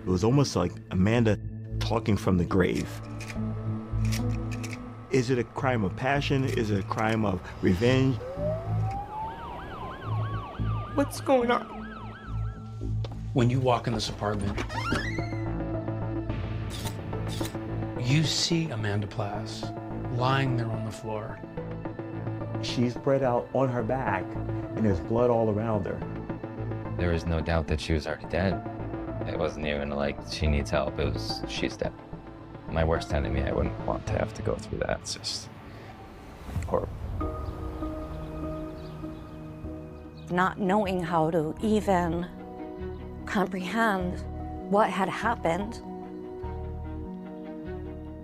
It was almost like Amanda talking from the grave. Is it a crime of passion? Is it a crime of revenge? What's going on? When you walk in this apartment, you see Amanda Plass lying there on the floor. She's spread out on her back, and there's blood all around her. There was no doubt that she was already dead. It wasn't even like she needs help. It was she's dead. My worst enemy, I wouldn't want to have to go through that. It's just horrible. Not knowing how to even comprehend what had happened,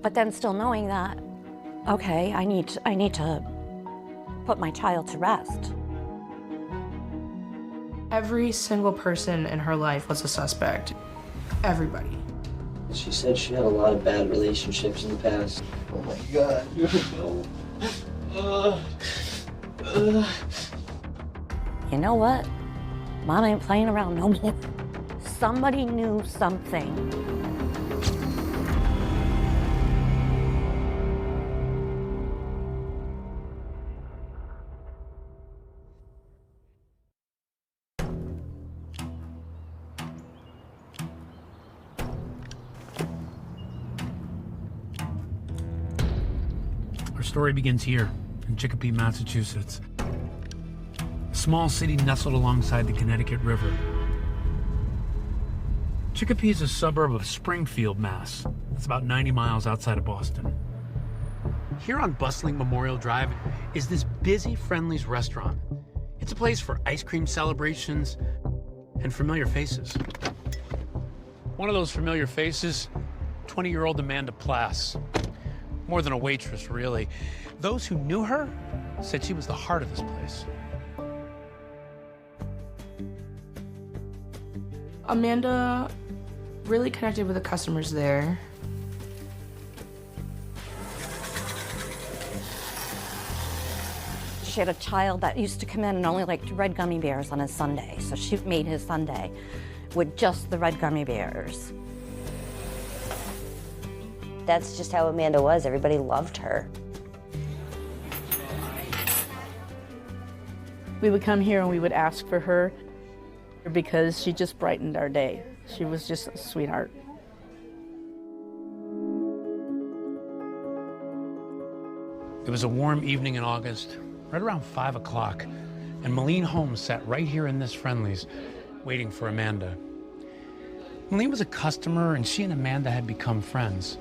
but then still knowing that, okay, I need to put my child to rest. Every single person in her life was a suspect. Everybody. She said she had a lot of bad relationships in the past. Oh my God. You know what? Mom ain't playing around no more. Somebody knew something. Our story begins here in Chicopee, Massachusetts. A small city nestled alongside the Connecticut River. Chicopee is a suburb of Springfield, Mass. It's about 90 miles outside of Boston. Here on bustling Memorial Drive is this busy Friendly's restaurant. It's a place for ice cream celebrations and familiar faces. One of those familiar faces, 20-year-old Amanda Plass. More than a waitress, really. Those who knew her said she was the heart of this place. Amanda really connected with the customers there. She had a child that used to come in and only liked red gummy bears on his sundae, so she made his sundae with just the red gummy bears. That's just how Amanda was. Everybody loved her. We would come here and we would ask for her because she just brightened our day. She was just a sweetheart. It was a warm evening in August, right around 5 o'clock, and Malene Holmes sat right here in this Friendly's, waiting for Amanda. Malene was a customer, and she and Amanda had become friends.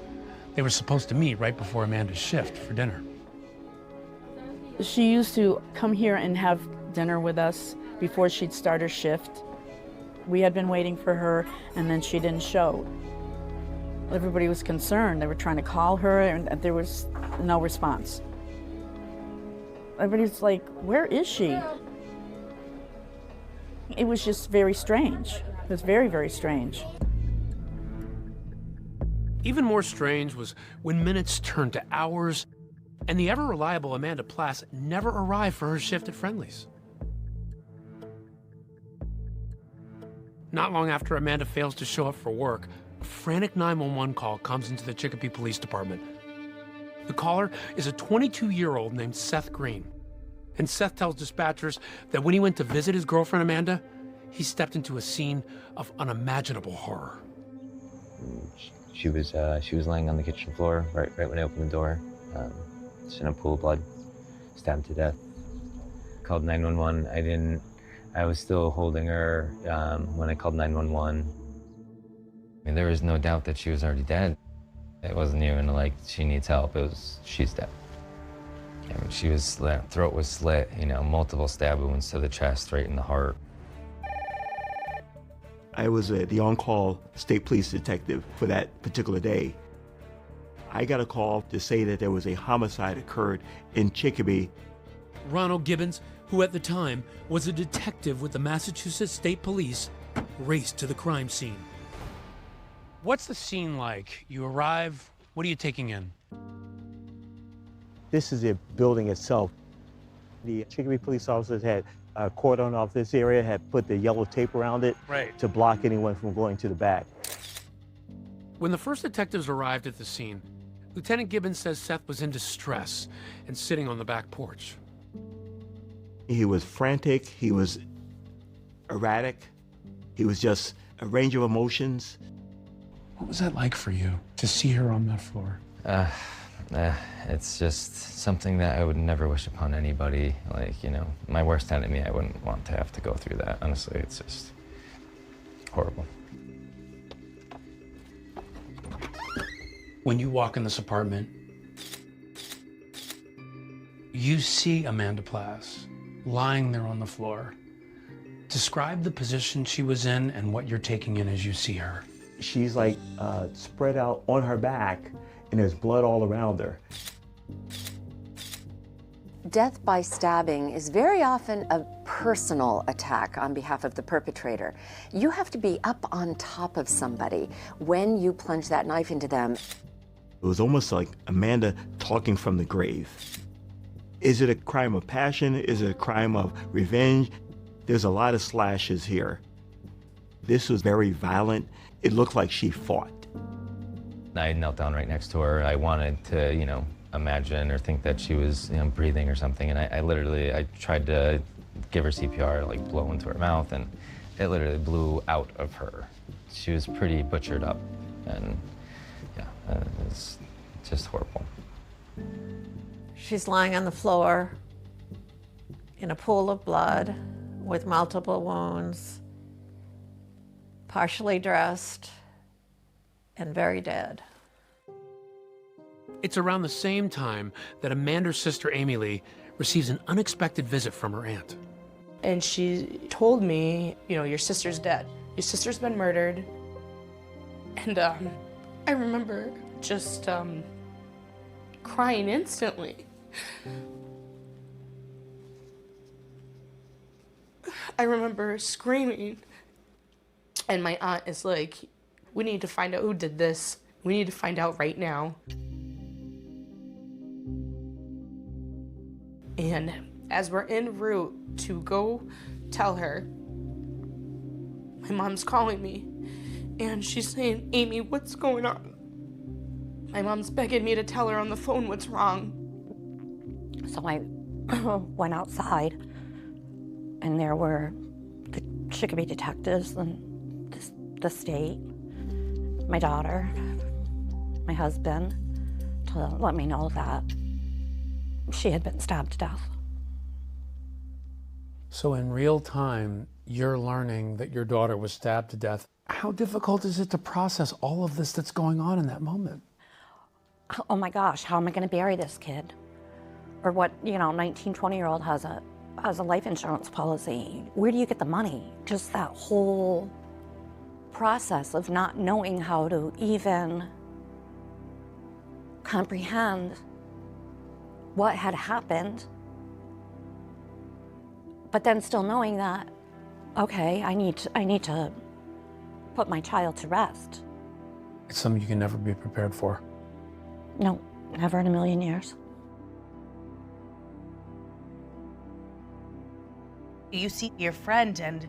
They were supposed to meet right before Amanda's shift for dinner. She used to come here and have dinner with us before she'd start her shift. We had been waiting for her, and then she didn't show. Everybody was concerned. They were trying to call her, and there was no response. Everybody was like, where is she? It was just very strange. It was very, very strange. Even more strange was when minutes turned to hours, and the ever-reliable Amanda Plass never arrived for her shift at Friendly's. Not long after Amanda fails to show up for work, a frantic 911 call comes into the Chicopee Police Department. The caller is a 22-year-old named Seth Green. And Seth tells dispatchers that when he went to visit his girlfriend Amanda, he stepped into a scene of unimaginable horror. She was laying on the kitchen floor right when I opened the door. Just in a pool of blood, stabbed to death. Called 911. I was still holding her when I called 911. I mean, there was no doubt that she was already dead. It wasn't even like she needs help. It was she's dead. I mean, she was throat was slit, multiple stab wounds to the chest, right in the heart. I was the on-call state police detective for that particular day. I got a call to say that there was a homicide occurred in Chicopee. Ronald Gibbons, who at the time was a detective with the Massachusetts State Police, raced to the crime scene. What's the scene like? You arrive, what are you taking in? This is the building itself. The Chicopee police officers had cordoned off this area, had put the yellow tape around it Right. to block anyone from going to the back. When the first detectives arrived at the scene, Lieutenant Gibbons says Seth was in distress and sitting on the back porch. He was frantic, he was erratic, he was just a range of emotions. What was that like for you, to see her on that floor? It's just something that I would never wish upon anybody. Like, you know, my worst enemy, I wouldn't want to have to go through that. Honestly, it's just horrible. When you walk in this apartment, you see Amanda Plass lying there on the floor. Describe the position she was in and what you're taking in as you see her. She's like spread out on her back and there's blood all around her. Death by stabbing is very often a personal attack on behalf of the perpetrator. You have to be up on top of somebody when you plunge that knife into them. It was almost like Amanda talking from the grave. Is it a crime of passion? Is it a crime of revenge? There's a lot of slashes here. This was very violent. It looked like she fought. I knelt down right next to her. I wanted to, you know, imagine or think that she was, you know, breathing or something. And I tried to give her CPR, like blow into her mouth, and it literally blew out of her. She was pretty butchered up, and yeah, it's just horrible. She's lying on the floor in a pool of blood with multiple wounds, partially dressed, and very dead. It's around the same time that Amanda's sister, Amy Lee, receives an unexpected visit from her aunt. And she told me, you know, your sister's dead. Your sister's been murdered. And I remember just crying instantly. I remember screaming. And my aunt is like, we need to find out who did this. We need to find out right now. And as we're en route to go tell her, my mom's calling me. And she's saying, Amy, what's going on? My mom's begging me to tell her on the phone what's wrong. So I went outside, and there were the Chicopee detectives and the state, my daughter, my husband, to let me know that she had been stabbed to death. So in real time, you're learning that your daughter was stabbed to death. How difficult is it to process all of this that's going on in that moment? Oh my gosh, how am I going to bury this kid? Or what, you know, 19, 20-year-old has a life insurance policy. Where do you get the money? Just that whole process of not knowing how to even comprehend what had happened, but then still knowing that, okay, I need to put my child to rest. It's something you can never be prepared for. No, never in a million years. You see your friend and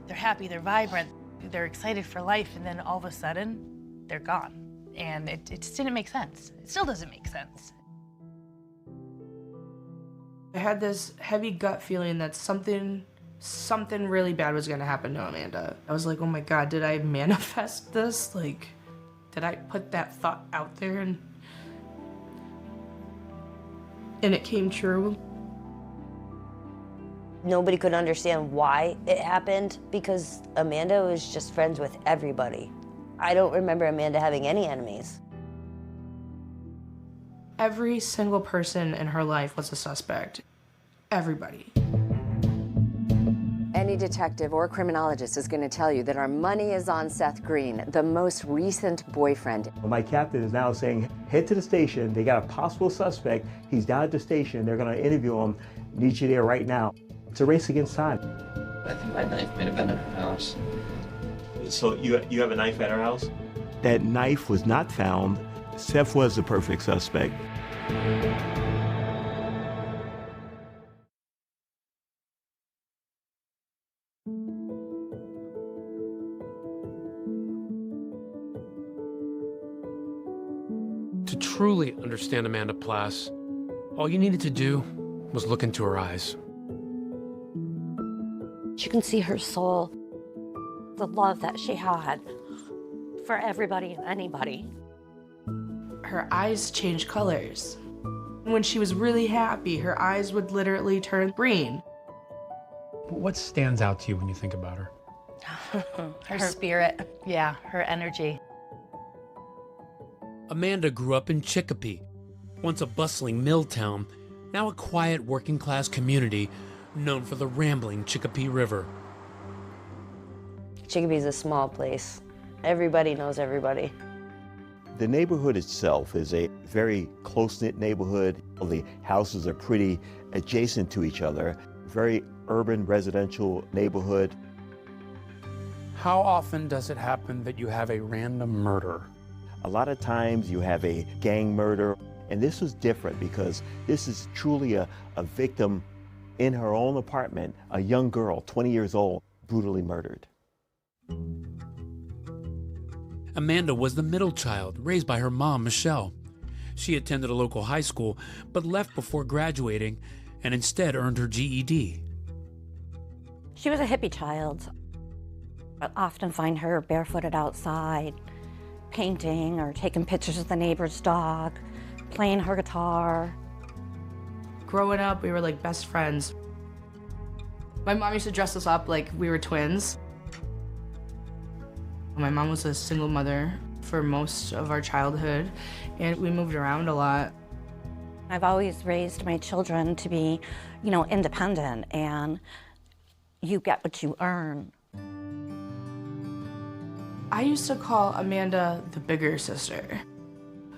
they're happy, they're vibrant, they're excited for life, and then all of a sudden, they're gone. And it just didn't make sense. It still doesn't make sense. I had this heavy gut feeling that something really bad was gonna happen to Amanda. I was like, oh my God, did I manifest this? Like, did I put that thought out there and it came true? Nobody could understand why it happened because Amanda was just friends with everybody. I don't remember Amanda having any enemies. Every single person in her life was a suspect. Everybody. Any detective or criminologist is going to tell you that our money is on Seth Green, the most recent boyfriend. My captain is now saying, head to the station. They got a possible suspect. He's down at the station. They're going to interview him. Need you there right now. It's a race against time. I think my knife may have been in her house. So you have a knife at her house? That knife was not found. Seth was the perfect suspect. truly understand Amanda Plass, all you needed to do was look into her eyes. You can see her soul, the love that she had for everybody and anybody. Her eyes changed colors. When she was really happy, her eyes would literally turn green. What stands out to you when you think about her? Her spirit, yeah, her energy. Amanda grew up in Chicopee, once a bustling mill town, now a quiet working-class community known for the rambling Chicopee River. Chicopee's a small place. Everybody knows everybody. The neighborhood itself is a very close-knit neighborhood. The houses are pretty adjacent to each other. Very urban residential neighborhood. How often does it happen that you have a random murder? A lot of times you have a gang murder, and this was different because this is truly a victim in her own apartment, a young girl, 20 years old, brutally murdered. Amanda was the middle child, raised by her mom, Michelle. She attended a local high school, but left before graduating and instead earned her GED. She was a hippie child. I often find her barefooted outside, painting or taking pictures of the neighbor's dog, playing her guitar. Growing up, we were like best friends. My mom used to dress us up like we were twins. My mom was a single mother for most of our childhood, and we moved around a lot. I've always raised my children to be, independent, and you get what you earn. I used to call Amanda the bigger sister.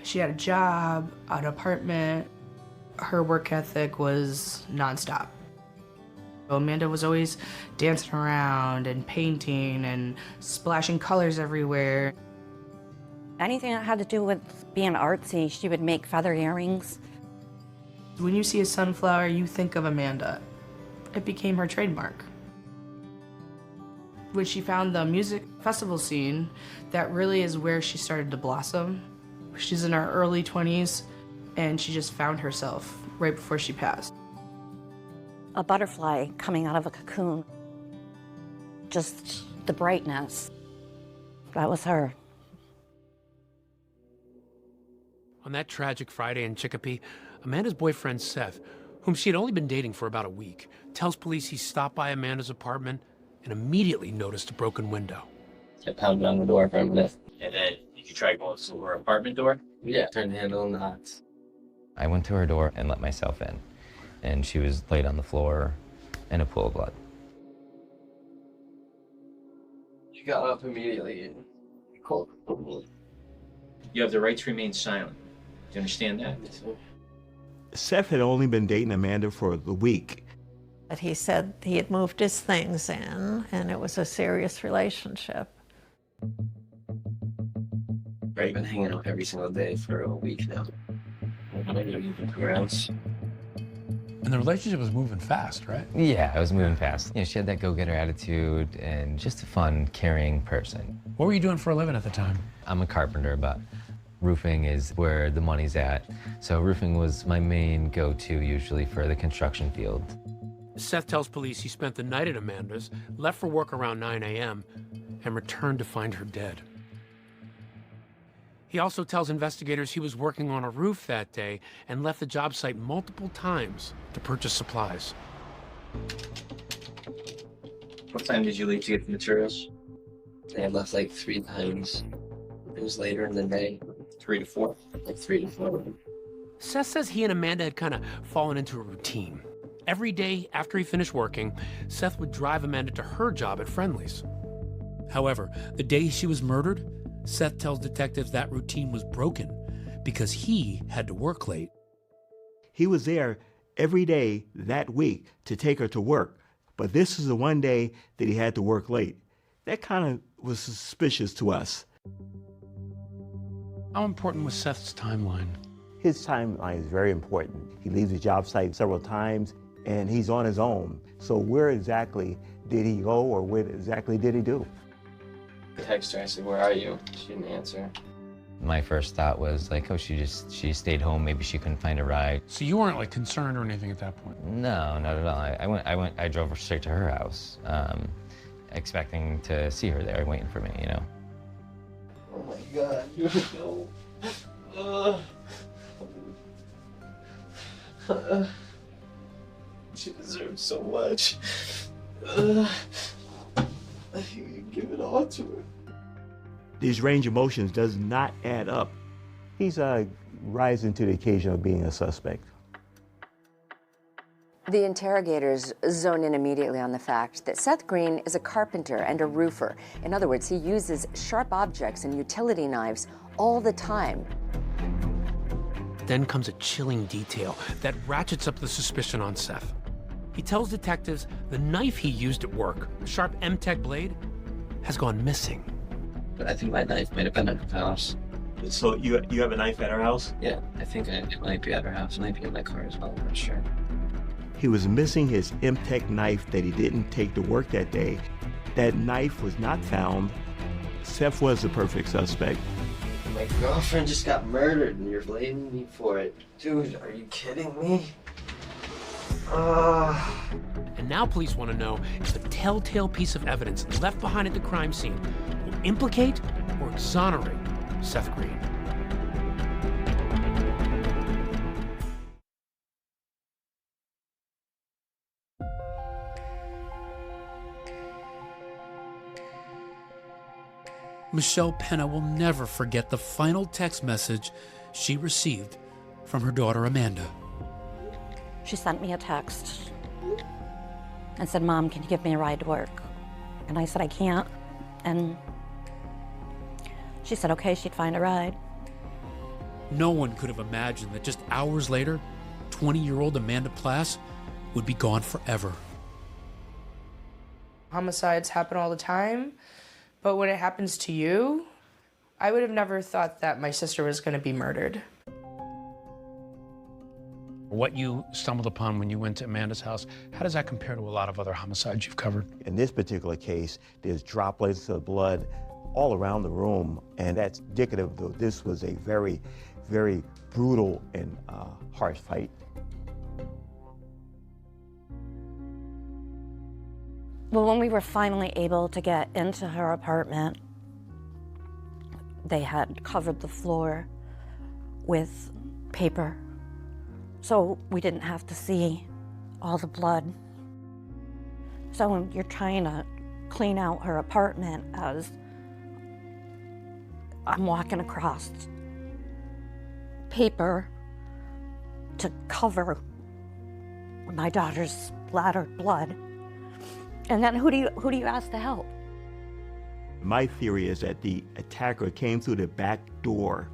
She had a job, an apartment. Her work ethic was nonstop. Amanda was always dancing around and painting and splashing colors everywhere. Anything that had to do with being artsy, she would make feather earrings. When you see a sunflower, you think of Amanda. It became her trademark. When she found the music festival scene, that really is where she started to blossom. She's in her early 20s, and she just found herself right before she passed. A butterfly coming out of a cocoon. Just the brightness. That was her. On that tragic Friday in Chicopee, Amanda's boyfriend, Seth, whom she had only been dating for about a week, tells police he stopped by Amanda's apartment and immediately noticed a broken window. I pounded on the door for a minute. And then did you try going to her apartment door? Yeah, turned the handle on the hot. I went to her door and let myself in, and she was laid on the floor in a pool of blood. She got up immediately and called. You have the right to remain silent. Do you understand that? Yes, sir. Seth had only been dating Amanda for the week. But he said he had moved his things in, and it was a serious relationship. I've been hanging out every single day for a week now. I don't even grounds. And the relationship was moving fast, right? Yeah, I was moving fast. She had that go-getter attitude and just a fun, caring person. What were you doing for a living at the time? I'm a carpenter, but roofing is where the money's at. So roofing was my main go-to usually for the construction field. Seth tells police he spent the night at Amanda's, left for work around 9 a.m., and returned to find her dead. He also tells investigators he was working on a roof that day and left the job site multiple times to purchase supplies. What time did you leave to get the materials? I had left like 3 times. It was later in the day. 3 to 4? Like 3 to 4. Seth says he and Amanda had kind of fallen into a routine. Every day after he finished working, Seth would drive Amanda to her job at Friendly's. However, the day she was murdered, Seth tells detectives that routine was broken because he had to work late. He was there every day that week to take her to work, but this is the one day that he had to work late. That kind of was suspicious to us. How important was Seth's timeline? His timeline is very important. He leaves the job site several times, and he's on his own. So where exactly did he go, or what exactly did he do? I texted her, I said, "Where are you?" She didn't answer. My first thought was like, oh, she stayed home. Maybe she couldn't find a ride. So you weren't like concerned or anything at that point? No, not at all. I drove her straight to her house, expecting to see her there, waiting for me, you know. Oh my God, you know. She deserves so much. You give it all to her. These range of emotions does not add up. He's rising to the occasion of being a suspect. The interrogators zone in immediately on the fact that Seth Green is a carpenter and a roofer. In other words, he uses sharp objects and utility knives all the time. Then comes a chilling detail that ratchets up the suspicion on Seth. He tells detectives the knife he used at work, a sharp M-Tech blade, has gone missing. But I think my knife might have been at her house. So you have a knife at her house? Yeah, I think it might be at her house. It might be in my car as well, I'm not sure. He was missing his M-Tech knife that he didn't take to work that day. That knife was not found. Seth was the perfect suspect. My girlfriend just got murdered and you're blaming me for it. Dude, are you kidding me? And now police want to know if a telltale piece of evidence left behind at the crime scene will implicate or exonerate Seth Green. Michelle Penna will never forget the final text message she received from her daughter Amanda. She sent me a text and said, "Mom, can you give me a ride to work?" And I said, "I can't." And she said, okay, she'd find a ride. No one could have imagined that just hours later, 20-year-old Amanda Plass would be gone forever. Homicides happen all the time, but when it happens to you, I would have never thought that my sister was going to be murdered. What you stumbled upon when you went to Amanda's house, how does that compare to a lot of other homicides you've covered? In this particular case, there's droplets of blood all around the room, and that's indicative that this was a very, very brutal and harsh fight. Well, when we were finally able to get into her apartment, they had covered the floor with paper, so we didn't have to see all the blood. So when you're trying to clean out her apartment, as I'm walking across paper to cover my daughter's splattered blood, and then who do you ask to help? My theory is that the attacker came through the back door.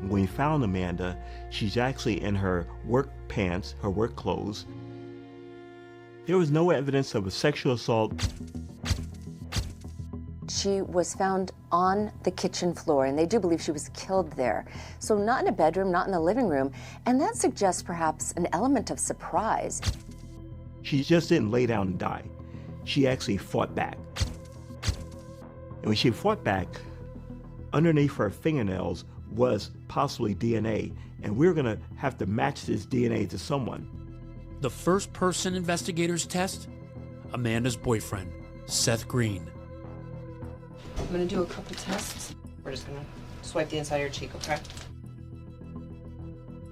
When we found Amanda, she's actually in her work pants, her work clothes. There was no evidence of a sexual assault. She was found on the kitchen floor, and they do believe she was killed there. So not in a bedroom, not in the living room, and that suggests perhaps an element of surprise. She just didn't lay down and die. She actually fought back. And when she fought back, underneath her fingernails was possibly DNA, and we're gonna have to match this DNA to someone. The first person investigators test, Amanda's boyfriend, Seth Green. I'm gonna do a couple tests. We're just gonna swipe the inside of your cheek, okay?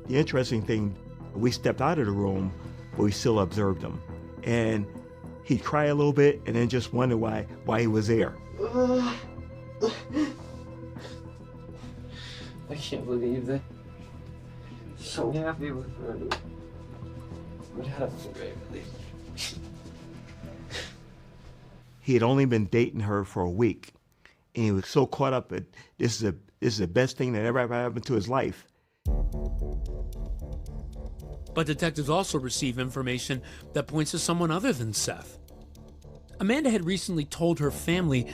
The interesting thing, we stepped out of the room, but we still observed him. And he'd cry a little bit and then just wonder why he was there. I can't believe that. So happy with her. What happened, baby? He had only been dating her for a week, and he was so caught up that this is the best thing that ever happened to his life. But detectives also receive information that points to someone other than Seth. Amanda had recently told her family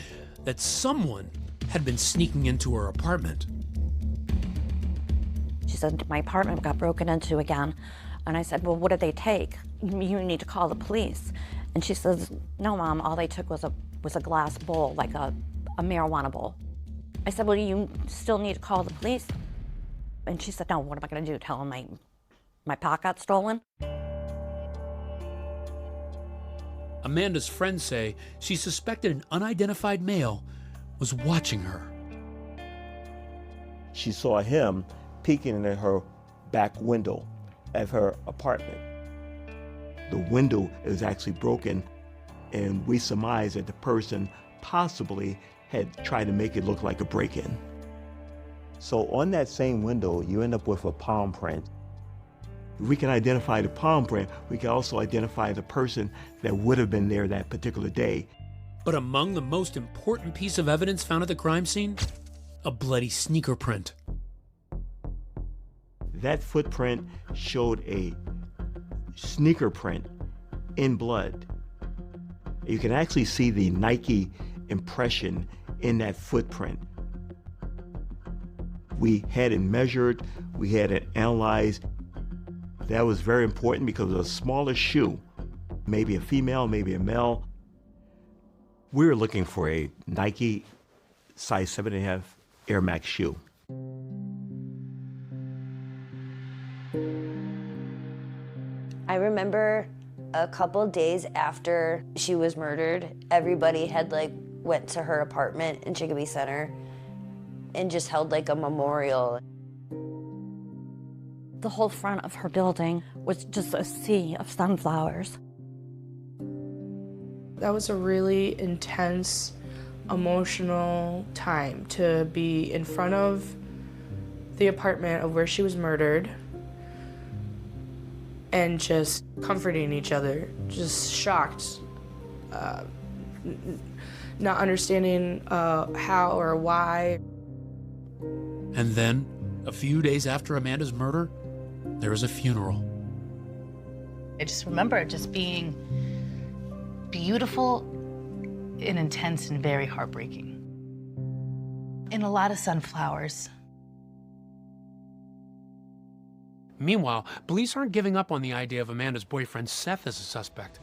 that someone had been sneaking into her apartment. She said, my apartment got broken into again. And I said, well, what did they take? You need to call the police. And she says, no, Mom, all they took was a glass bowl, like a marijuana bowl. I said, well, you still need to call the police. And she said, no, what am I going to do? Tell them my pot got stolen? Amanda's friends say she suspected an unidentified male was watching her. She saw him peeking in her back window of her apartment. The window is actually broken, and we surmise that the person possibly had tried to make it look like a break-in. So on that same window, you end up with a palm print. If we can identify the palm print, we can also identify the person that would have been there that particular day. But among the most important piece of evidence found at the crime scene, a bloody sneaker print. That footprint showed a sneaker print in blood. You can actually see the Nike impression in that footprint. We had it measured, we had it analyzed. That was very important because it was a smaller shoe, maybe a female, maybe a male. We were looking for a Nike size 7.5 Air Max shoe. I remember a couple days after she was murdered, everybody had went to her apartment in Chicopee Center and just held a memorial. The whole front of her building was just a sea of sunflowers. That was a really intense, emotional time to be in front of the apartment of where she was murdered and just comforting each other, just shocked, not understanding how or why. And then, a few days after Amanda's murder, there was a funeral. I just remember it just being beautiful and intense and very heartbreaking. And a lot of sunflowers. Meanwhile, police aren't giving up on the idea of Amanda's boyfriend Seth as a suspect.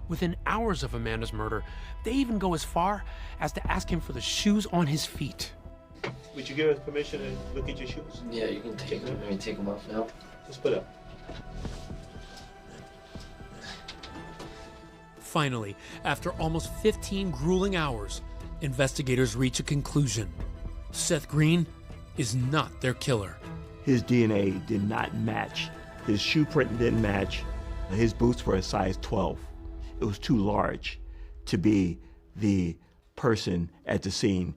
Within hours of Amanda's murder, they even go as far as to ask him for the shoes on his feet. Would you give us permission to look at your shoes? Yeah, you can take them. Let me take them off now. Just put up. Finally, after almost 15 grueling hours, investigators reach a conclusion. Seth Green is not their killer. His DNA did not match. His shoe print didn't match. His boots were a size 12. It was too large to be the person at the scene.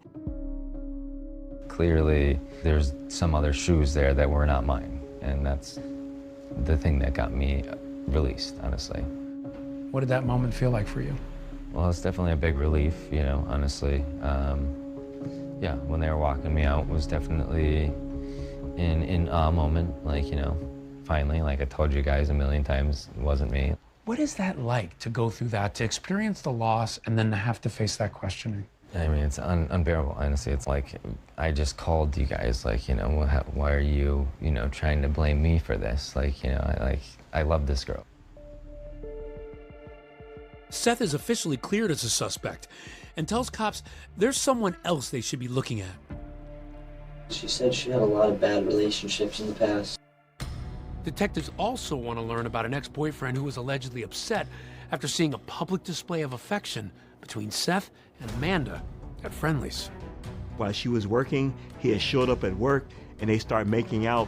Clearly, there's some other shoes there that were not mine, and that's the thing that got me released, honestly. What did that moment feel like for you? Well, it's definitely a big relief, honestly. Yeah, when they were walking me out was definitely an moment, finally, like I told you guys a million times, it wasn't me. What is that like to go through that, to experience the loss and then to have to face that questioning? I mean, it's unbearable, honestly. It's like, I just called you guys, why are you, trying to blame me for this? I love this girl. Seth is officially cleared as a suspect and tells cops there's someone else they should be looking at. She said she had a lot of bad relationships in the past. Detectives also want to learn about an ex-boyfriend who was allegedly upset after seeing a public display of affection between Seth and Amanda at Friendly's. While she was working, he had showed up at work and they started making out.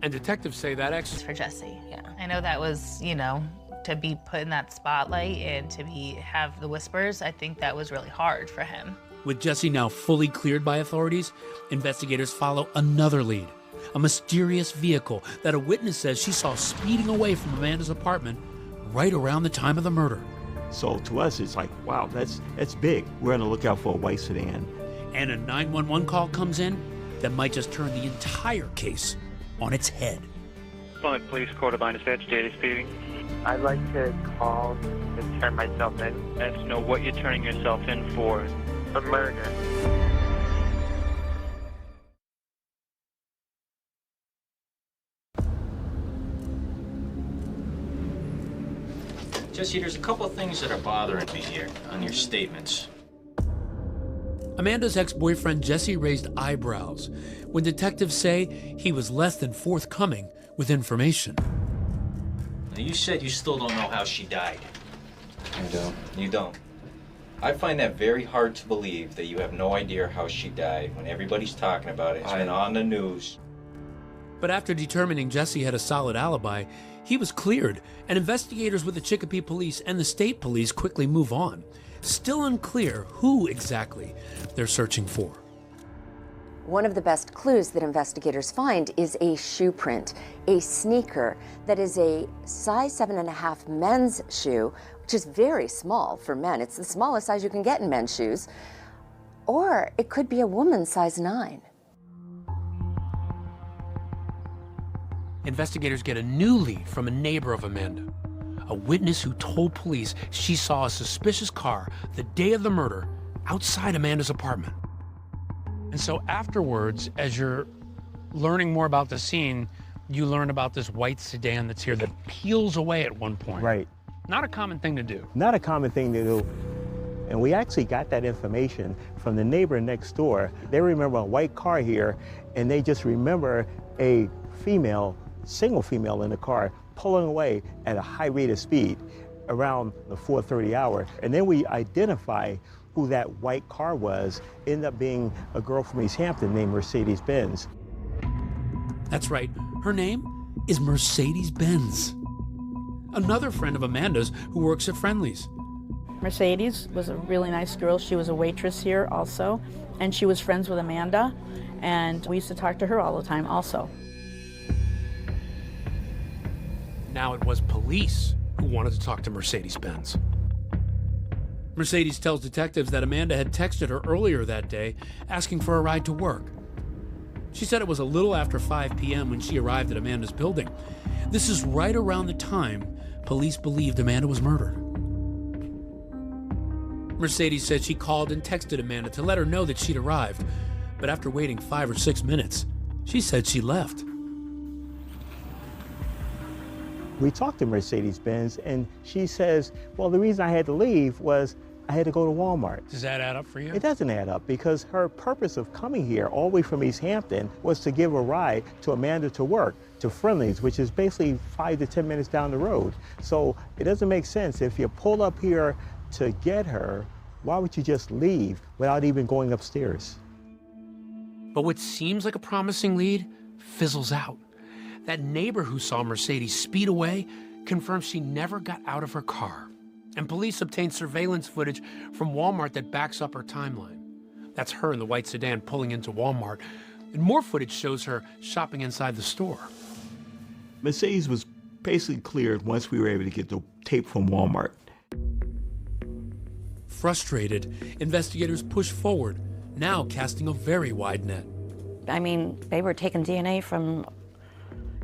And detectives say that ex... For Jesse, yeah. I know that was, to be put in that spotlight and to have the whispers, I think that was really hard for him. With Jesse now fully cleared by authorities, investigators follow another lead. A mysterious vehicle that a witness says she saw speeding away from Amanda's apartment right around the time of the murder. So to us, it's like, wow, that's big. We're on the lookout for a white sedan. And a 911 call comes in that might just turn the entire case on its head. Plymouth Police Court of Line Dispatch, daily speeding. I'd like to call to turn myself in. And to know what you're turning yourself in for. A murder. Jesse, there's a couple of things that are bothering me here on your statements. Amanda's ex-boyfriend Jesse raised eyebrows when detectives say he was less than forthcoming with information. Now, you said you still don't know how she died. I don't. You don't? I find that very hard to believe that you have no idea how she died when everybody's talking about it. It's been on the news. But after determining Jesse had a solid alibi, he was cleared, and investigators with the Chicopee Police and the state police quickly move on. Still unclear who exactly they're searching for. One of the best clues that investigators find is a shoe print, a sneaker that is a size 7.5 men's shoe, which is very small for men. It's the smallest size you can get in men's shoes. Or it could be a woman's size 9. Investigators get a new lead from a neighbor of Amanda, a witness who told police she saw a suspicious car the day of the murder outside Amanda's apartment. And so afterwards, as you're learning more about the scene, you learn about this white sedan that's here that peels away at one point. Right. Not a common thing to do. Not a common thing to do. And we actually got that information from the neighbor next door. They remember a white car here, and they just remember a female, single female in the car pulling away at a high rate of speed around the 4:30 hour. And then we identify who that white car was, ended up being a girl from East Hampton named Mercedes Benz. That's right, her name is Mercedes Benz. Another friend of Amanda's who works at Friendly's. Mercedes was a really nice girl. She was a waitress here also, and she was friends with Amanda, and we used to talk to her all the time also. Now it was police who wanted to talk to Mercedes Benz. Mercedes tells detectives that Amanda had texted her earlier that day asking for a ride to work. She said it was a little after 5 p.m. when she arrived at Amanda's building. This is right around the time police believed Amanda was murdered. Mercedes said she called and texted Amanda to let her know that she'd arrived, but after waiting 5 or 6 minutes, she said she left. We talked to Mercedes Benz, and she says, well, the reason I had to leave was I had to go to Walmart. Does that add up for you? It doesn't add up, because her purpose of coming here all the way from East Hampton was to give a ride to Amanda to work, to Friendly's, which is basically 5 to 10 minutes down the road. So it doesn't make sense. If you pull up here to get her, why would you just leave without even going upstairs? But what seems like a promising lead fizzles out. That neighbor who saw Mercedes speed away confirms she never got out of her car. And police obtained surveillance footage from Walmart that backs up her timeline. That's her in the white sedan pulling into Walmart. And more footage shows her shopping inside the store. Mercedes was basically cleared once we were able to get the tape from Walmart. Frustrated, investigators push forward, now casting a very wide net. I mean, they were taking DNA from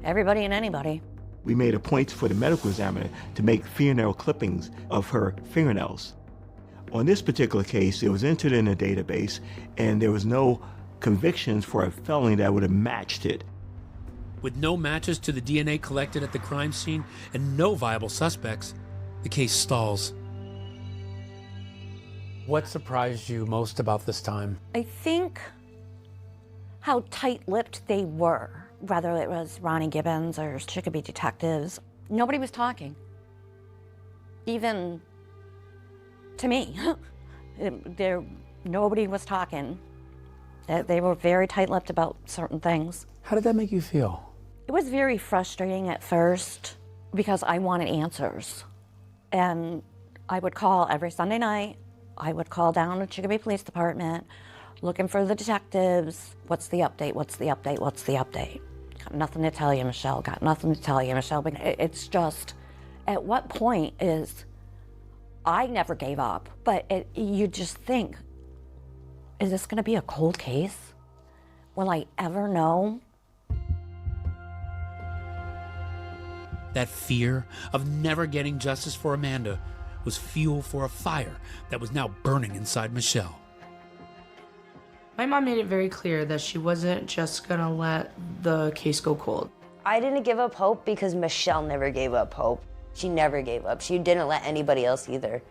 everybody and anybody. We made a point for the medical examiner to make fingernail clippings of her fingernails. On this particular case, it was entered in a database, and there was no convictions for a felony that would have matched it. With no matches to the DNA collected at the crime scene and no viable suspects, the case stalls. What surprised you most about this time? I think how tight-lipped they were, whether it was Ronnie Gibbons or Chicopee detectives. Nobody was talking. Even to me, nobody was talking. They were very tight-lipped about certain things. How did that make you feel? It was very frustrating at first because I wanted answers. And I would call every Sunday night. I would call down to Chicopee Police Department looking for the detectives. What's the update? What's the update? What's the update? Got nothing to tell you, Michelle. Got nothing to tell you, Michelle. But it's just, at what point is, I never gave up, but you just think, is this gonna be a cold case? Will I ever know? That fear of never getting justice for Amanda was fuel for a fire that was now burning inside Michelle. My mom made it very clear that she wasn't just gonna let the case go cold. I didn't give up hope because Michelle never gave up hope. She never gave up. She didn't let anybody else either.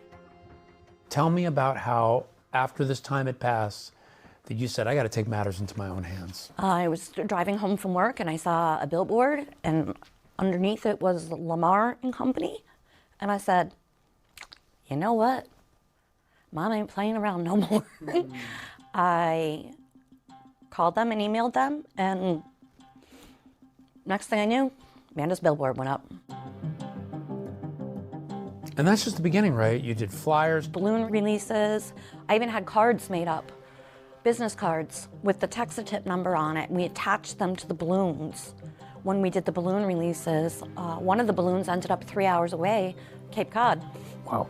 Tell me about how after this time had passed that you said, I got to take matters into my own hands? I was driving home from work and I saw a billboard, and underneath it was Lamar and Company. And I said, you know what? Mom ain't playing around no more. I called them and emailed them, and next thing I knew, Amanda's billboard went up. And that's just the beginning, right? You did flyers. Balloon releases. I even had cards made up, business cards with the Texatip number on it. We attached them to the balloons. When we did the balloon releases, one of the balloons ended up 3 hours away, Cape Cod. Wow.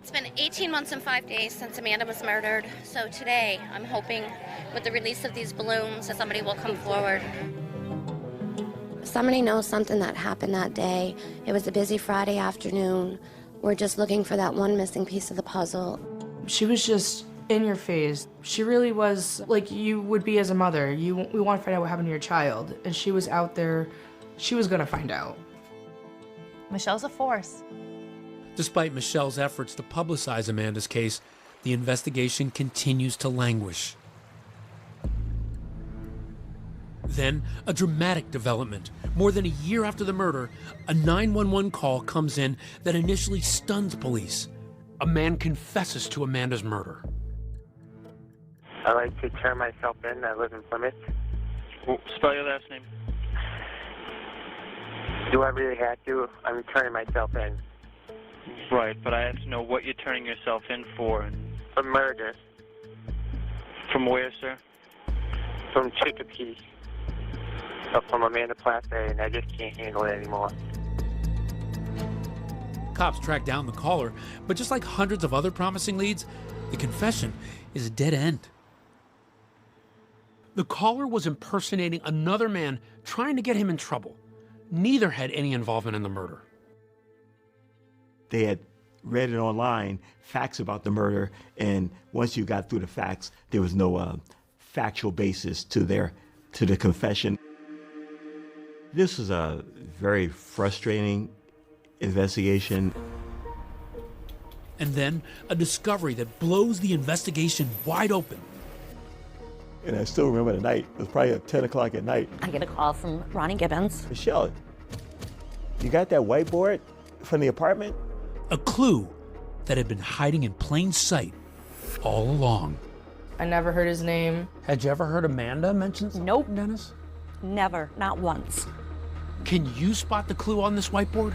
It's been 18 months and 5 days since Amanda was murdered. So today, I'm hoping with the release of these balloons that somebody will come forward. If somebody knows something that happened that day, it was a busy Friday afternoon. We're just looking for that one missing piece of the puzzle. She was just in your face. She really was like you would be as a mother. We want to find out what happened to your child. And she was out there. She was going to find out. Michelle's a force. Despite Michelle's efforts to publicize Amanda's case, the investigation continues to languish. Then, a dramatic development. More than a year after the murder, a 911 call comes in that initially stuns police. A man confesses to Amanda's murder. I like to turn myself in. I live in Plymouth. Spell your last name. Do I really have to? I'm turning myself in. Right, but I have to know what you're turning yourself in for. For murder. From where, sir? From Chicopee. From Amanda Place, and I just can't handle it anymore. Cops track down the caller, but just like hundreds of other promising leads, the confession is a dead end. The caller was impersonating another man trying to get him in trouble. Neither had any involvement in the murder. They had read it online, facts about the murder, and once you got through the facts, there was no factual basis to the confession. This was a very frustrating investigation. And then a discovery that blows the investigation wide open. And I still remember the night. It was probably at 10 o'clock at night. I get a call from Ronnie Gibbons. Michelle, you got that whiteboard from the apartment? A clue that had been hiding in plain sight all along. I never heard his name. Had you ever heard Amanda mention something? Nope. Dennis? Never, not once. Can you spot the clue on this whiteboard?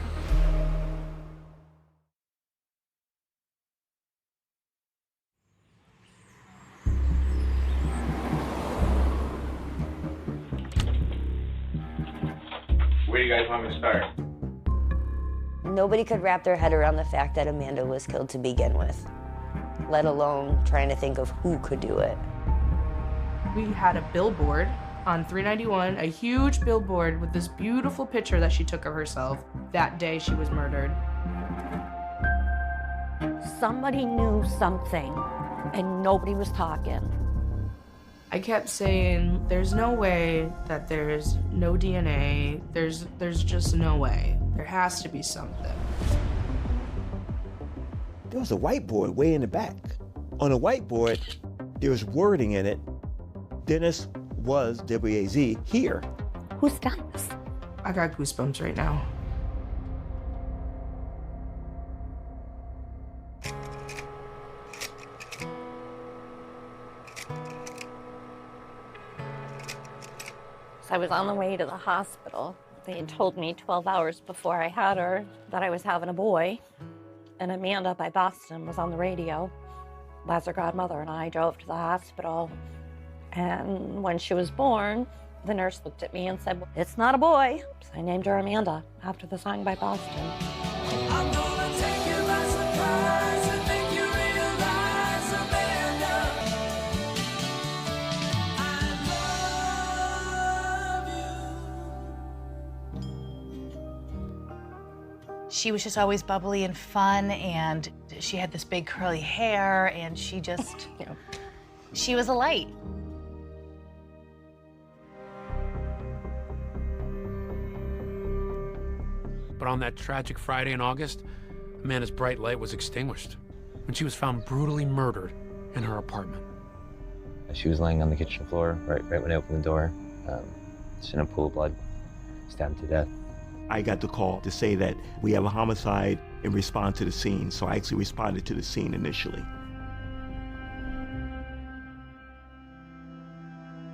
Where do you guys want me to start? Nobody could wrap their head around the fact that Amanda was killed to begin with, let alone trying to think of who could do it. We had a billboard on 391, a huge billboard with this beautiful picture that she took of herself that day she was murdered. Somebody knew something, and nobody was talking. I kept saying, there's no way that there's no DNA. There's just no way. There has to be something. There was a whiteboard way in the back. On the whiteboard, there was wording in it. Dennis was, W-A-Z, here. Who's Dennis? I got goosebumps right now. So I was on the way to the hospital. They had told me 12 hours before I had her that I was having a boy. And Amanda by Boston was on the radio. As her godmother and I drove to the hospital. And when she was born, the nurse looked at me and said, "It's not a boy." So I named her Amanda after the song by Boston. I'm gonna take you by surprise and make you realize, Amanda, She was just always bubbly and fun, and she had this big curly hair, and she just, she was a light. But on that tragic Friday in August, Amanda's bright light was extinguished. when she was found brutally murdered in her apartment. She was laying on the kitchen floor right when I opened the door. Just in a pool of blood, stabbed to death. I got the call to say that we have a homicide and respond to the scene. So I actually responded to the scene initially.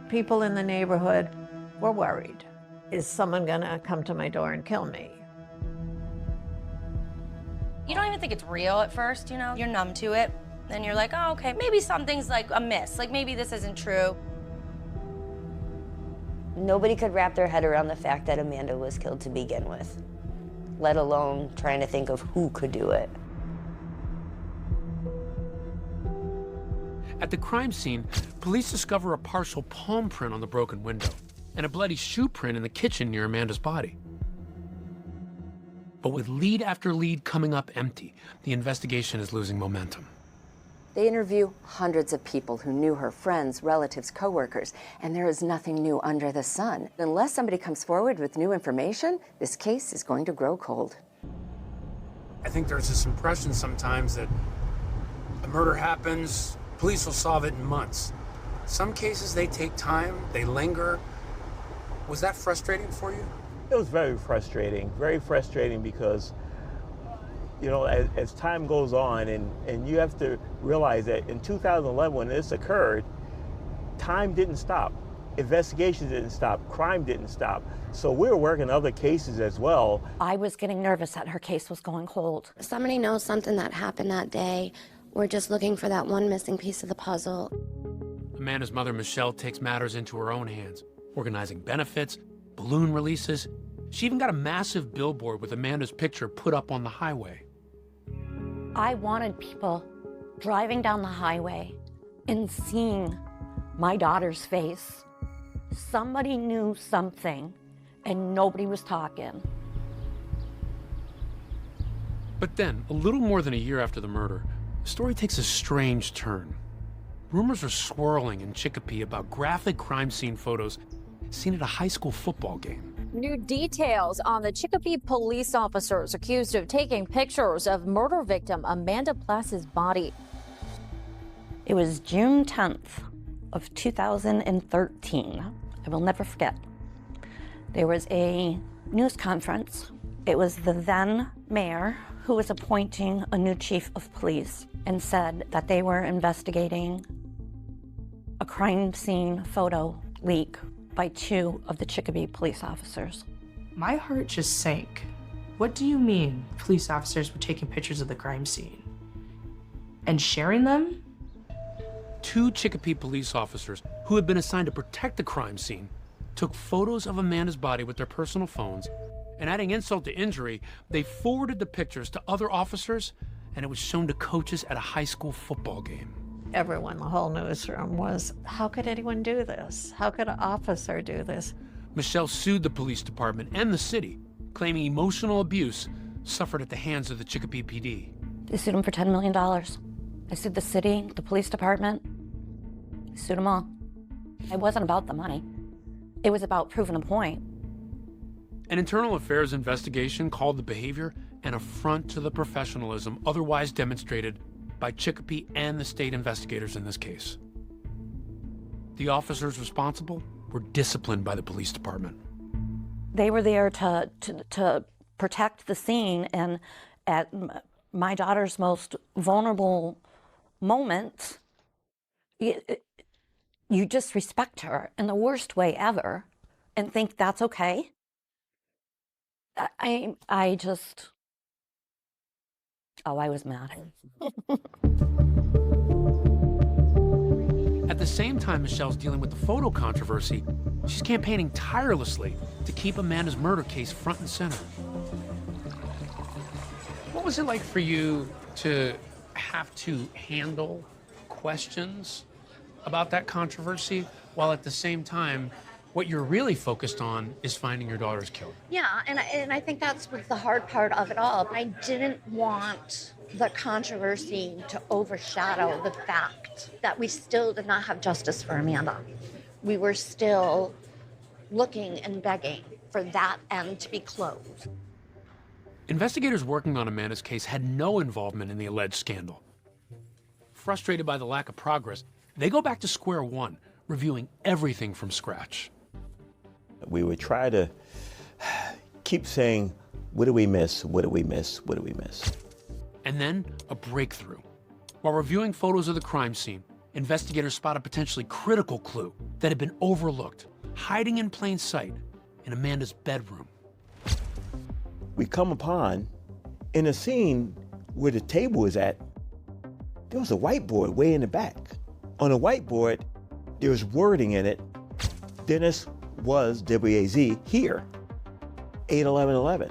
People in the neighborhood were worried. Is someone gonna come to my door and kill me? You don't even think it's real at first, you know? You're numb to it. Then you're like, oh, okay, maybe something's like amiss. Like maybe this isn't true. Nobody could wrap their head around the fact that Amanda was killed to begin with, let alone trying to think of who could do it. At the crime scene, police discover a partial palm print on the broken window and a bloody shoe print in the kitchen near Amanda's body. But with lead after lead coming up empty, the investigation is losing momentum. They interview hundreds of people who knew her, friends, relatives, coworkers, and there is nothing new under the sun. Unless somebody comes forward with new information, this case is going to grow cold. I think there's this impression sometimes that a murder happens, police will solve it in months. Some cases, they take time, they linger. Was that frustrating for you? It was very frustrating because, you know, as time goes on and you have to realize that in 2011 when this occurred, time didn't stop. Investigations didn't stop, crime didn't stop. So we were working other cases as well. I was getting nervous that her case was going cold. Somebody knows something that happened that day. We're just looking for that one missing piece of the puzzle. Amanda's mother, Michelle, takes matters into her own hands, organizing benefits, balloon releases. She even got a massive billboard with Amanda's picture put up on the highway. I wanted people driving down the highway and seeing my daughter's face. Somebody knew something and nobody was talking. But then, a little more than a year after the murder, the story takes a strange turn. Rumors are swirling in Chicopee about graphic crime scene photos seen at a high school football game. New details on the Chicopee police officers accused of taking pictures of murder victim Amanda Plass's body. It was June 10th of 2013. I will never forget. There was a news conference. It was the then mayor who was appointing a new chief of police and said that they were investigating a crime scene photo leak by 2 of the Chicopee police officers. My heart just sank. What do you mean police officers were taking pictures of the crime scene and sharing them? 2 Chicopee police officers who had been assigned to protect the crime scene took photos of Amanda's body with their personal phones, and adding insult to injury, they forwarded the pictures to other officers, and it was shown to coaches at a high school football game. Everyone, the whole newsroom was, how could anyone do this? How could an officer do this? Michelle sued the police department and the city, claiming emotional abuse suffered at the hands of the Chicopee PD. They sued them for $10 million. I sued the city, the police department. I sued them all. It wasn't about the money. It was about proving a point. An internal affairs investigation called the behavior an affront to the professionalism otherwise demonstrated by Chicopee and the state investigators in this case. The officers responsible were disciplined by the police department. They were there to protect the scene, and at my daughter's most vulnerable moment, you just respect her in the worst way ever and think that's okay. I was mad. At the same time Michelle's dealing with the photo controversy, she's campaigning tirelessly to keep Amanda's murder case front and center. What was it like for you to have to handle questions about that controversy while at the same time what you're really focused on is finding your daughter's killer? Yeah, and I think that's the hard part of it all. I didn't want the controversy to overshadow the fact that we still did not have justice for Amanda. We were still looking and begging for that end to be closed. Investigators working on Amanda's case had no involvement in the alleged scandal. Frustrated by the lack of progress, they go back to square one, reviewing everything from scratch. We would try to keep saying, what did we miss? What did we miss? What did we miss? And then a breakthrough. While reviewing photos of the crime scene, investigators spot a potentially critical clue that had been overlooked, hiding in plain sight in Amanda's bedroom. We come upon, in a scene where the table is at, there was a whiteboard way in the back. On the whiteboard, there was wording in it, Dennis was, W-A-Z, here, 8/11/11.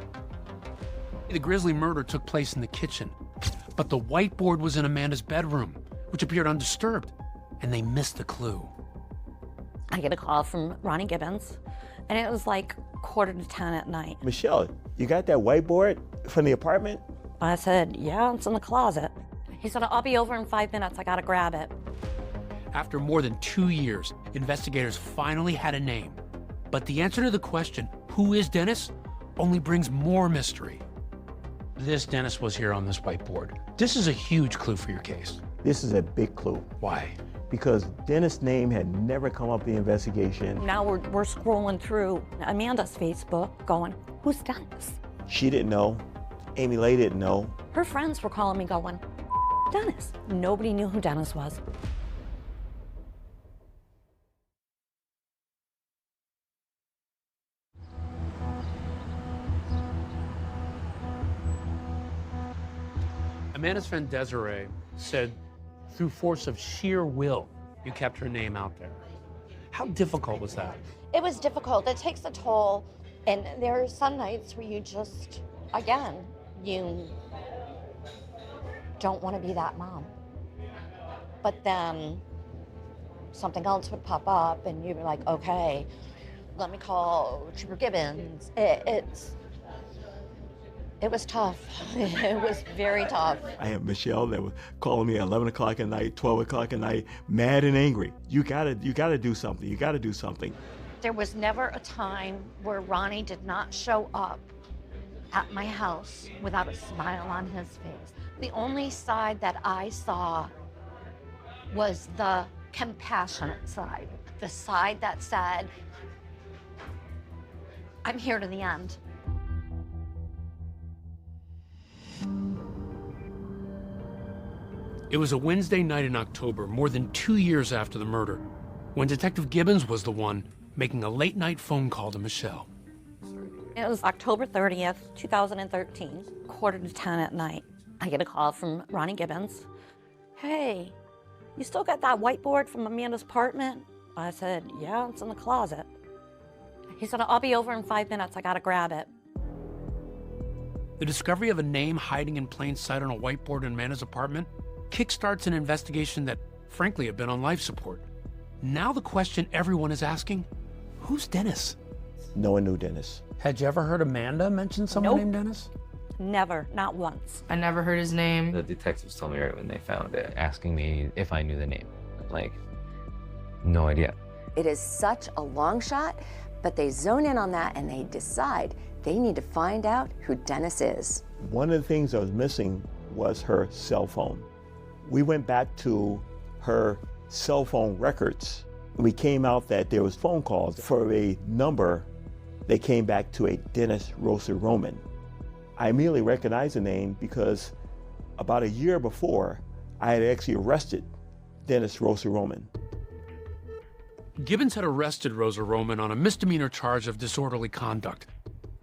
The grisly murder took place in the kitchen, but the whiteboard was in Amanda's bedroom, which appeared undisturbed, and they missed the clue. I get a call from Ronnie Gibbons, and it was like 9:45 at night. Michelle, you got that whiteboard from the apartment? I said, yeah, it's in the closet. He said, I'll be over in 5 minutes, I gotta grab it. After more than 2 years, investigators finally had a name. But the answer to the question, who is Dennis, only brings more mystery. This Dennis was here on this whiteboard. This is a huge clue for your case. This is a big clue. Why? Because Dennis' name had never come up in the investigation. Now we're scrolling through Amanda's Facebook going, who's Dennis? She didn't know. Amy Lay didn't know. Her friends were calling me going, Dennis. Nobody knew who Dennis was. Amanda's friend Desiree said, through force of sheer will, you kept her name out there. How difficult was that? It was difficult. It takes a toll. And there are some nights where you just, again, you don't want to be that mom. But then something else would pop up and you'd be like, okay, let me call Trooper Gibbons. It was tough. It was very tough. I had Michelle that was calling me at 11 o'clock at night, 12 o'clock at night, mad and angry. You gotta do something. You gotta do something. There was never a time where Ronnie did not show up at my house without a smile on his face. The only side that I saw was the compassionate side, the side that said, I'm here to the end. It was a Wednesday night in October, more than 2 years after the murder, when Detective Gibbons was the one making a late-night phone call to Michelle. It was October 30th, 2013, 9:45 at night. I get a call from Ronnie Gibbons. Hey, you still got that whiteboard from Amanda's apartment? I said, yeah, it's in the closet. He said, I'll be over in 5 minutes, I gotta grab it. The discovery of a name hiding in plain sight on a whiteboard in Amanda's apartment kickstarts an investigation that, frankly, had been on life support. Now the question everyone is asking, who's Dennis? No one knew Dennis. Had you ever heard Amanda mention someone named Dennis? Never, not once. I never heard his name. The detectives told me right when they found it, asking me if I knew the name. Like, no idea. It is such a long shot, but they zone in on that and they decide they need to find out who Dennis is. One of the things that was missing was her cell phone. We went back to her cell phone records. We came out that there was phone calls for a number. They came back to a Dennis Rosa Roman. I immediately recognized the name because about a year before, I had actually arrested Dennis Rosa Roman. Gibbons had arrested Rosa Roman on a misdemeanor charge of disorderly conduct.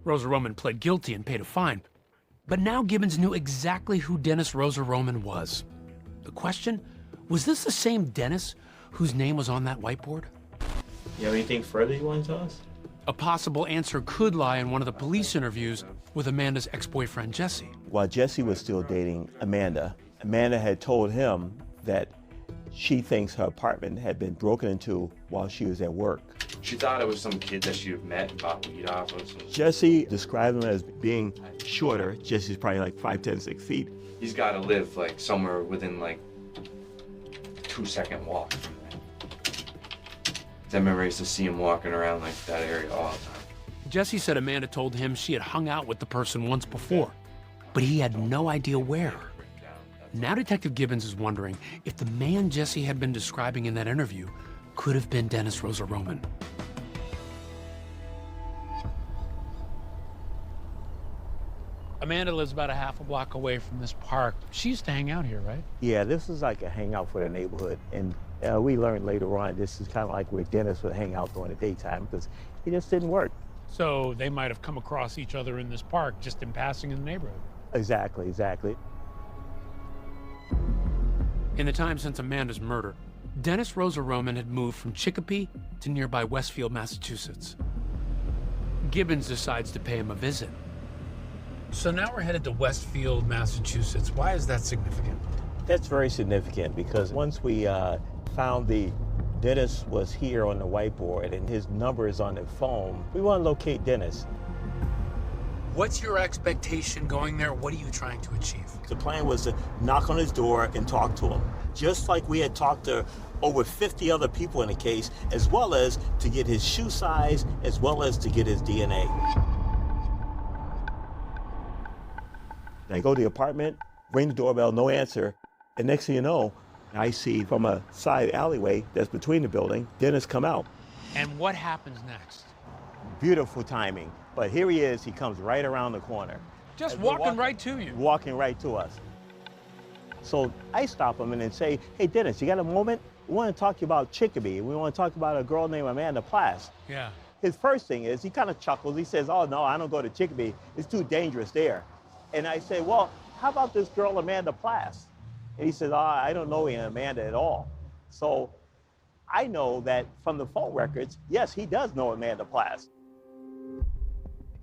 Rosa Roman pled guilty and paid a fine. But now Gibbons knew exactly who Dennis Rosa Roman was. The question, was this the same Dennis whose name was on that whiteboard? You have anything further you want to tell us? A possible answer could lie in one of the police interviews with Amanda's ex-boyfriend, Jesse. While Jesse was still dating Amanda, Amanda had told him that she thinks her apartment had been broken into while she was at work. She thought it was some kid that she had met and bought weed off of. Jesse described him as being shorter. Jesse's probably like 5'10", 6 feet. He's got to live like somewhere within like 2-second walk. I remember I used to see him walking around like that area all the time. Jesse said Amanda told him she had hung out with the person once before, but he had no idea where. Now Detective Gibbons is wondering if the man Jesse had been describing in that interview could have been Dennis Rosa Roman. Amanda lives about a half a block away from this park. She used to hang out here, right? Yeah, this is like a hangout for the neighborhood. And we learned later on, this is kind of like where Dennis would hang out during the daytime because he just didn't work. So they might have come across each other in this park just in passing in the neighborhood. Exactly, exactly. In the time since Amanda's murder, Dennis Rosa Roman had moved from Chicopee to nearby Westfield, Massachusetts. Gibbons decides to pay him a visit. So now we're headed to Westfield, Massachusetts. Why is that significant? That's very significant because once we found Dennis was here on the whiteboard and his number is on the phone, we want to locate Dennis. What's your expectation going there? What are you trying to achieve? The plan was to knock on his door and talk to him, just like we had talked to over 50 other people in the case, as well as to get his shoe size, as well as to get his DNA. I go to the apartment, ring the doorbell, no answer, and next thing you know, I see from a side alleyway that's between the building, Dennis come out. And what happens next? Beautiful timing. But here he is, he comes right around the corner. Just walking right to you. Walking right to us. So I stop him and then say, hey, Dennis, you got a moment? We want to talk to you about Chicopee. We want to talk about a girl named Amanda Plass. Yeah. His first thing is, he kind of chuckles. He says, oh, no, I don't go to Chicopee. It's too dangerous there. And I say, well, how about this girl Amanda Plass? And he says, oh, I don't know Amanda at all. So I know that from the phone records, yes, he does know Amanda Plass.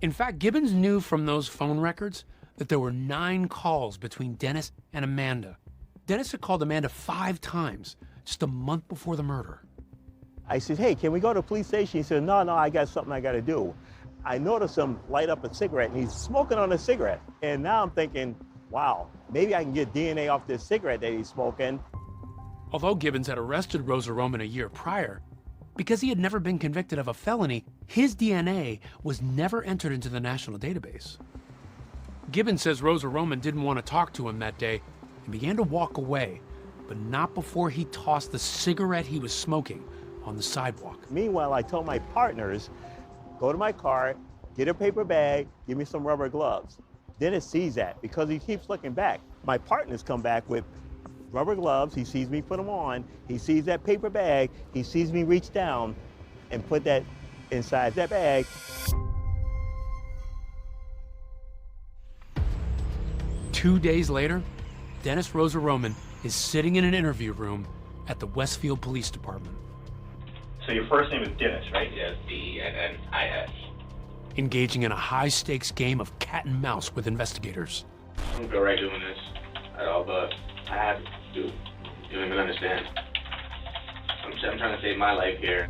In fact, Gibbons knew from those phone records that there were 9 calls between Dennis and Amanda. Dennis had called Amanda 5 times just a month before the murder. I said, hey, can we go to the police station? He said, no, I got something I got to do. I noticed him light up a cigarette, and he's smoking on a cigarette. And now I'm thinking, wow, maybe I can get DNA off this cigarette that he's smoking. Although Gibbons had arrested Rosa Roman a year prior, because he had never been convicted of a felony, his DNA was never entered into the national database. Gibbons says Rosa Roman didn't want to talk to him that day and began to walk away, but not before he tossed the cigarette he was smoking on the sidewalk. Meanwhile, I told my partners, go to my car, get a paper bag, give me some rubber gloves. Dennis sees that because he keeps looking back. My partners come back with rubber gloves, he sees me put them on, he sees that paper bag, he sees me reach down and put that inside that bag. Two days later, Dennis Rosa Roman is sitting in an interview room at the Westfield Police Department. So your first name is Dennis, right? Yes, D-E-N-N-I-S. Engaging in a high-stakes game of cat and mouse with investigators. I don't feel right doing this at all, but I have to. You don't even understand. I'm trying to save my life here.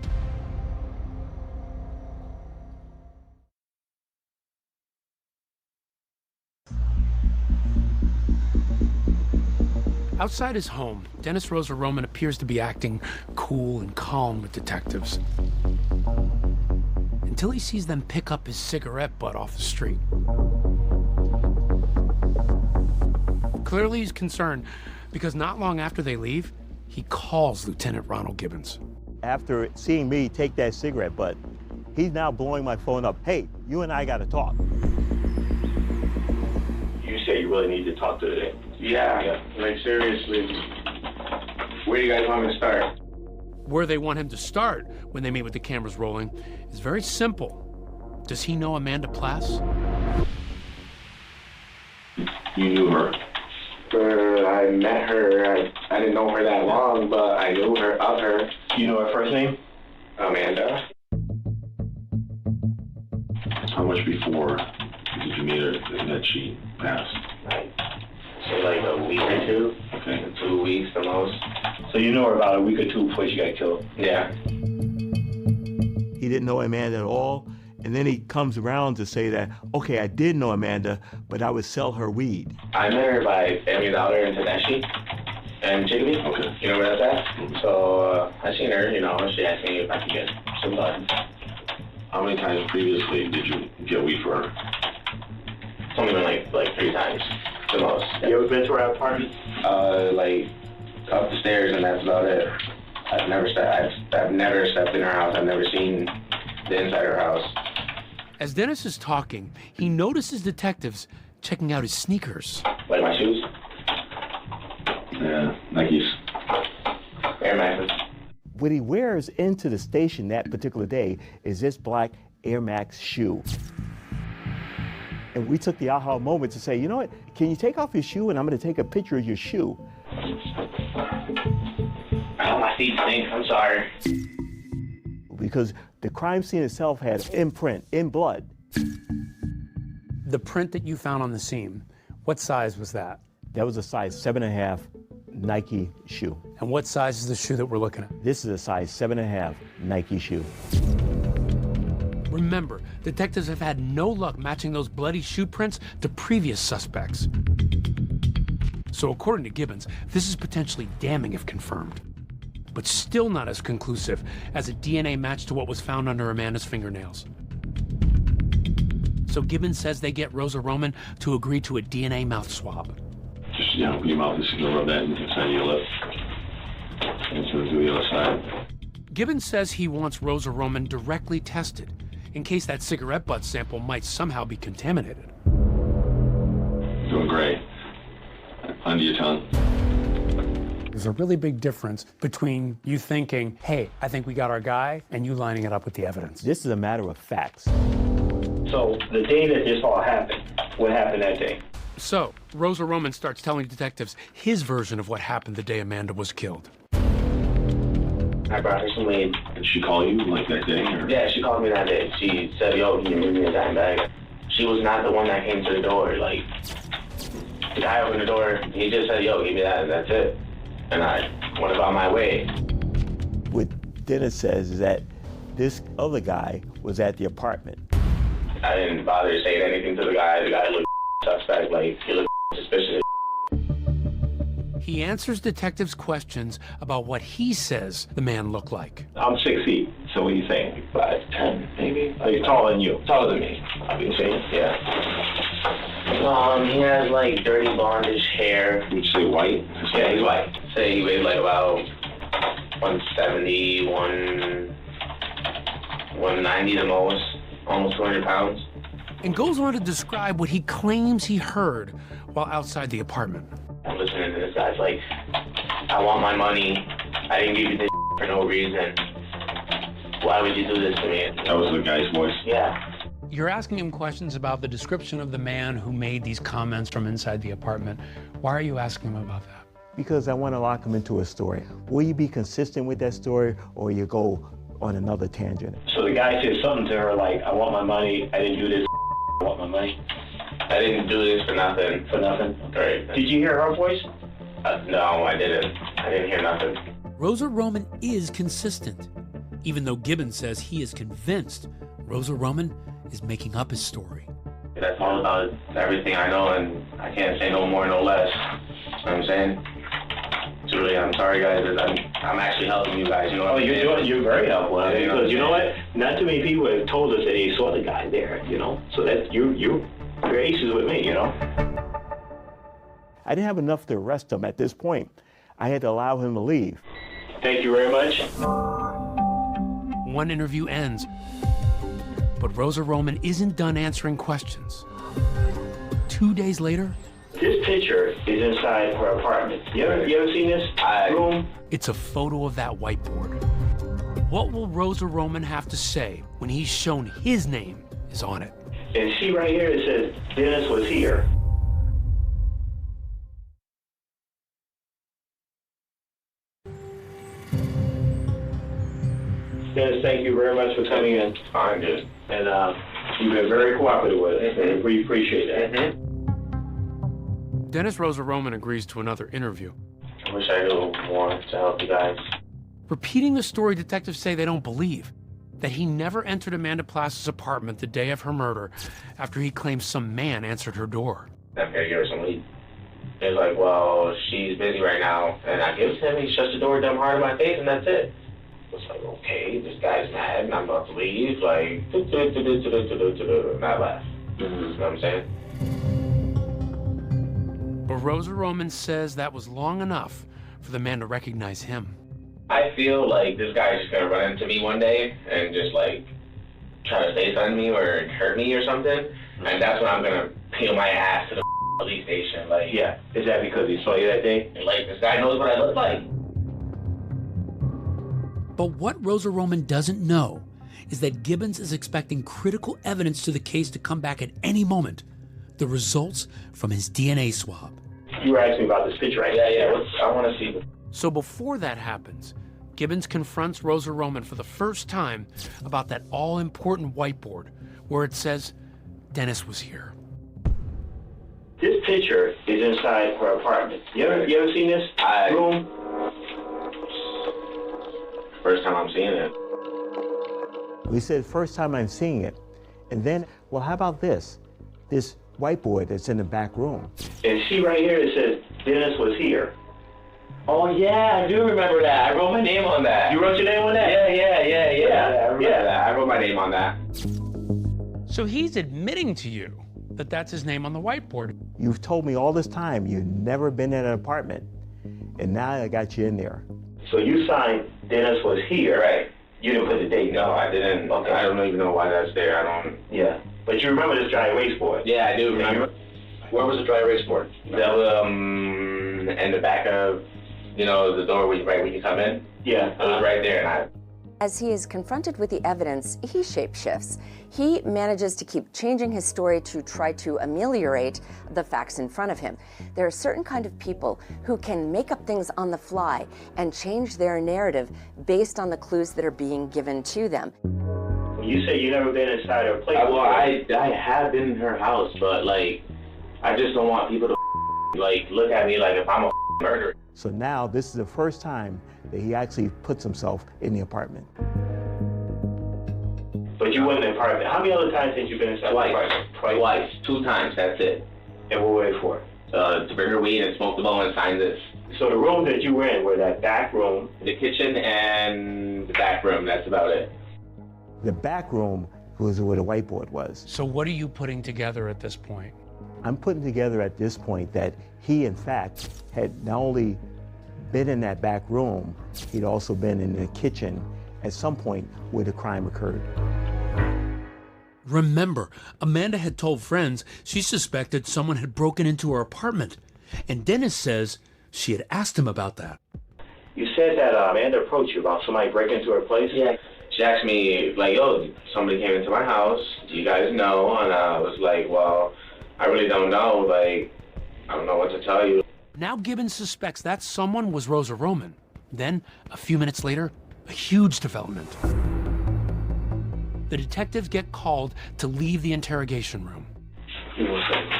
Outside his home, Dennis Rosa Roman appears to be acting cool and calm with detectives, until he sees them pick up his cigarette butt off the street. Clearly he's concerned, because not long after they leave, he calls Lieutenant Ronald Gibbons. After seeing me take that cigarette butt, he's now blowing my phone up. Hey, you and I got to talk. You say you really need to talk to today? Yeah, like seriously. Where do you guys want me to start? Where they want him to start when they meet with the cameras rolling is very simple. Does he know Amanda Plass? You knew her. I met her. I didn't know her that long, but I knew her of her. You know her first name? Amanda. How much before did you meet her that she passed? So like a week or two. Okay. 2 weeks the most. So you know her about a week or two before she got killed? Yeah. He didn't know Amanda at all. And then he comes around to say that, okay, I did know Amanda, but I would sell her weed. I met her by family dollar in Tedeschi and Chicopee. Okay. You know where that's at? So I seen her, she asked me if I could get some bud. How many times previously did you get weed for her? It's only been like 3 times. The most. You ever been to our apartment? Like up the stairs, and that's about it. I've never stepped in her house. I've never seen the inside of her house. As Dennis is talking, he notices detectives checking out his sneakers. Like my shoes? Yeah, Nikes. Air Maxes. What he wears into the station that particular day is this black Air Max shoe. And we took the aha moment to say, you know what, can you take off your shoe and I'm gonna take a picture of your shoe. Oh, my feet stink, I'm sorry. Because the crime scene itself had imprint in blood. The print that you found on the scene, what size was that? That was a size 7.5 Nike shoe. And what size is the shoe that we're looking at? This is a size 7.5 Nike shoe. Remember, detectives have had no luck matching those bloody shoe prints to previous suspects. So according to Gibbons, this is potentially damning if confirmed, but still not as conclusive as a DNA match to what was found under Amanda's fingernails. So Gibbons says they get Rosa Roman to agree to a DNA mouth swab. Just, open your mouth, just gonna rub that inside your lip. And so do the other side. Gibbons says he wants Rosa Roman directly tested in case that cigarette butt sample might somehow be contaminated. Doing great. Under your tongue. There's a really big difference between you thinking, hey, I think we got our guy, and you lining it up with the evidence. This is a matter of facts. So the day that this all happened, what happened that day? So, Rosa Roman starts telling detectives his version of what happened the day Amanda was killed. I brought her some weed. Did she call you like that day? Or? Yeah, she called me that day. She said, yo, can you bring me a dime bag? She was not the one that came to the door. Like, the guy opened the door, he just said, yo, give me that, and that's it. And I went about my way. What Dennis says is that this other guy was at the apartment. I didn't bother saying anything to the guy. The guy looked suspect, like, he looked suspicious. He answers detectives' questions about what he says the man looked like. I'm 6 feet, so what are you saying? 5'10", maybe? Oh, he's taller than you. Taller than me. Obviously. Yeah. He has, like, dirty blondish hair. Would you say white? Yeah, he's white. Say he weighed, like, about 170, 190 the most. Almost 200 pounds. And goes on to describe what he claims he heard while outside the apartment. I'm listening to this guy's like, I want my money. I didn't give you this for no reason. Why would you do this to me? That was the guy's voice? Yeah. You're asking him questions about the description of the man who made these comments from inside the apartment. Why are you asking him about that? Because I want to lock him into a story. Will you be consistent with that story, or you go on another tangent? So the guy said something to her like, I want my money, I didn't do this, I want my money. I didn't do this for nothing. For nothing? Right. Did you hear her voice? No, I didn't. I didn't hear nothing. Rosa Roman is consistent, even though Gibbons says he is convinced Rosa Roman is making up his story. That's all about everything I know, and I can't say no more, no less. You know what I'm saying? Truly, I'm sorry, guys. I'm actually helping you guys. You know what I'm saying? You're very helpful. Yeah, Because you know what? Not too many people have told us that they saw the guy there, you know? So that you're aces with me, you know? I didn't have enough to arrest him at this point. I had to allow him to leave. Thank you very much. One interview ends, but Rosa Roman isn't done answering questions. 2 days later, This picture is inside her apartment. You ever seen this room? It's a photo of that whiteboard. What will Rosa Roman have to say when he's shown his name is on it? And see right here, it says Dennis was here. Dennis, thank you very much for coming in. Fine, dude. And you've been very cooperative with us, and we appreciate that. Dennis Rosa Roman agrees to another interview. I wish I knew more to help you guys. Repeating the story detectives say they don't believe, that he never entered Amanda Plass's apartment the day of her murder after he claims some man answered her door. I gotta give her some weed. It's like, well, she's busy right now. And I give it to him, he shuts the door dumb hard in my face, and that's it. It's like, okay, this guy's mad, and I'm about to leave, like, and I left. You know what I'm saying? But Rosa Roman says that was long enough for the man to recognize him. I feel like this guy's just gonna run into me one day and just like try to say something to me or hurt me or something, and that's when I'm gonna peel my ass to the police station. Like, yeah, is that because he saw you that day? And like, this guy knows what I look like. But what Rosa Roman doesn't know is that Gibbons is expecting critical evidence to the case to come back at any moment. The results from his DNA swab. You were asking about this picture, right? Yeah. I want to see. So before that happens, Gibbons confronts Rosa Roman for the first time about that all-important whiteboard where it says, Dennis was here. This picture is inside her apartment. You ever seen this room? First time I'm seeing it. We said, first time I'm seeing it. And then, well, how about this? This whiteboard that's in the back room. And see right here, it says, Dennis was here. Oh, yeah, I do remember that. I wrote my name on that. You wrote your name on that? Yeah. I remember that. I wrote my name on that. So he's admitting to you that that's his name on the whiteboard. You've told me all this time you've never been in an apartment, and now I got you in there. So you signed Dennis was here, right? You didn't put the date. No, I didn't. Okay. I don't even know why that's there. I don't. Yeah. But you remember this dry erase board? Yeah, I do remember. Where was the dry erase board? That was in the back of, the door right when you come in. Yeah. It was right there, and As he is confronted with the evidence, he shapeshifts. He manages to keep changing his story to try to ameliorate the facts in front of him. There are certain kind of people who can make up things on the fly and change their narrative based on the clues that are being given to them. You say you never been inside her place. Well, I have been in her house, but like, I just don't want people to like look at me like if I'm a murderer. So now this is the first time that he actually puts himself in the apartment. But you went in the apartment. How many other times have you been inside the apartment? Twice. 2 times, that's it. And what were they for? To bring her weed and smoke the bowl and sign this. So the room that you were in were that back room, the kitchen, and the back room. That's about it. The back room was where the whiteboard was. So what are you putting together at this point? I'm putting together at this point that he, in fact, had not only been in that back room, he'd also been in the kitchen at some point where the crime occurred. Remember, Amanda had told friends she suspected someone had broken into her apartment, and Dennis says she had asked him about that. You said that Amanda approached you about somebody breaking into her place? Yeah. She asked me, like, yo, somebody came into my house. Do you guys know? And I was like, well, I really don't know. Like, I don't know what to tell you. Now Gibbons suspects that someone was Rosa Roman. Then, a few minutes later, a huge development. The detectives get called to leave the interrogation room. Give me 1 second.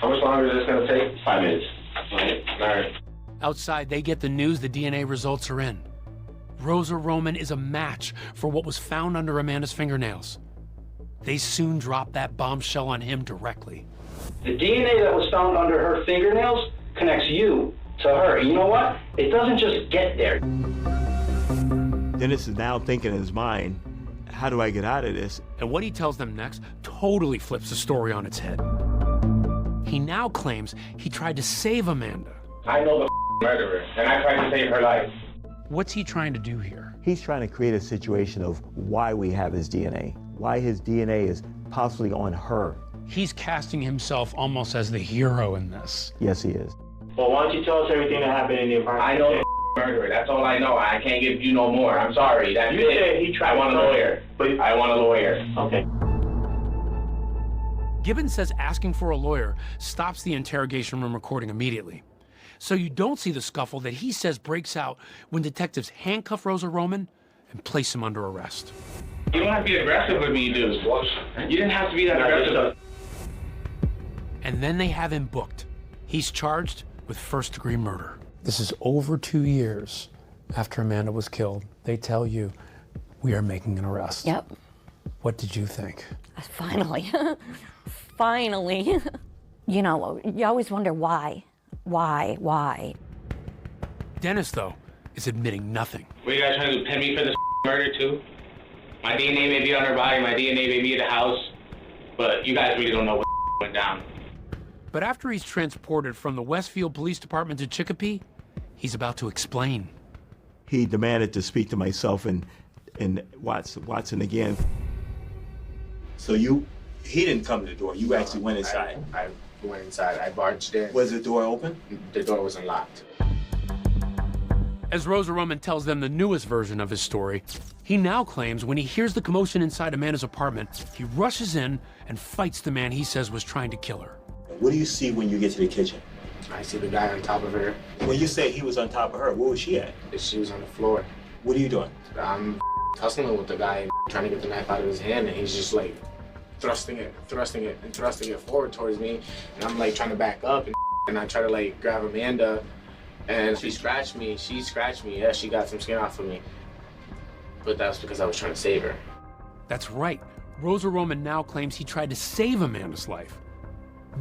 How much longer is this going to take? 5 minutes. All right. Outside, they get the news the DNA results are in. Rosa Roman is a match for what was found under Amanda's fingernails. They soon drop that bombshell on him directly. The DNA that was found under her fingernails connects you to her. You know what? It doesn't just get there. Dennis is now thinking in his mind, how do I get out of this? And what he tells them next totally flips the story on its head. He now claims he tried to save Amanda. I know the murderer, and I tried to save her life. What's he trying to do here? He's trying to create a situation of why we have his DNA, why his DNA is possibly on her. He's casting himself almost as the hero in this. Yes, he is. Well, why don't you tell us everything that happened in the apartment? I know the murderer. That's all I know. I can't give you no more. I'm sorry. That's you said he tried. I want a lawyer. But I want a lawyer. Okay. Gibbons says asking for a lawyer stops the interrogation room recording immediately. So you don't see the scuffle that he says breaks out when detectives handcuff Rosa Roman and place him under arrest. You don't have to be aggressive with me, dude. You didn't have to be that aggressive. And then they have him booked. He's charged with first-degree murder. This is over 2 years after Amanda was killed. They tell you, we are making an arrest. Yep. What did you think? Finally. Finally. You know, you always wonder why. Why? Dennis, though, is admitting nothing. What are you guys trying to do, pin me for this murder, too? My DNA may be on her body, my DNA may be at the house, but you guys really don't know what went down. But after he's transported from the Westfield Police Department to Chicopee, he's about to explain. He demanded to speak to myself and Watson again. So he didn't come to the door. You actually went inside. I went inside. I barged in. Was the door open? The door was unlocked. As Rosa Roman tells them the newest version of his story, he now claims when he hears the commotion inside Amanda's apartment, he rushes in and fights the man he says was trying to kill her. What do you see when you get to the kitchen? I see the guy on top of her. When you say he was on top of her, where was she at? She was on the floor. What are you doing? I'm tussling with the guy, trying to get the knife out of his hand, and he's just like thrusting it forward towards me, and I'm like trying to back up, and I try to like grab Amanda, and she scratched me. Yeah, she got some skin off of me, but that was because I was trying to save her. That's right. Rosa Roman now claims he tried to save Amanda's life.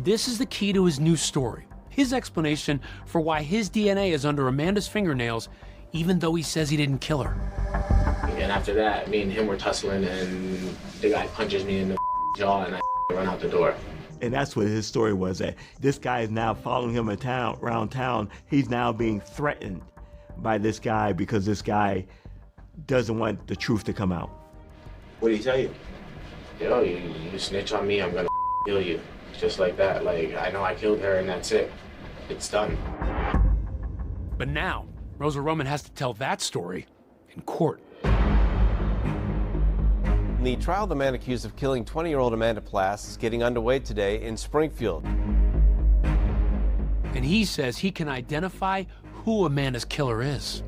This is the key to his new story. His explanation for why his DNA is under Amanda's fingernails, even though he says he didn't kill her. And after that, me and him were tussling, and the guy punches me in the jaw, and I run out the door. And that's what his story was, that this guy is now following him around town. He's now being threatened by this guy because this guy doesn't want the truth to come out. What did he tell you? Yo, you snitch on me, I'm gonna kill you. Just like that. Like, I know I killed her, and that's it. It's done. But now, Rosa Roman has to tell that story in court. The trial of the man accused of killing 20-year-old Amanda Plass is getting underway today in Springfield. And he says he can identify who Amanda's killer is.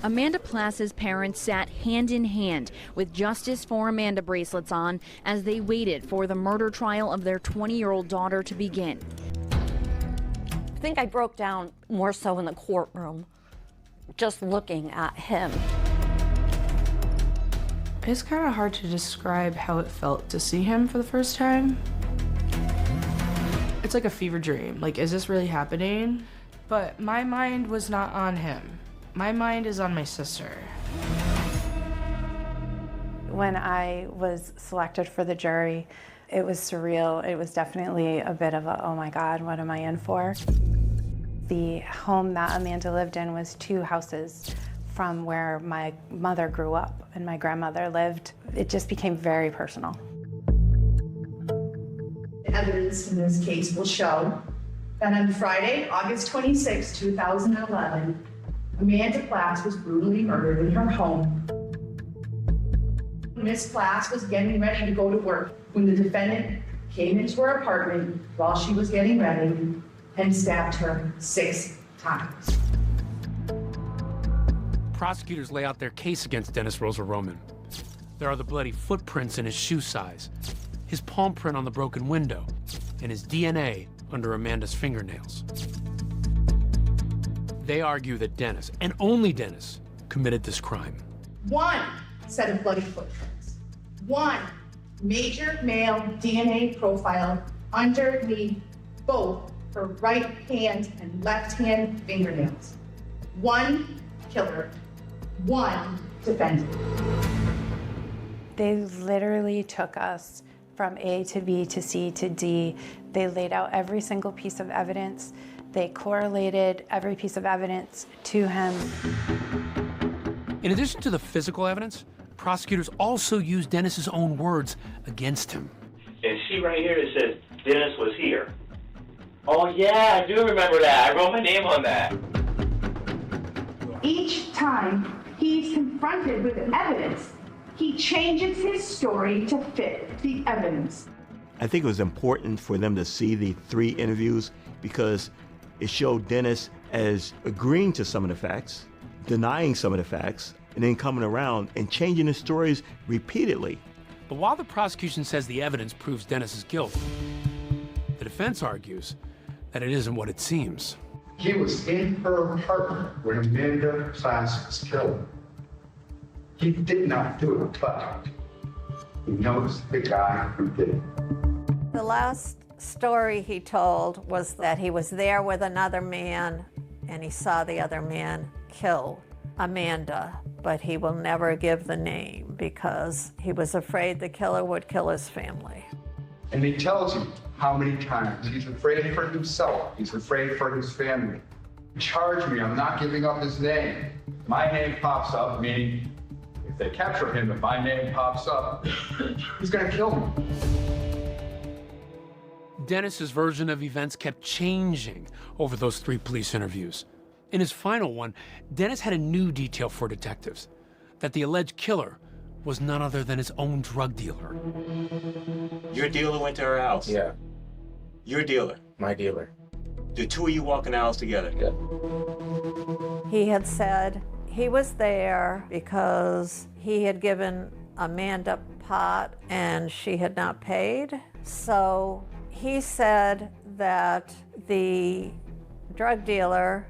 Amanda Plass's parents sat hand in hand with Justice for Amanda bracelets on as they waited for the murder trial of their 20-year-old daughter to begin. I think I broke down more so in the courtroom, just looking at him. It's kind of hard to describe how it felt to see him for the first time. It's like a fever dream. Like, is this really happening? But my mind was not on him. My mind is on my sister. When I was selected for the jury, it was surreal. It was definitely a bit of a, oh my God, what am I in for? The home that Amanda lived in was 2 houses from where my mother grew up and my grandmother lived. It just became very personal. The evidence in this case will show that on Friday, August 26, 2011, Amanda Plass was brutally murdered in her home. Miss Plass was getting ready to go to work when the defendant came into her apartment while she was getting ready and stabbed her 6 times. Prosecutors lay out their case against Dennis Rosa Roman. There are the bloody footprints in his shoe size, his palm print on the broken window, and his DNA under Amanda's fingernails. They argue that Dennis, and only Dennis, committed this crime. 1 set of bloody footprints. 1 major male DNA profile underneath both her right hand and left hand fingernails. 1 killer, 1 defendant. They literally took us from A to B to C to D. They laid out every single piece of evidence. They correlated every piece of evidence to him. In addition to the physical evidence, prosecutors also used Dennis's own words against him. And she right here, it says, Dennis was here. Oh yeah, I do remember that. I wrote my name on that. Each time he's confronted with evidence, he changes his story to fit the evidence. I think it was important for them to see the 3 interviews because it showed Dennis as agreeing to some of the facts, denying some of the facts, and then coming around and changing his stories repeatedly. But while the prosecution says the evidence proves Dennis's guilt, the defense argues that it isn't what it seems. He was in her apartment when Amanda Plass was killed. He did not do it, but he knows the guy who did it. The last story he told was that he was there with another man and he saw the other man kill Amanda, but he will never give the name because he was afraid the killer would kill his family. And he tells you how many times he's afraid for himself, he's afraid for his family. Charge me, I'm not giving up his name. My name pops up, meaning if they capture him, if my name pops up, he's gonna kill me. Dennis's version of events kept changing over those 3 police interviews. In his final one, Dennis had a new detail for detectives, that the alleged killer was none other than his own drug dealer. Your dealer went to her house? Yeah. Your dealer? My dealer. The 2 of you walk in the house together? Yeah. He had said he was there because he had given Amanda pot and she had not paid. So he said that the drug dealer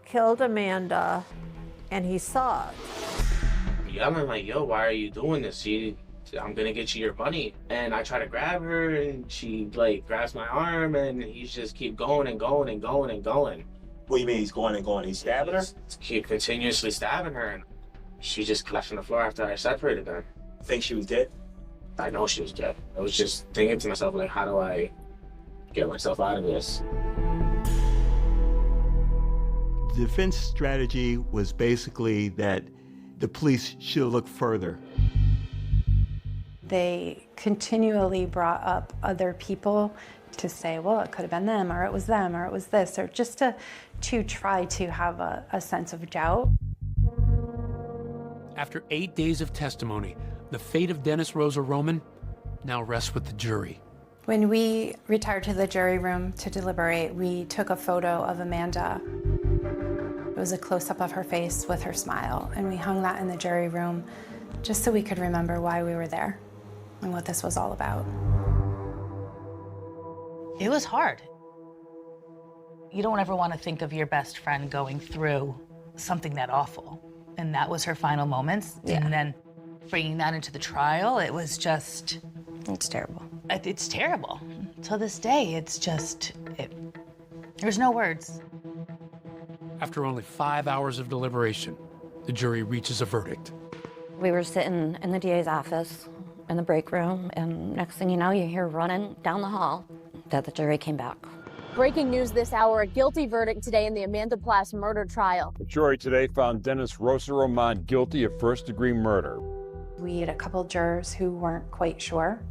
killed Amanda and he saw it. I'm like, yo, why are you doing this? I'm gonna get you your money. And I try to grab her and she like grabs my arm and he's just keep going and going and going and going. What do you mean he's going and going? He's stabbing her? Keep continuously stabbing her and she just collapsed on the floor after I separated her. Think she was dead? I know she was dead. I was just thinking to myself, like, how do I get myself out of this? The defense strategy was basically that the police should look further. They continually brought up other people to say, well, it could have been them, or it was them, or it was this, or just to try to have a sense of doubt. After 8 days of testimony, the fate of Dennis Rosa Roman now rests with the jury. When we retired to the jury room to deliberate, we took a photo of Amanda. It was a close-up of her face with her smile, and we hung that in the jury room just so we could remember why we were there and what this was all about. It was hard. You don't ever want to think of your best friend going through something that awful. And that was her final moments. Yeah. And then bringing that into the trial, it was just... It's terrible. It's terrible. To this day, it's just... there's no words. After only 5 hours of deliberation, the jury reaches a verdict. We were sitting in the DA's office in the break room, and next thing you know, you hear running down the hall that the jury came back. Breaking news this hour, a guilty verdict today in the Amanda Plass murder trial. The jury today found Dennis Rosa Roman guilty of first-degree murder. We had a couple jurors who weren't quite sure.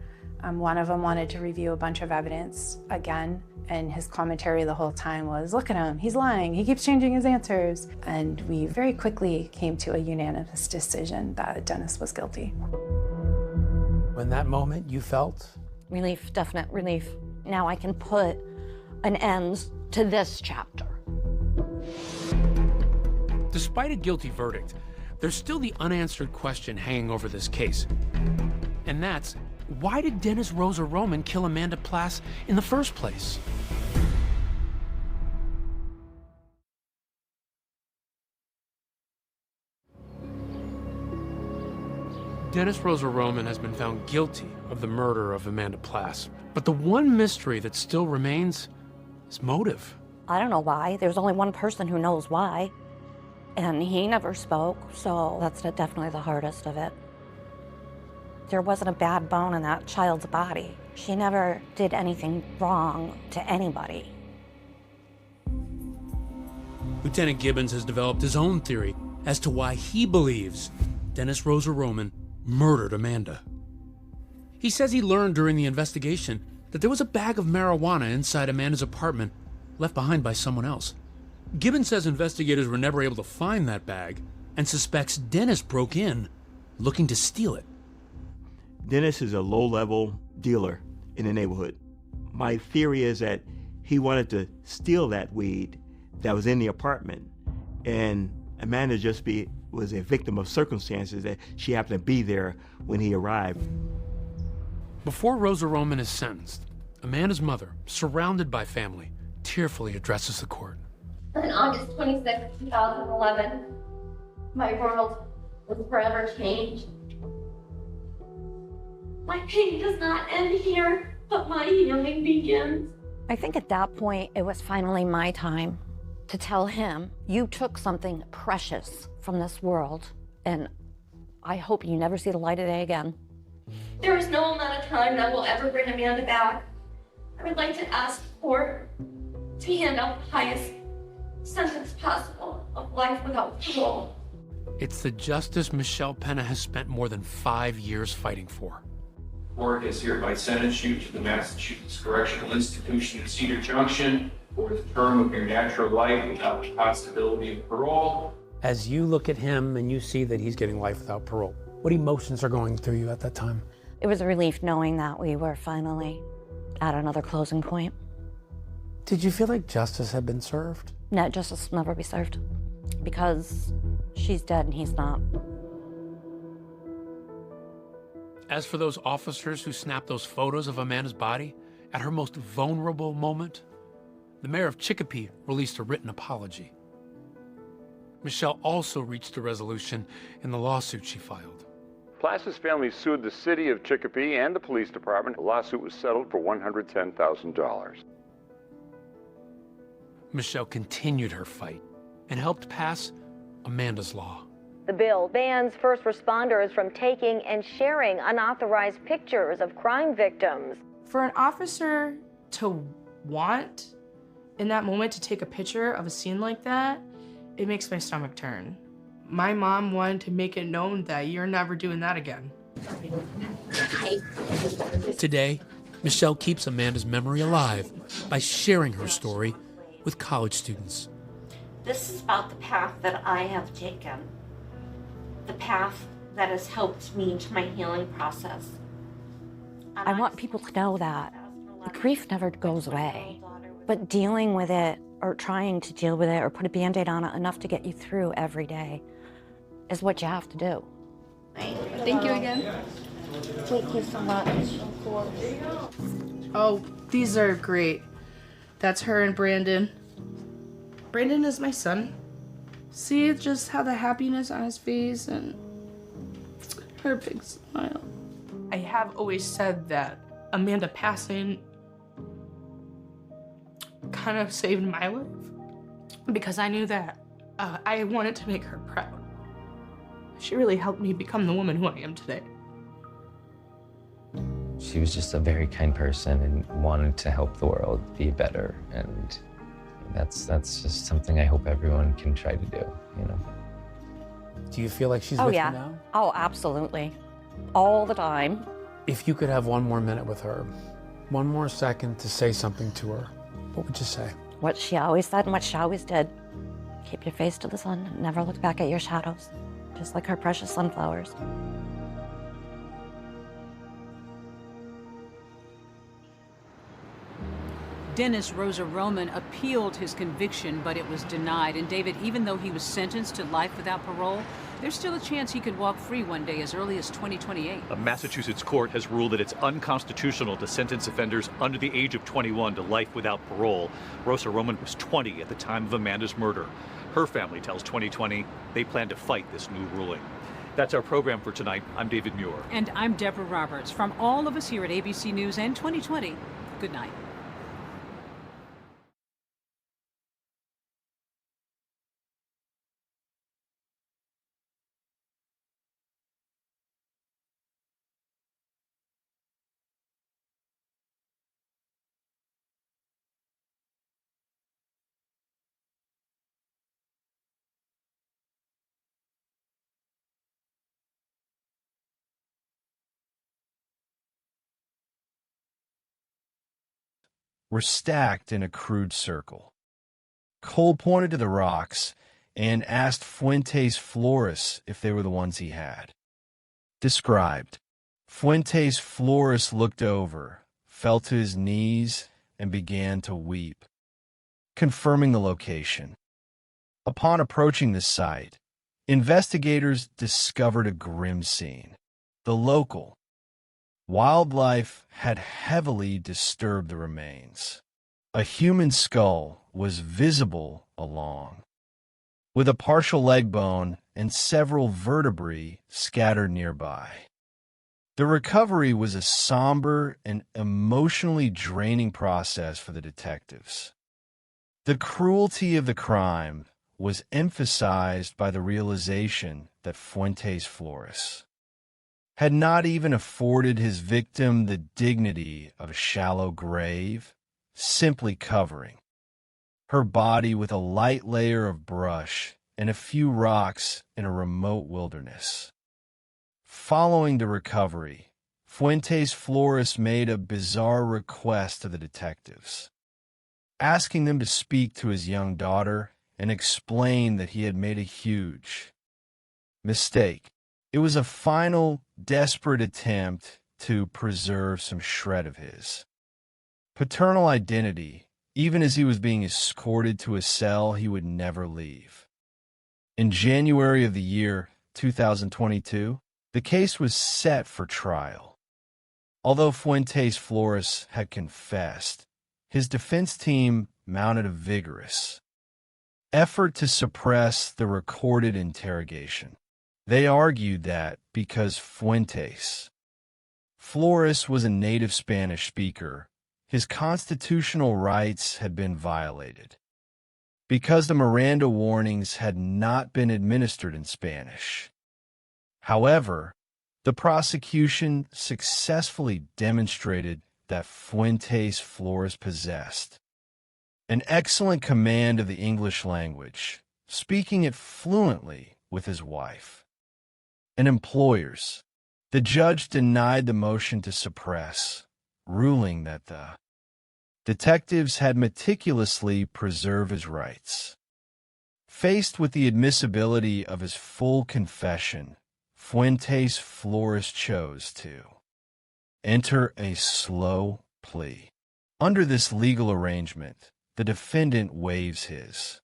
One of them wanted to review a bunch of evidence again, and his commentary the whole time was, look at him, he's lying, he keeps changing his answers. And we very quickly came to a unanimous decision that Dennis was guilty. When that moment you felt? Relief, definite relief. Now I can put an end to this chapter. Despite a guilty verdict, there's still the unanswered question hanging over this case. And that's, why did Dennis Rosa Roman kill Amanda Plass in the first place? Dennis Rosa Roman has been found guilty of the murder of Amanda Plass. But the one mystery that still remains is motive. I don't know why. There's only one person who knows why. And he never spoke, so that's definitely the hardest of it. There wasn't a bad bone in that child's body. She never did anything wrong to anybody. Lieutenant Gibbons has developed his own theory as to why he believes Dennis Rosa Roman murdered Amanda. He says he learned during the investigation that there was a bag of marijuana inside Amanda's apartment left behind by someone else. Gibbons says investigators were never able to find that bag and suspects Dennis broke in looking to steal it. Dennis is a low-level dealer in the neighborhood. My theory is that he wanted to steal that weed that was in the apartment, and Amanda was a victim of circumstances that she happened to be there when he arrived. Before Rosa Roman is sentenced, Amanda's mother, surrounded by family, tearfully addresses the court. On August 26, 2011, my world was forever changed. My pain does not end here. but my healing begins. I think at that point, it was finally my time to tell him, you took something precious from this world, and I hope you never see the light of day again. There is no amount of time that will ever bring Amanda back. I would like to ask the court to hand out the highest sentence possible of life without parole. It's the justice Michelle Pena has spent more than 5 years fighting for. Court has hereby sentenced you to the Massachusetts Correctional Institution in Cedar Junction for the term of your natural life without the possibility of parole. As you look at him and you see that he's getting life without parole, what emotions are going through you at that time? It was a relief knowing that we were finally at another closing point. Did you feel like justice had been served? No, justice will never be served because she's dead and he's not. As for those officers who snapped those photos of Amanda's body at her most vulnerable moment, the mayor of Chicopee released a written apology. Michelle also reached a resolution in the lawsuit she filed. Plass's family sued the city of Chicopee and the police department. The lawsuit was settled for $110,000. Michelle continued her fight and helped pass Amanda's Law. The bill bans first responders from taking and sharing unauthorized pictures of crime victims. For an officer to want, in that moment, to take a picture of a scene like that, it makes my stomach turn. My mom wanted to make it known that you're never doing that again. Today, Michelle keeps Amanda's memory alive by sharing her story with college students. This is about the path that I have taken, the path that has helped me to my healing process. I want people to know that the grief never goes away, but dealing with it or trying to deal with it or put a Band-Aid on it enough to get you through every day is what you have to do. Thank you again. Thank you so much. Oh, these are great. That's her and Brandon. Brandon is my son. See just how the happiness on his face and her big smile. I have always said that Amanda passing kind of saved my life because I knew that I wanted to make her proud. She really helped me become the woman who I am today. She was just a very kind person and wanted to help the world be better, and that's just something I hope everyone can try to do, you know. Do you feel like she's with you now? Oh, absolutely. All the time. If you could have one more minute with her, one more second to say something to her, what would you say? What she always said and what she always did. Keep your face to the sun and never look back at your shadows, just like her precious sunflowers. Dennis Rosa Roman appealed his conviction, but it was denied. And David, even though he was sentenced to life without parole, there's still a chance he could walk free one day as early as 2028. A Massachusetts court has ruled that it's unconstitutional to sentence offenders under the age of 21 to life without parole. Rosa Roman was 20 at the time of Amanda's murder. Her family tells 2020 they plan to fight this new ruling. That's our program for tonight. I'm David Muir. And I'm Deborah Roberts. From all of us here at ABC News and 2020, good night. were stacked in a crude circle. Cole pointed to the rocks and asked Fuentes Flores if they were the ones he had. Described. Fuentes Flores looked over, fell to his knees, and began to weep, confirming the location. Upon approaching the site, investigators discovered a grim scene. The local wildlife had heavily disturbed the remains. A human skull was visible along, with a partial leg bone and several vertebrae scattered nearby. The recovery was a somber and emotionally draining process for the detectives. The cruelty of the crime was emphasized by the realization that Fuentes Flores had not even afforded his victim the dignity of a shallow grave, simply covering her body with a light layer of brush and a few rocks in a remote wilderness. Following the recovery, Fuentes Flores made a bizarre request to the detectives, asking them to speak to his young daughter and explain that he had made a huge mistake. It was a final, desperate attempt to preserve some shred of his paternal identity, even as he was being escorted to a cell he would never leave. In January of the year 2022, the case was set for trial. Although Fuentes Flores had confessed, his defense team mounted a vigorous effort to suppress the recorded interrogation. They argued that because Fuentes Flores was a native Spanish speaker, his constitutional rights had been violated. Because the Miranda warnings had not been administered in Spanish. However, the prosecution successfully demonstrated that Fuentes Flores possessed an excellent command of the English language, speaking it fluently with his wife and employers. The judge denied the motion to suppress, ruling that the detectives had meticulously preserved his rights. Faced with the admissibility of his full confession, Fuentes Flores chose to enter a slow plea. Under this legal arrangement, the defendant waives his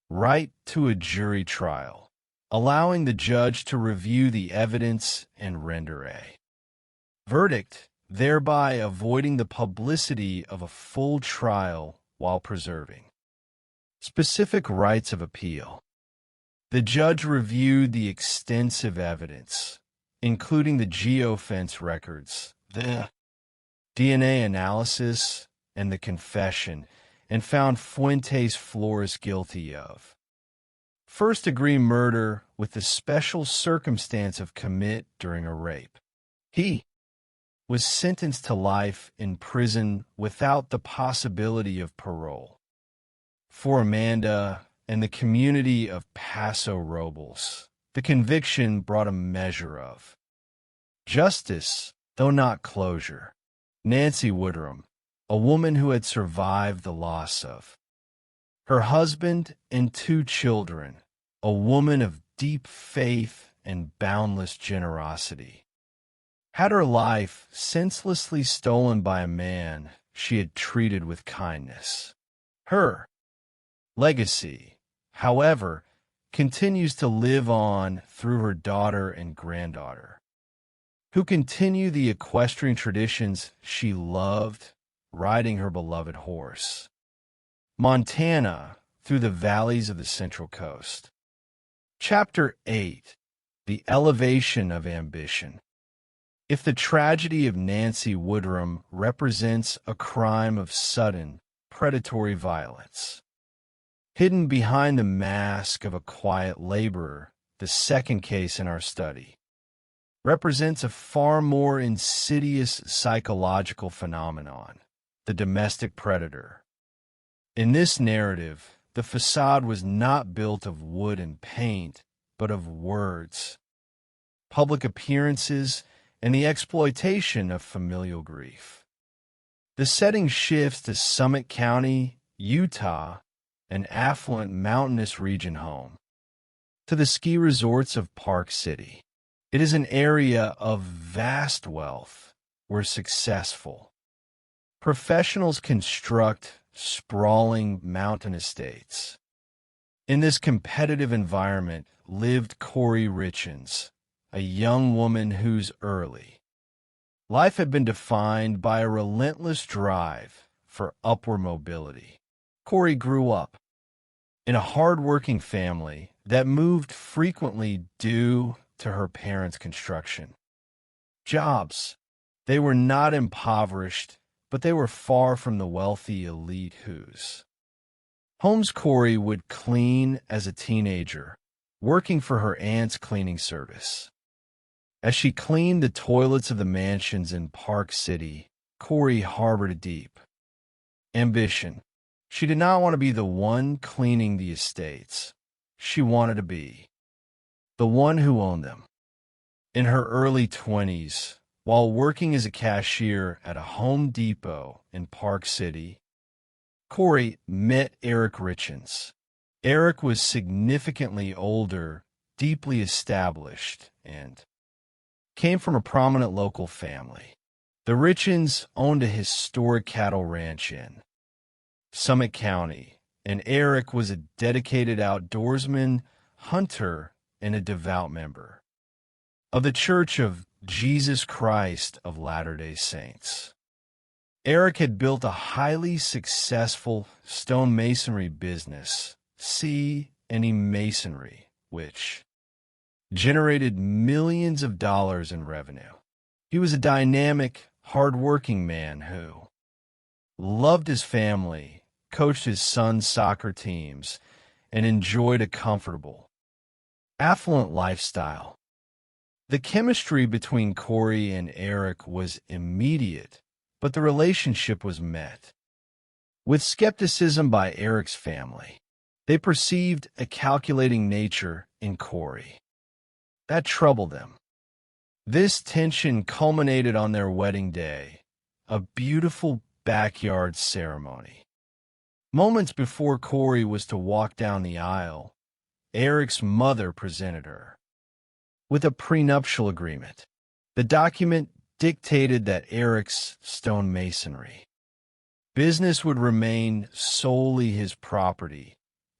right to a jury trial, allowing the judge to review the evidence and render a verdict, thereby avoiding the publicity of a full trial while preserving specific rights of appeal. The judge reviewed the extensive evidence, including the geofence records, the DNA analysis, and the confession, and found Fuentes Flores guilty of first-degree murder with the special circumstance of commit during a rape. He was sentenced to life in prison without the possibility of parole. For Amanda and the community of Paso Robles, the conviction brought a measure of justice, though not closure. Nancy Woodrum, a woman who had survived the loss of her husband and 2 children, a woman of deep faith and boundless generosity, had her life senselessly stolen by a man she had treated with kindness. Her legacy, however, continues to live on through her daughter and granddaughter, who continue the equestrian traditions she loved, riding her beloved horse. Montana through the valleys of the Central Coast. Chapter 8. The Elevation of Ambition. If the tragedy of Nancy Woodrum represents a crime of sudden, predatory violence, hidden behind the mask of a quiet laborer, the second case in our study represents a far more insidious psychological phenomenon, the domestic predator. In this narrative, the facade was not built of wood and paint, but of words, public appearances, and the exploitation of familial grief. The setting shifts to Summit County, Utah, an affluent mountainous region home to the ski resorts of Park City. It is an area of vast wealth where successful professionals construct sprawling mountain estates. In this competitive environment lived Corey Richens, a young woman whose early life had been defined by a relentless drive for upward mobility. Corey grew up in a hard-working family that moved frequently due to her parents' construction jobs. They were not impoverished, but they were far from the wealthy elite who's. Holmes Corey would clean as a teenager, working for her aunt's cleaning service. As she cleaned the toilets of the mansions in Park City, Corey harbored a deep ambition. She did not want to be the one cleaning the estates. She wanted to be the one who owned them. In her early 20s, while working as a cashier at a Home Depot in Park City, Corey met Eric Richens. Eric was significantly older, deeply established, and came from a prominent local family. The Richens owned a historic cattle ranch in Summit County, and Eric was a dedicated outdoorsman, hunter, and a devout member of the Church of Jesus Christ of Latter-day Saints. Eric had built a highly successful stonemasonry business, C&E Masonry, which generated millions of dollars in revenue. He was a dynamic, hard-working man who loved his family, coached his son's soccer teams, and enjoyed a comfortable, affluent lifestyle. The chemistry between Corey and Eric was immediate, but the relationship was met with skepticism by Eric's family. They perceived a calculating nature in Corey. That troubled them. This tension culminated on their wedding day, a beautiful backyard ceremony. Moments before Corey was to walk down the aisle, Eric's mother presented her with a prenuptial agreement. The document dictated that Eric's stonemasonry business would remain solely his property,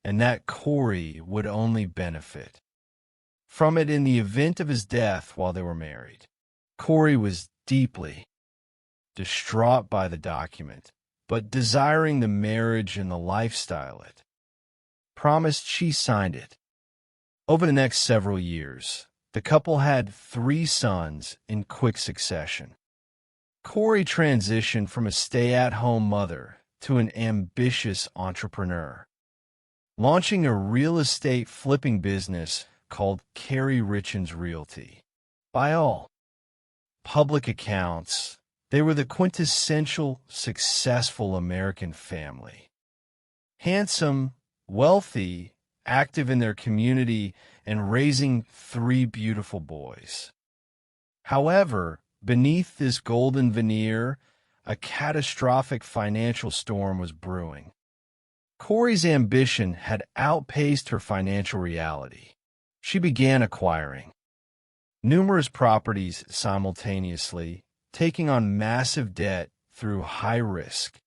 and that Corey would only benefit from it in the event of his death while they were married. Corey was deeply distraught by the document, but desiring the marriage and the lifestyle it promised, she signed it. Over the next several years, the couple had 3 sons in quick succession. Corey transitioned from a stay-at-home mother to an ambitious entrepreneur, launching a real estate flipping business called Carrie Richens Realty. By all public accounts, they were the quintessential successful American family. Handsome, wealthy, active in their community, and raising 3 beautiful boys. However, beneath this golden veneer, a catastrophic financial storm was brewing. Corey's ambition had outpaced her financial reality. She began acquiring numerous properties simultaneously, taking on massive debt through high-risk,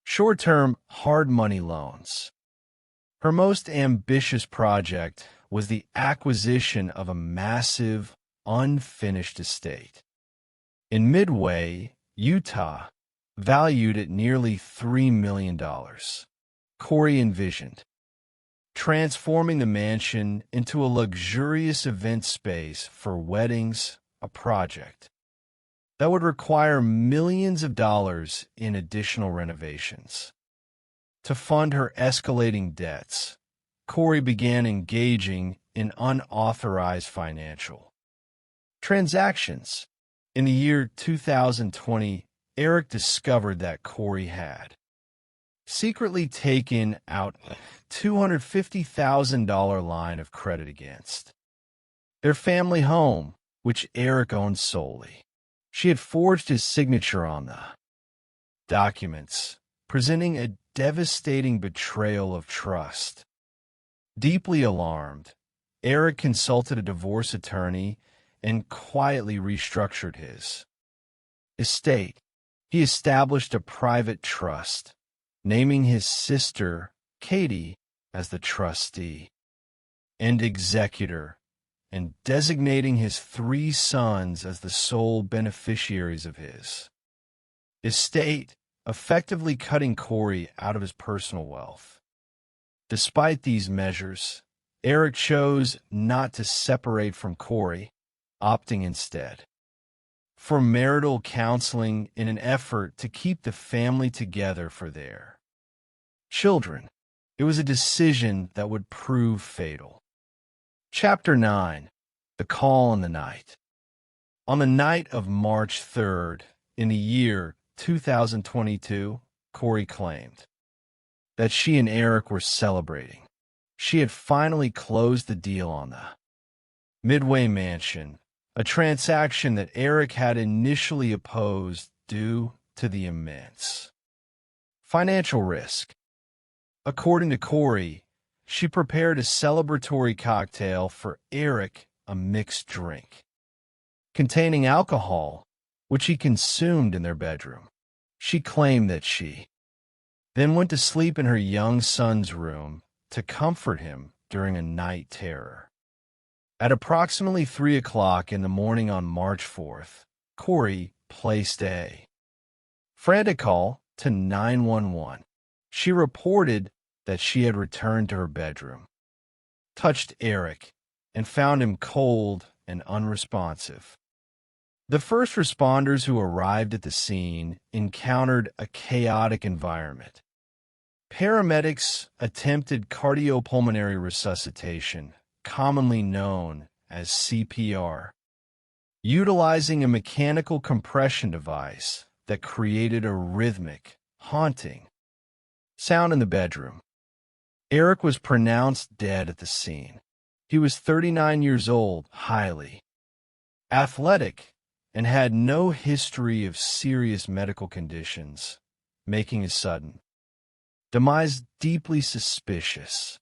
short-term, hard money loans. Her most ambitious project was the acquisition of a massive, unfinished estate in Midway, Utah, valued at nearly $3 million. Corey envisioned transforming the mansion into a luxurious event space for weddings, a project that would require millions of dollars in additional renovations. To fund her escalating debts, Corey began engaging in unauthorized financial transactions. In the year 2020, Eric discovered that Corey had secretly taken out a $250,000 line of credit against their family home, which Eric owned solely. She had forged his signature on the documents, presenting a devastating betrayal of trust. Deeply alarmed, Eric consulted a divorce attorney and quietly restructured his estate. He established a private trust, naming his sister, Katie, as the trustee and executor, and designating his 3 sons as the sole beneficiaries of his estate, effectively cutting Corey out of his personal wealth. Despite these measures, Eric chose not to separate from Corey, opting instead for marital counseling in an effort to keep the family together for their children. It was a decision that would prove fatal. Chapter 9. The Call in the Night. On the night of March 3rd, in the year 2022, Corey claimed that she and Eric were celebrating. She had finally closed the deal on the Midway Mansion, a transaction that Eric had initially opposed due to the immense financial risk. According to Corey, she prepared a celebratory cocktail for Eric, a mixed drink containing alcohol, which he consumed in their bedroom. She claimed that she then went to sleep in her young son's room to comfort him during a night terror. At approximately 3 o'clock in the morning on March 4th, Corey placed a frantic call to 911. She reported that she had returned to her bedroom, touched Eric, and found him cold and unresponsive. The first responders who arrived at the scene encountered a chaotic environment. Paramedics attempted cardiopulmonary resuscitation, commonly known as CPR, utilizing a mechanical compression device that created a rhythmic, haunting sound in the bedroom. Eric was pronounced dead at the scene. He was 39 years old, highly athletic, and had no history of serious medical conditions, making his sudden demise deeply suspicious.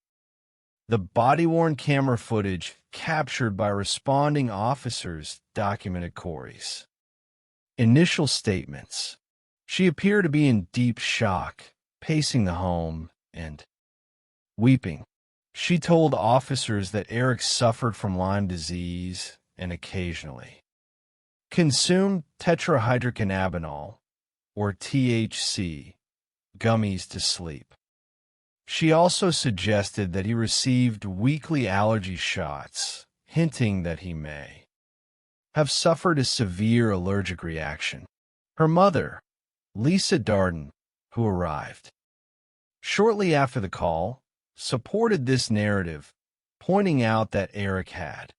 The body-worn camera footage captured by responding officers documented Corey's initial statements. She appeared to be in deep shock, pacing the home and weeping. She told officers that Eric suffered from Lyme disease and occasionally consumed tetrahydrocannabinol, or THC, gummies to sleep. She also suggested that he received weekly allergy shots, hinting that he may have suffered a severe allergic reaction. Her mother, Lisa Darden, who arrived shortly after the call, supported this narrative, pointing out that Eric had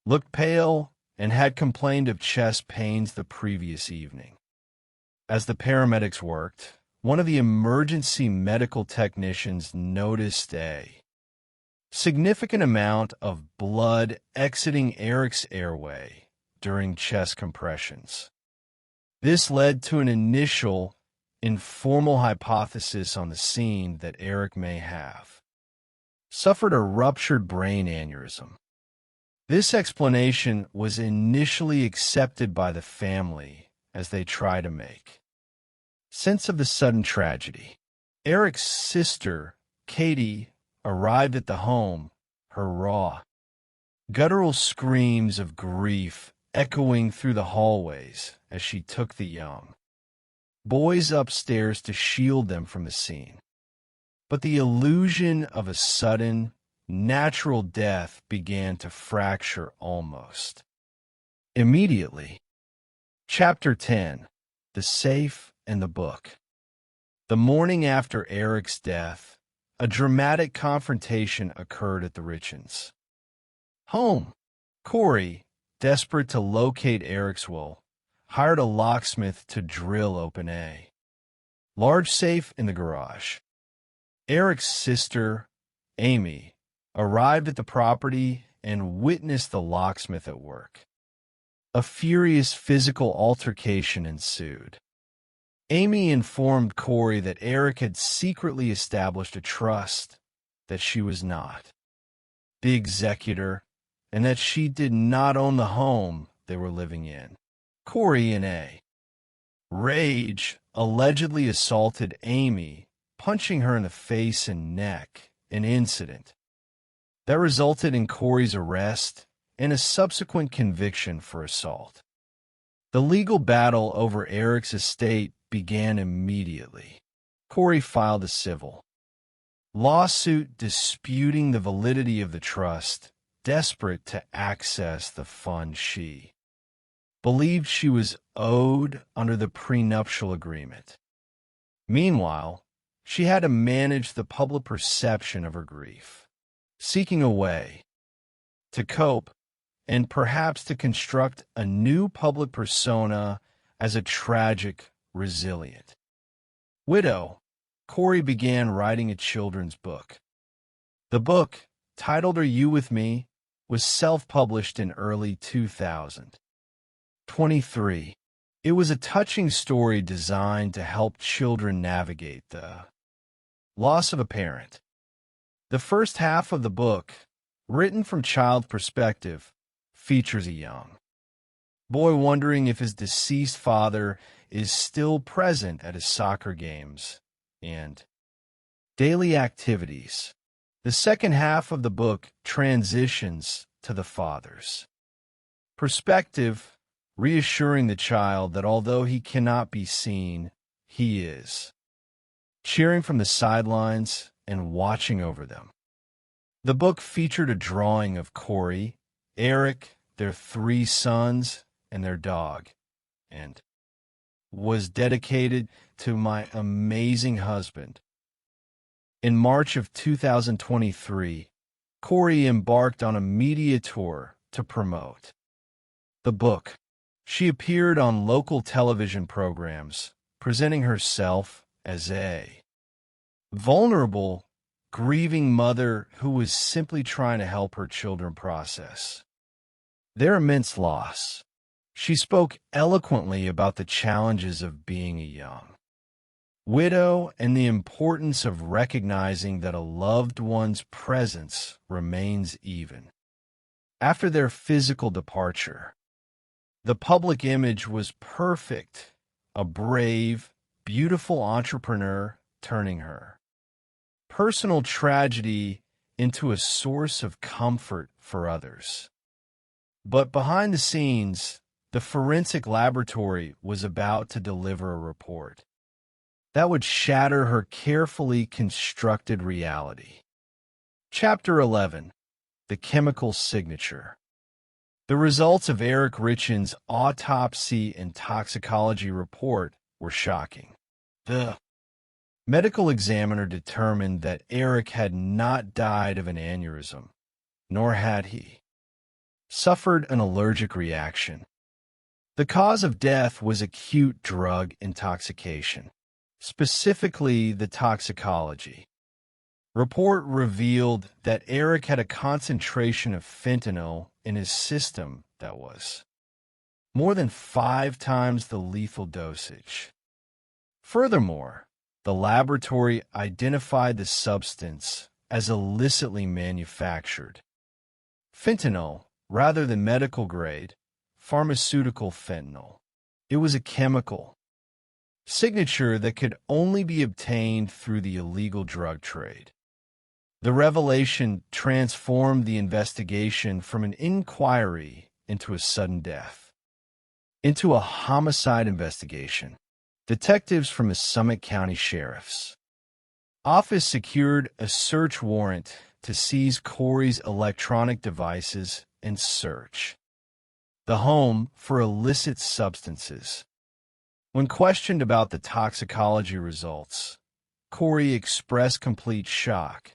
looked pale and had complained of chest pains the previous evening. As the paramedics worked, one of the emergency medical technicians noticed a significant amount of blood exiting Eric's airway during chest compressions. This led to an initial informal hypothesis on the scene that Eric may have suffered a ruptured brain aneurysm. This explanation was initially accepted by the family as they try to make sense of the sudden tragedy. Eric's sister, Katie, arrived at the home, her raw, guttural screams of grief echoing through the hallways as she took the young boys upstairs to shield them from the scene. But the illusion of a sudden, natural death began to fracture almost immediately. Chapter 10. The Safe and the Book. The morning after Eric's death, a dramatic confrontation occurred at the Richens' home. Corey, desperate to locate Eric's will, hired a locksmith to drill open a large safe in the garage. Eric's sister, Amy, arrived at the property and witnessed the locksmith at work. A furious physical altercation ensued. Amy informed Corey that Eric had secretly established a trust, that she was not the executor, and that she did not own the home they were living in. Corey, in a rage, allegedly assaulted Amy, punching her in the face and neck, an incident that resulted in Corey's arrest and a subsequent conviction for assault. The legal battle over Eric's estate began immediately. Corey filed a civil lawsuit disputing the validity of the trust, desperate to access the funds she believed she was owed under the prenuptial agreement. Meanwhile, she had to manage the public perception of her grief, seeking a way to cope and perhaps to construct a new public persona as a tragic, resilient widow. Corey began writing a children's book. The book, titled Are You With Me, was self-published in early 2000. 23. It was a touching story designed to help children navigate the loss of a parent. The first half of the book, written from child perspective, features a young boy wondering if his deceased father is still present at his soccer games and daily activities. The second half of the book transitions to the father's perspective, reassuring the child that although he cannot be seen, he is cheering from the sidelines and watching over them. The book featured a drawing of Corey, Eric, their 3 sons, and their dog, and was dedicated to my amazing husband. In March of 2023, Corey embarked on a media tour to promote the book. She appeared on local television programs, presenting herself as a vulnerable, grieving mother who was simply trying to help her children process their immense loss. She spoke eloquently about the challenges of being a young widow and the importance of recognizing that a loved one's presence remains even after their physical departure. The public image was perfect, a brave, beautiful entrepreneur turning her personal tragedy into a source of comfort for others. But behind the scenes, the forensic laboratory was about to deliver a report that would shatter her carefully constructed reality. Chapter 11. The Chemical Signature. The results of Eric Richen's autopsy and toxicology report were shocking. The medical examiner determined that Eric had not died of an aneurysm, nor had he suffered an allergic reaction. The cause of death was acute drug intoxication, specifically the toxicology report revealed that Eric had a concentration of fentanyl in his system that was more than 5 times the lethal dosage. Furthermore, the laboratory identified the substance as illicitly manufactured fentanyl rather than medical grade pharmaceutical fentanyl. It was a chemical signature that could only be obtained through the illegal drug trade. The revelation transformed the investigation from an inquiry into a sudden death into a homicide investigation. Detectives from the Summit County Sheriff's Office secured a search warrant to seize Corey's electronic devices and search the home for illicit substances. When questioned about the toxicology results, Corey expressed complete shock,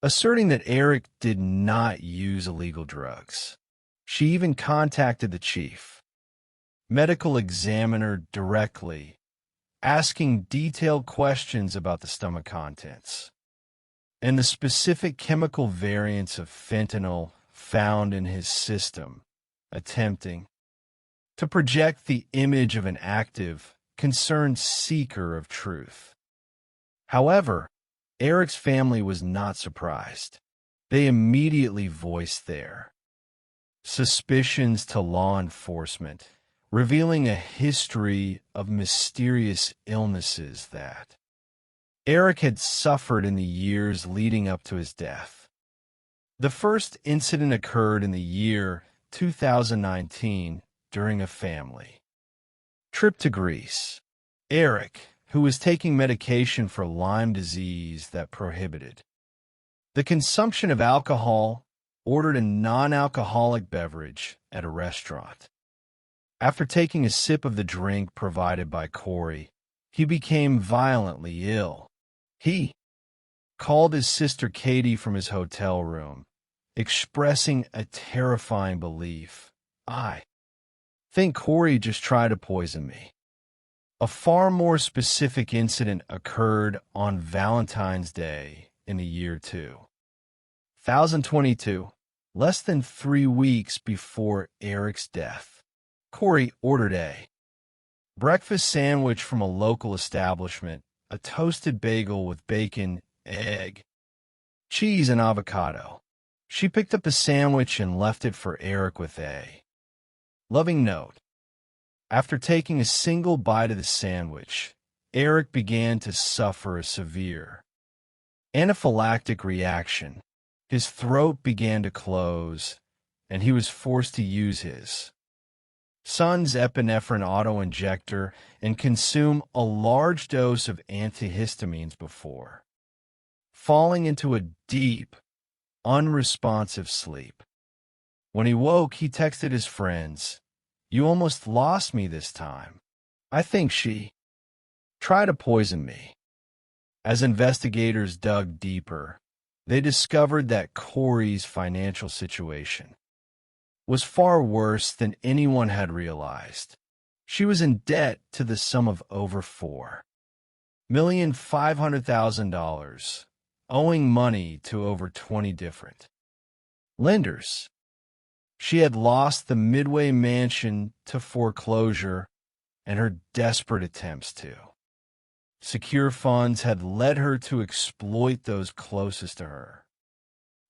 asserting that Eric did not use illegal drugs. She even contacted the chief medical examiner directly, asking detailed questions about the stomach contents and the specific chemical variants of fentanyl found in his system, attempting to project the image of an active, concerned seeker of truth. However, Eric's family was not surprised. They immediately voiced their suspicions to law enforcement, revealing a history of mysterious illnesses that Eric had suffered in the years leading up to his death. The first incident occurred in the year 2019 during a family trip to Greece. Eric, who was taking medication for Lyme disease that prohibited the consumption of alcohol, ordered a non-alcoholic beverage at a restaurant. After taking a sip of the drink provided by Corey, he became violently ill. He called his sister Katie from his hotel room, expressing a terrifying belief. I think Corey just tried to poison me. A far more specific incident occurred on Valentine's Day in the year 2022, less than 3 weeks before Eric's death. Corey ordered a breakfast sandwich from a local establishment, a toasted bagel with bacon, egg, cheese, and avocado. She picked up the sandwich and left it for Eric with a loving note. After taking a single bite of the sandwich, Eric began to suffer a severe anaphylactic reaction. His throat began to close, and he was forced to use his son's epinephrine auto-injector and consume a large dose of antihistamines before falling into a deep, unresponsive sleep. When he woke, he texted his friends, "You almost lost me this time. I think she tried to poison me." As investigators dug deeper, they discovered that Corey's financial situation was far worse than anyone had realized. She was in debt to the sum of over $4,500,000, owing money to over 20 different lenders. She had lost the Midway mansion to foreclosure, and her desperate attempts to secure funds had led her to exploit those closest to her.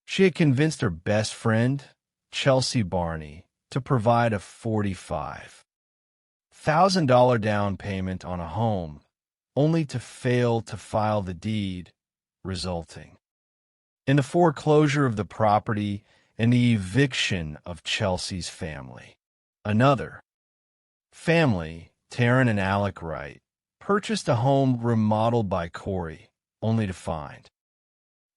She had convinced her best friend, Chelsea Barney, to provide a $45,000 down payment on a home, only to fail to file the deed, resulting in the foreclosure of the property and the eviction of Chelsea's family. Another family, Taryn and Alec Wright, purchased a home remodeled by Corey, only to find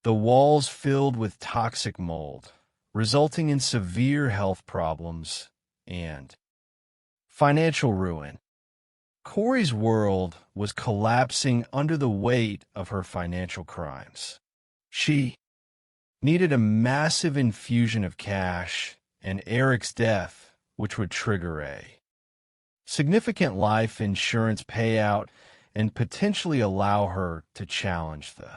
the walls filled with toxic mold, resulting in severe health problems and financial ruin. Corey's world was collapsing under the weight of her financial crimes. She needed a massive infusion of cash, and Eric's death, which would trigger a significant life insurance payout and potentially allow her to challenge the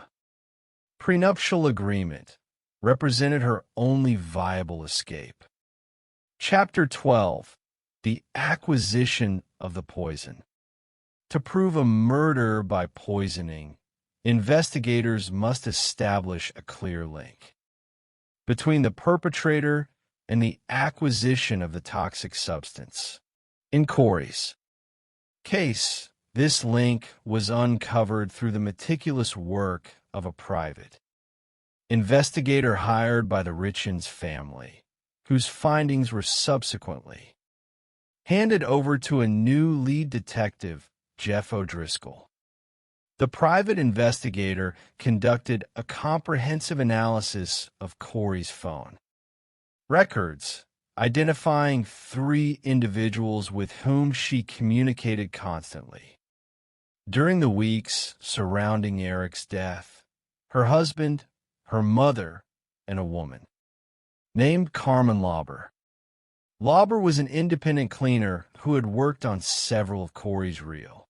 prenuptial agreement, represented her only viable escape. Chapter 12. The acquisition of the poison. To prove a murder by poisoning, investigators must establish a clear link between the perpetrator and the acquisition of the toxic substance. In Corey's case, this link was uncovered through the meticulous work of a private investigator hired by the Richins family, whose findings were subsequently handed over to a new lead detective, Jeff O'Driscoll. The private investigator conducted a comprehensive analysis of Corey's phone records, identifying 3 individuals with whom she communicated constantly. During the weeks surrounding Eric's death, her husband, her mother, and a woman named Carmen Lauber. Lauber was an independent cleaner who had worked on several of Corey's real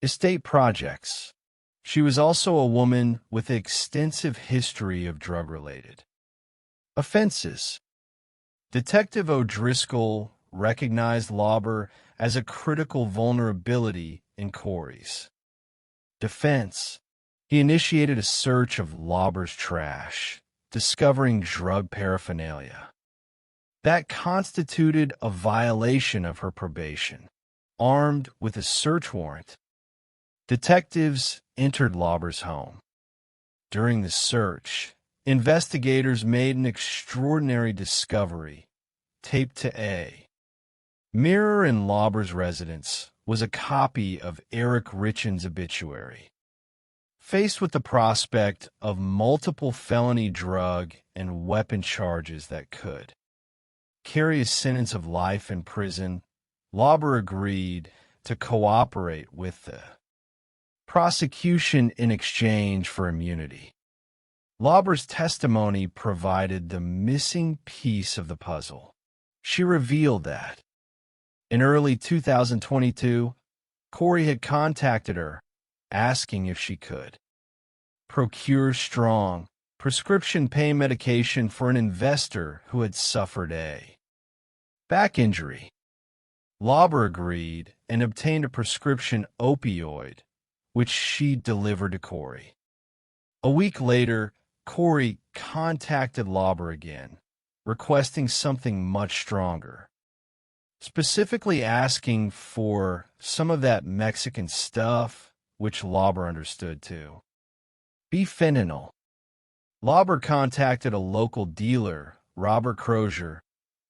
estate projects. She was also a woman with an extensive history of drug-related offenses. Detective O'Driscoll recognized Lauber as a critical vulnerability in Corey's defense. He initiated a search of Lauber's trash, discovering drug paraphernalia that constituted a violation of her probation. Armed with a search warrant, detectives entered Lauber's home. During the search, investigators made an extraordinary discovery. Taped to a mirror in Lauber's residence was a copy of Eric Richins' obituary. Faced with the prospect of multiple felony drug and weapon charges that could carry a sentence of life in prison, Lauber agreed to cooperate with the prosecution in exchange for immunity. Lauber's testimony provided the missing piece of the puzzle. She revealed that, in early 2022, Corey had contacted her, asking if she could procure strong prescription pain medication for an investor who had suffered a back injury. Lauber agreed and obtained a prescription opioid, which she delivered to Corey. A week later, Corey contacted Lauber again, requesting something much stronger, specifically asking for some of that Mexican stuff, which Lauber understood too. Fentanyl. Lauber contacted a local dealer, Robert Crozier,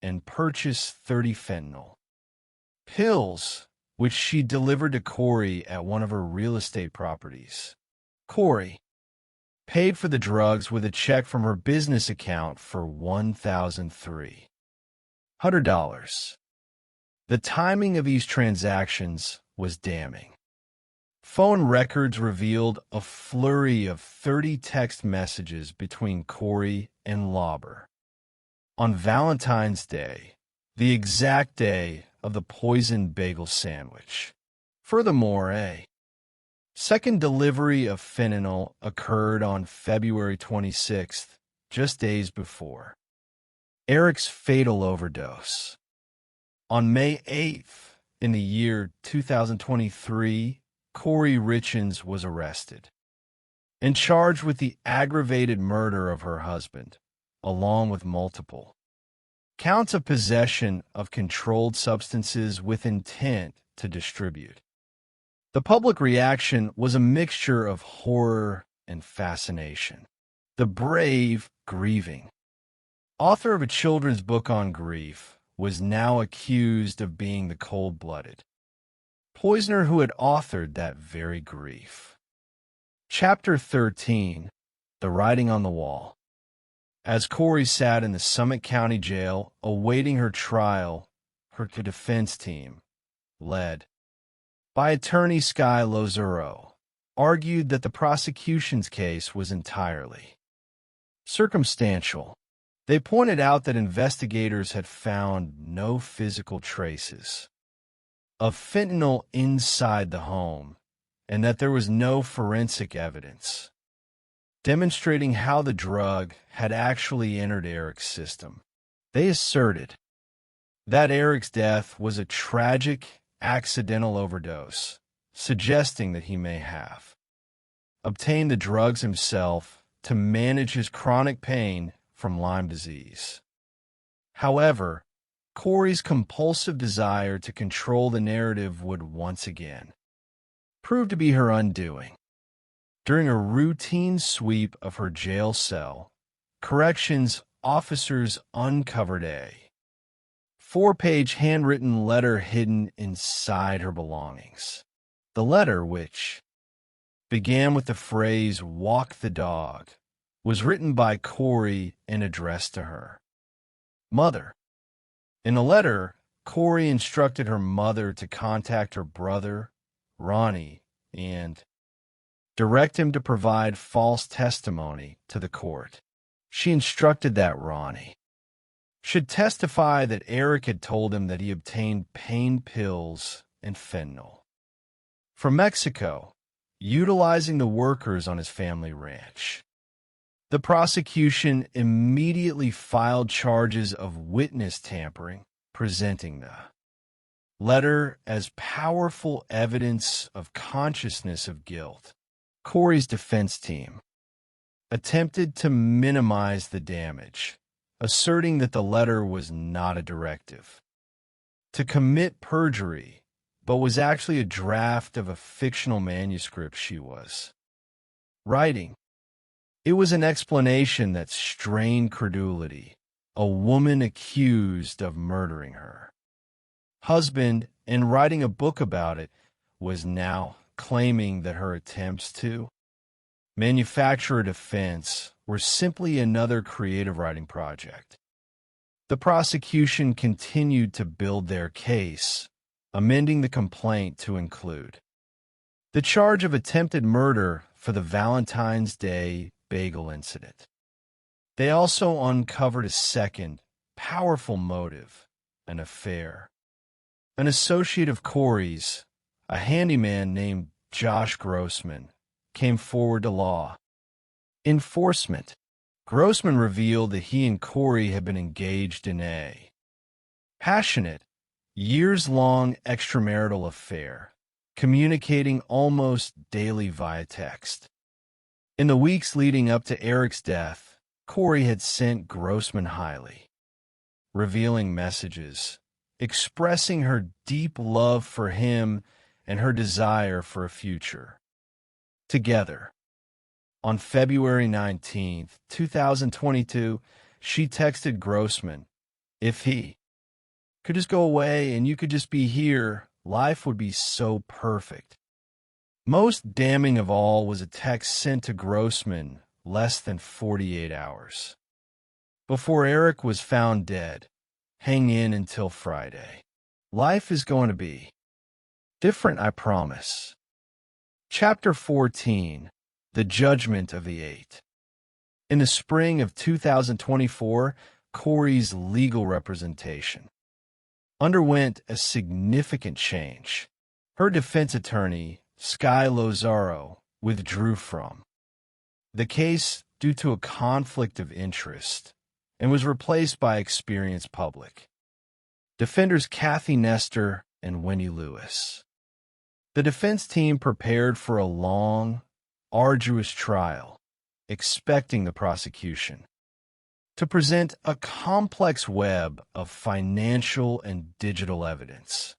and purchased 30 fentanyl pills, which she delivered to Corey at one of her real estate properties. Corey paid for the drugs with a check from her business account for $1,300. The timing of these transactions was damning. Phone records revealed a flurry of 30 text messages between Corey and Lauber on Valentine's Day, the exact day of the poisoned bagel sandwich. Furthermore, a second delivery of fentanyl occurred on February 26th, just days before Eric's fatal overdose. On May 8th, in the year 2023, Corey Richens was arrested and charged with the aggravated murder of her husband, along with multiple counts of possession of controlled substances with intent to distribute. The public reaction was a mixture of horror and fascination. The brave, grieving author of a children's book on grief was now accused of being the cold-blooded poisoner who had authored that very grief. Chapter 13, The Writing on the Wall. As Corey sat in the Summit County Jail awaiting her trial, her defense team, led by attorney Sky Lozero, argued that the prosecution's case was entirely circumstantial. They pointed out that investigators had found no physical traces of fentanyl inside the home, and that there was no forensic evidence demonstrating how the drug had actually entered Eric's system. They asserted that Eric's death was a tragic, accidental overdose, suggesting that he may have obtained the drugs himself to manage his chronic pain from Lyme disease. However, Corey's compulsive desire to control the narrative would once again prove to be her undoing. During a routine sweep of her jail cell, corrections officers uncovered a 4-page handwritten letter hidden inside her belongings. The letter, which began with the phrase, "Walk the dog," was written by Corey and addressed to her mother. In the letter, Corey instructed her mother to contact her brother, Ronnie, and direct him to provide false testimony to the court. She instructed that Ronnie should testify that Eric had told him that he obtained pain pills and fentanyl from Mexico, utilizing the workers on his family ranch. The prosecution immediately filed charges of witness tampering, presenting the letter as powerful evidence of consciousness of guilt. Corey's defense team attempted to minimize the damage, asserting that the letter was not a directive to commit perjury, but was actually a draft of a fictional manuscript she was writing. It was an explanation that strained credulity, a woman accused of murdering her husband and writing a book about it was now claiming that her attempts to manufacture a defense were simply another creative writing project. The prosecution continued to build their case amending the complaint to include the charge of attempted murder for the Valentine's Day bagel incident. They also uncovered a second, powerful motive, an affair. An associate of Corey's, a handyman named Josh Grossman, came forward to law enforcement. Grossman revealed that he and Corey had been engaged in a passionate, years-long extramarital affair, communicating almost daily via text. In the weeks leading up to Eric's death, Corey had sent Grossman highly revealing messages, expressing her deep love for him and her desire for a future. Together, on February 19, 2022, she texted Grossman, "If he could just go away and you could just be here, life would be so perfect." Most damning of all was a text sent to Grossman less than 48 hours before Eric was found dead. Hang in until Friday. Life is going to be different, I promise. Chapter 14, The Judgment of the Eight. In the spring of 2024, Corey's legal representation underwent a significant change. Her defense attorney, Sky Lozaro, withdrew from the case due to a conflict of interest and was replaced by experienced public defenders Kathy Nestor and Wendy Lewis. The defense team prepared for a long, arduous trial, expecting the prosecution to present a complex web of financial and digital evidence.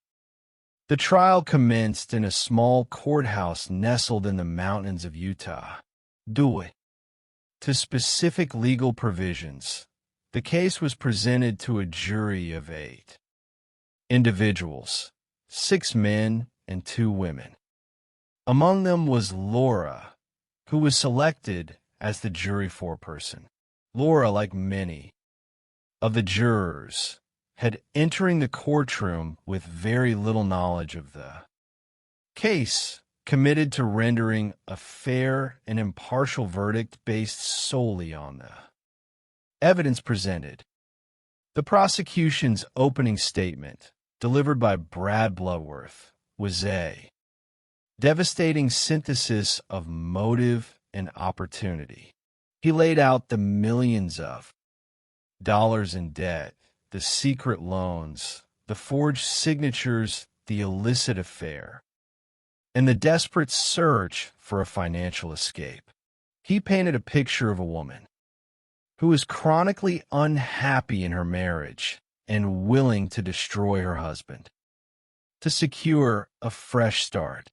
The trial commenced in a small courthouse nestled in the mountains of Utah. Due to specific legal provisions, the case was presented to a jury of 8 individuals, 6 men and 2 women. Among them was Laura, who was selected as the jury foreperson. Laura, like many of the jurors, had entering the courtroom with very little knowledge of the case, committed to rendering a fair and impartial verdict based solely on the evidence presented. The prosecution's opening statement, delivered by Brad Bloodworth, was a devastating synthesis of motive and opportunity. He laid out the millions of dollars in debt, the secret loans, the forged signatures, the illicit affair, and the desperate search for a financial escape. He painted a picture of a woman who was chronically unhappy in her marriage and willing to destroy her husband to secure a fresh start.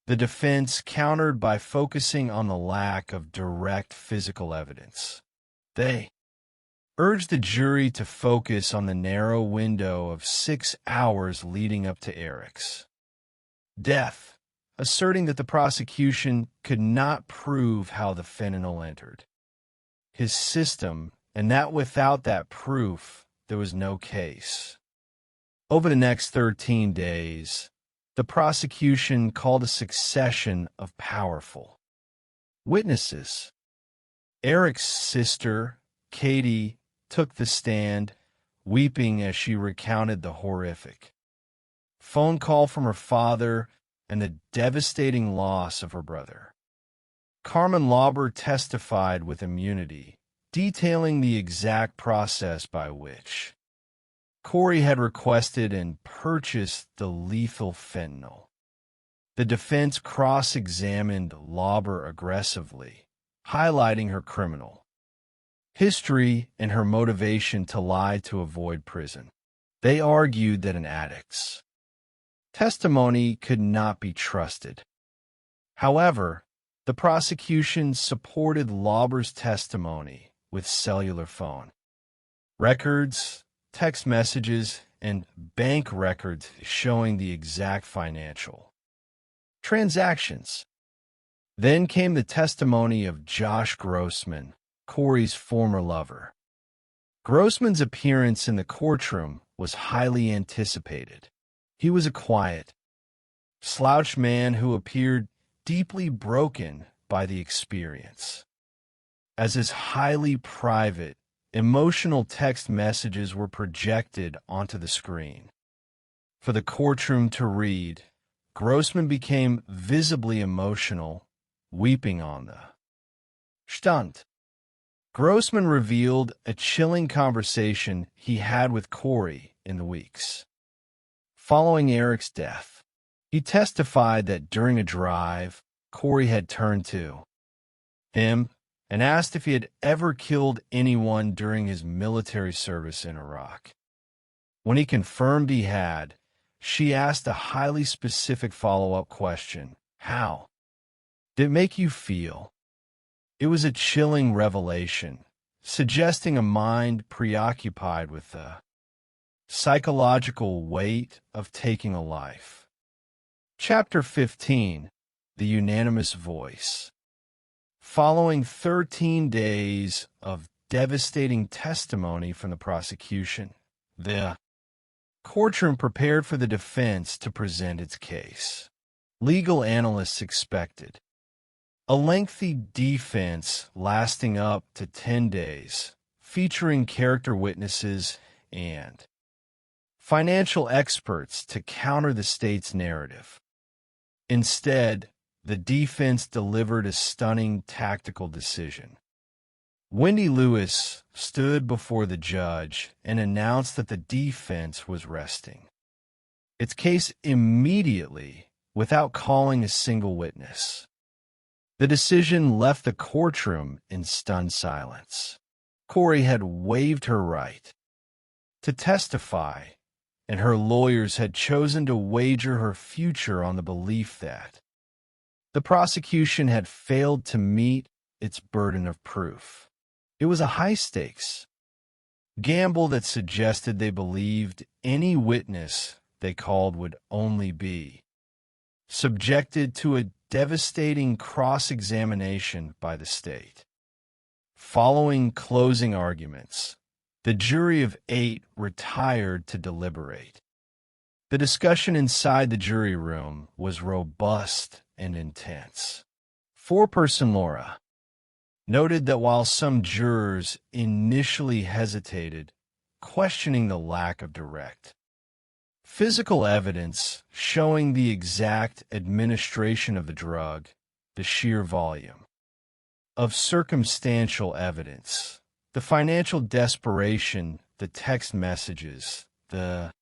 The defense countered by focusing on the lack of direct physical evidence. They urged the jury to focus on the narrow window of 6 hours leading up to Eric's death, asserting that the prosecution could not prove how the fentanyl entered his system, and that without that proof, there was no case. Over the next 13 days, the prosecution called a succession of powerful witnesses. Eric's sister, Katie, took the stand, weeping as she recounted the horrific phone call from her father and the devastating loss of her brother. Carmen Lauber testified with immunity, detailing the exact process by which Corey had requested and purchased the lethal fentanyl. The defense cross-examined Lauber aggressively, highlighting her criminal history and her motivation to lie to avoid prison. They argued that an addict's testimony could not be trusted. However, the prosecution supported Lauber's testimony with cellular phone records, text messages, and bank records showing the exact financial transactions. Then came the testimony of Josh Grossman, Corey's former lover. Grossman's appearance in the courtroom was highly anticipated. He was a quiet, slouched man who appeared deeply broken by the experience. As his highly private, emotional text messages were projected onto the screen for the courtroom to read, Grossman became visibly emotional, weeping on the stand. Grossman revealed a chilling conversation he had with Corey in the weeks following Eric's death. He testified that during a drive, Corey had turned to him and asked if he had ever killed anyone during his military service in Iraq. When he confirmed he had, she asked a highly specific follow-up question. How did it make you feel? It was a chilling revelation, suggesting a mind preoccupied with the psychological weight of taking a life. Chapter 15, The Unanimous Voice. Following 13 days of devastating testimony from the prosecution, the courtroom prepared for the defense to present its case. Legal analysts expected a lengthy defense lasting up to 10 days, featuring character witnesses and financial experts to counter the state's narrative. Instead, the defense delivered a stunning tactical decision. Wendy Lewis stood before the judge and announced that the defense was resting its case immediately without calling a single witness. The decision left the courtroom in stunned silence. Corey had waived her right to testify, and her lawyers had chosen to wager her future on the belief that the prosecution had failed to meet its burden of proof. It was a high-stakes gamble that suggested they believed any witness they called would only be subjected to a devastating cross-examination by the state. Following closing arguments, the jury of 8 retired to deliberate. The discussion inside the jury room was robust and intense. Foreperson Laura noted that while some jurors initially hesitated, questioning the lack of direct physical evidence showing the exact administration of the drug, the sheer volume of circumstantial evidence, the financial desperation, the text messages, the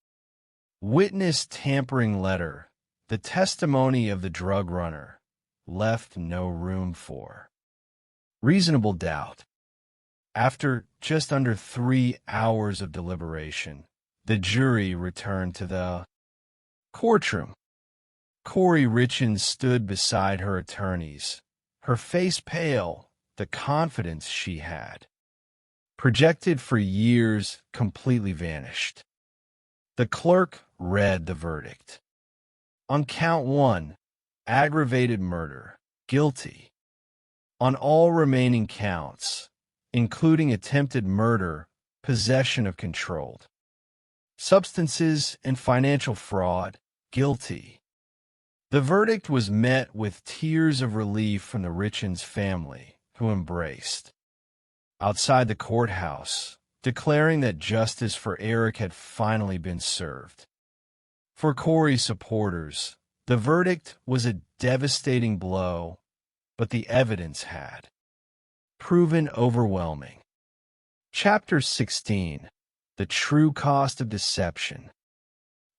witness tampering letter, the testimony of the drug runner, left no room for reasonable doubt. After just under 3 hours of deliberation, the jury returned to the courtroom. Corey Richins stood beside her attorneys, her face pale, the confidence she had, projected for years, completely vanished. The clerk read the verdict. On count 1, aggravated murder, guilty. On all remaining counts, including attempted murder, possession of controlled substances, and financial fraud, guilty. The verdict was met with tears of relief from the Richins family, who embraced outside the courthouse, declaring that justice for Eric had finally been served. For Corey's supporters, the verdict was a devastating blow, but the evidence had proven overwhelming. Chapter 16, The True Cost of Deception.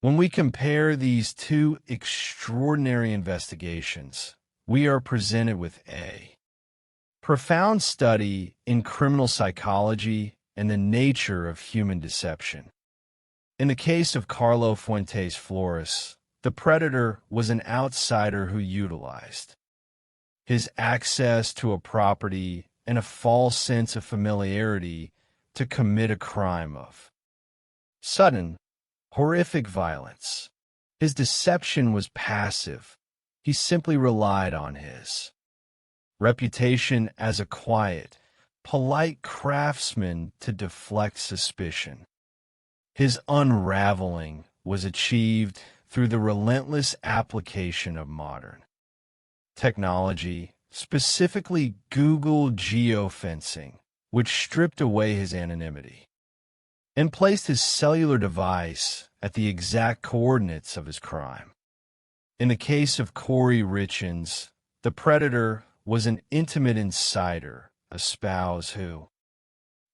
When we compare these two extraordinary investigations, we are presented with a profound study in criminal psychology and the nature of human deception. In the case of Carlo Fuentes Flores, the predator was an outsider who utilized his access to a property and a false sense of familiarity to commit a crime of sudden, horrific violence. His deception was passive. He simply relied on his reputation as a quiet, polite craftsman to deflect suspicion. His unraveling was achieved through the relentless application of modern technology, specifically Google geofencing, which stripped away his anonymity and placed his cellular device at the exact coordinates of his crime. In the case of Corey Richins, the predator was an intimate insider, a spouse who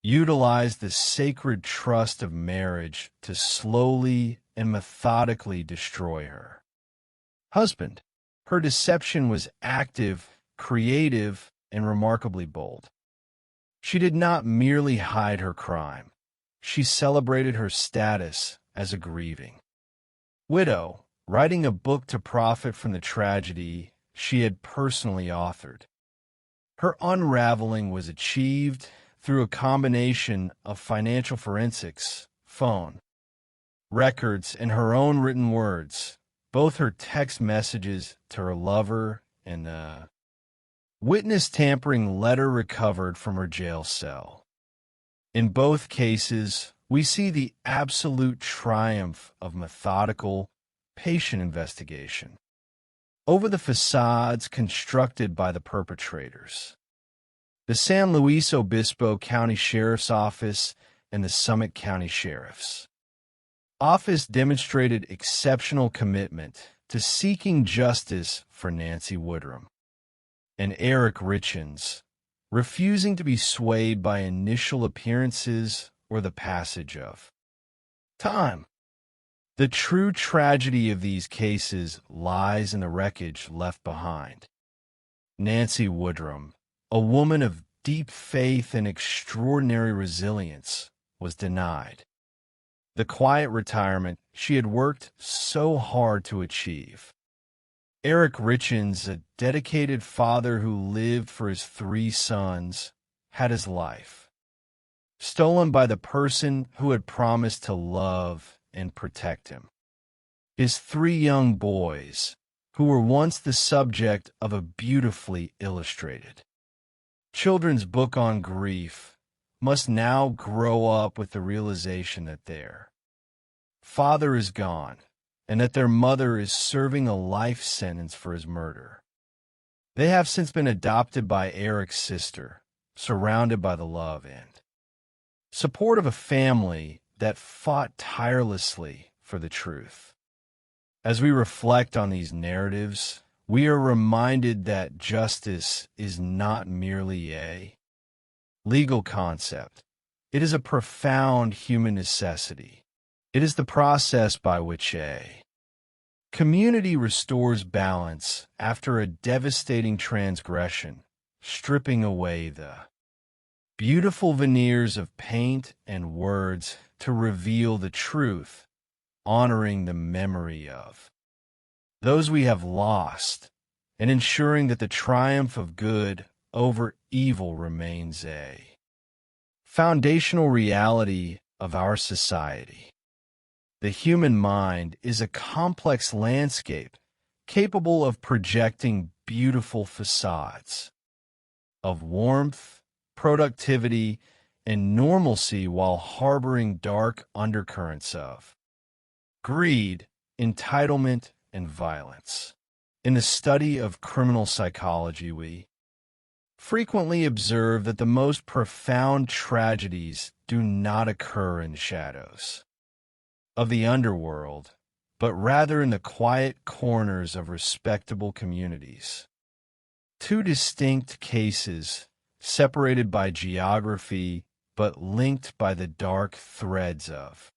utilized the sacred trust of marriage to slowly and methodically destroy her husband. Her deception was active, creative, and remarkably bold. She did not merely hide her crime. She celebrated her status as a grieving widow, writing a book to profit from the tragedy she had personally authored. Her unraveling was achieved through a combination of financial forensics, phone records, and her own written words, both her text messages to her lover and a witness tampering letter recovered from her jail cell. In both cases, we see the absolute triumph of methodical, patient investigation over the facades constructed by the perpetrators. The San Luis Obispo County Sheriff's Office and the Summit County Sheriff's Office demonstrated exceptional commitment to seeking justice for Nancy Woodrum and Eric Richins, refusing to be swayed by initial appearances or the passage of time. The true tragedy of these cases lies in the wreckage left behind. Nancy Woodrum, a woman of deep faith and extraordinary resilience, was denied the quiet retirement she had worked so hard to achieve. Eric Richins, a dedicated father who lived for his 3 sons, had his life stolen by the person who had promised to love and protect him. His 3 young boys, who were once the subject of a beautifully illustrated children's book on grief, must now grow up with the realization that their father is gone and that their mother is serving a life sentence for his murder. They have since been adopted by Eric's sister, surrounded by the love and support of a family that fought tirelessly for the truth. As we reflect on these narratives, we are reminded that justice is not merely a legal concept. It is a profound human necessity. It is the process by which a community restores balance after a devastating transgression, stripping away the beautiful veneers of paint and words to reveal the truth, honoring the memory of those we have lost, and ensuring that the triumph of good over evil remains a foundational reality of our society. The human mind is a complex landscape capable of projecting beautiful facades of warmth, productivity, and normalcy while harboring dark undercurrents of greed, entitlement, and violence. In the study of criminal psychology, we frequently observe that the most profound tragedies do not occur in shadows of the underworld, but rather in the quiet corners of respectable communities. 2 distinct cases, separated by geography but linked by the dark threads of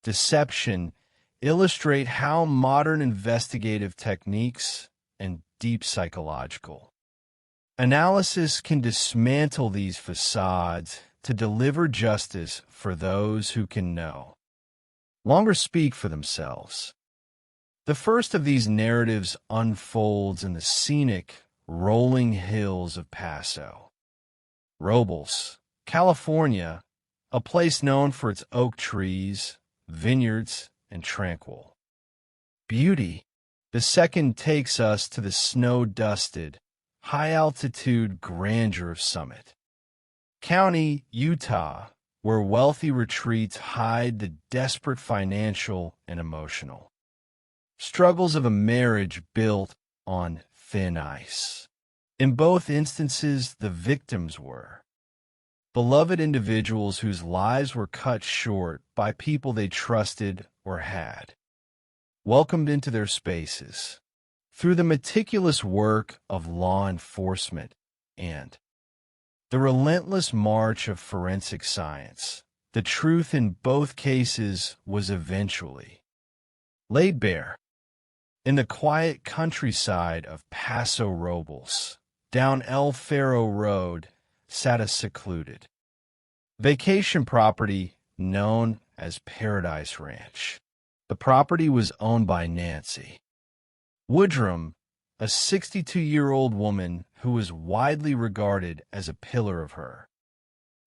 deception, illustrate how modern investigative techniques and deep psychological analysis can dismantle these facades to deliver justice for those who can no longer speak for themselves. The first of these narratives unfolds in the scenic, rolling hills of Paso Robles, California, a place known for its oak trees, vineyards, and tranquil beauty. The second takes us to the snow-dusted, high-altitude grandeur of Summit County, Utah, where wealthy retreats hide the desperate financial and emotional struggles of a marriage built on thin ice. In both instances, the victims were beloved individuals whose lives were cut short by people they trusted or had welcomed into their spaces. Through the meticulous work of law enforcement and the relentless march of forensic science, the truth in both cases was eventually laid bare. In the quiet countryside of Paso Robles, down El Faro Road, sat a secluded vacation property known as Paradise Ranch. The property was owned by Nancy Woodrum, a 62-year-old woman who was widely regarded as a pillar of her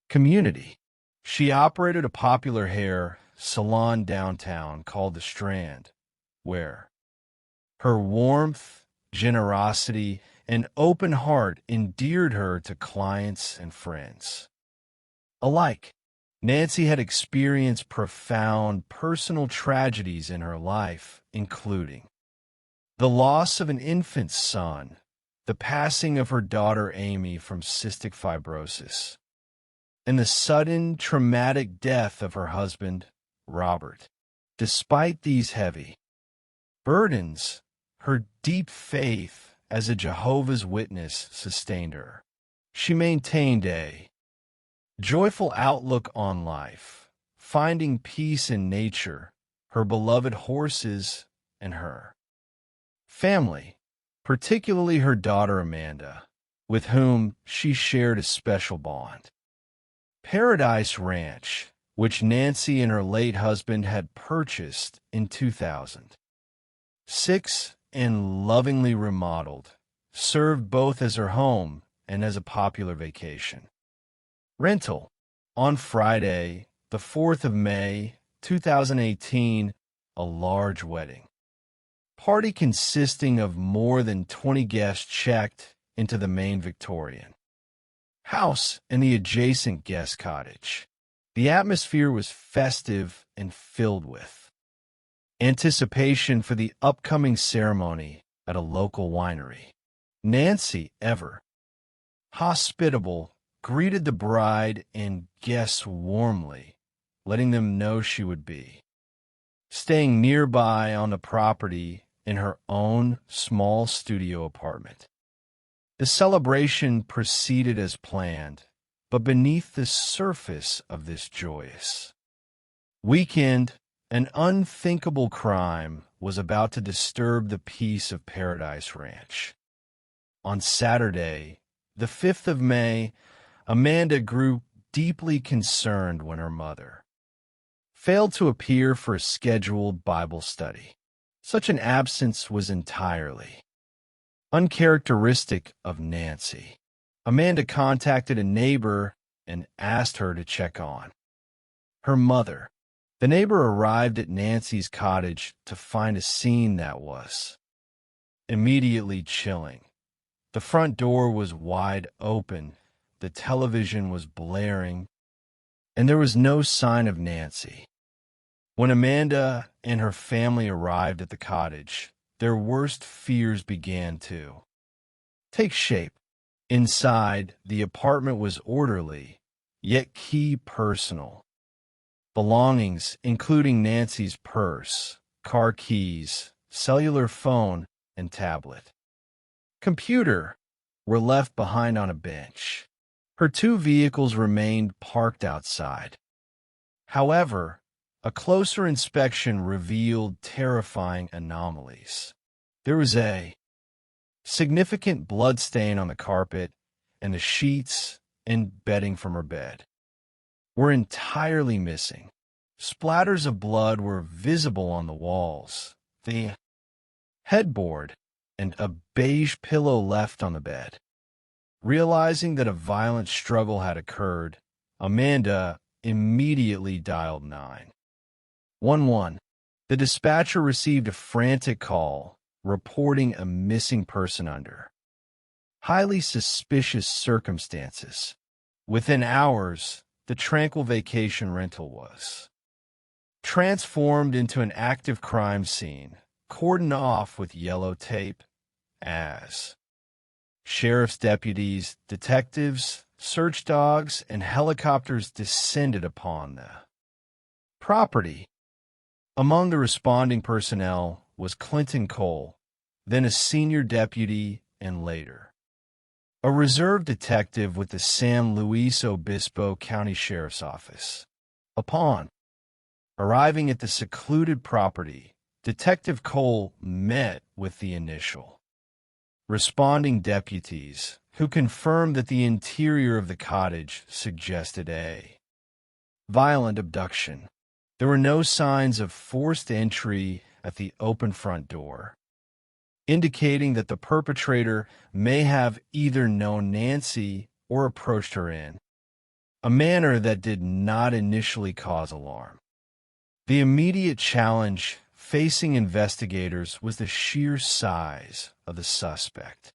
community. She operated a popular hair salon downtown called The Strand, where her warmth, generosity, and open heart endeared her to clients and friends alike. Nancy had experienced profound personal tragedies in her life, including the loss of an infant son, the passing of her daughter Amy from cystic fibrosis, and the sudden traumatic death of her husband, Robert. Despite these heavy burdens, her deep faith as a Jehovah's Witness sustained her. She maintained a joyful outlook on life, finding peace in nature, her beloved horses, and her family, particularly her daughter Amanda, with whom she shared a special bond. Paradise Ranch, which Nancy and her late husband had purchased in 2006 and lovingly remodeled, served both as her home and as a popular vacation rental. On Friday, the 4th of May, 2018, a large wedding party consisting of more than 20 guests checked into the main Victorian house and the adjacent guest cottage. The atmosphere was festive and filled with anticipation for the upcoming ceremony at a local winery. Nancy, ever hospitable, greeted the bride and guests warmly, letting them know she would be staying nearby on the property in her own small studio apartment. The celebration proceeded as planned, but beneath the surface of this joyous weekend, an unthinkable crime was about to disturb the peace of Paradise Ranch. On Saturday, the 5th of May, Amanda grew deeply concerned when her mother failed to appear for a scheduled Bible study. Such an absence was entirely uncharacteristic of Nancy. Amanda contacted a neighbor and asked her to check on her mother. The neighbor arrived at Nancy's cottage to find a scene that was immediately chilling. The front door was wide open, the television was blaring, and there was no sign of Nancy. When Amanda and her family arrived at the cottage, their worst fears began to take shape. Inside, the apartment was orderly, yet key personal belongings, including Nancy's purse, car keys, cellular phone, and tablet, computer, were left behind on a bench. Her 2 vehicles remained parked outside. However, a closer inspection revealed terrifying anomalies. There was a significant blood stain on the carpet, and the sheets and bedding from her bed were entirely missing. Splatters of blood were visible on the walls, the headboard, and a beige pillow left on the bed. Realizing that a violent struggle had occurred, Amanda immediately dialed 911. The dispatcher received a frantic call reporting a missing person under highly suspicious circumstances. Within hours, the tranquil vacation rental was transformed into an active crime scene, cordoned off with yellow tape as sheriff's deputies, detectives, search dogs, and helicopters descended upon the property. Among the responding personnel was Clinton Cole, then a senior deputy and later a reserve detective with the San Luis Obispo County Sheriff's Office. Upon arriving at the secluded property, Detective Cole met with the initial responding deputies, who confirmed that the interior of the cottage suggested a violent abduction. There were no signs of forced entry at the open front door, indicating that the perpetrator may have either known Nancy or approached her in a manner that did not initially cause alarm. The immediate challenge facing investigators was the sheer size of the suspect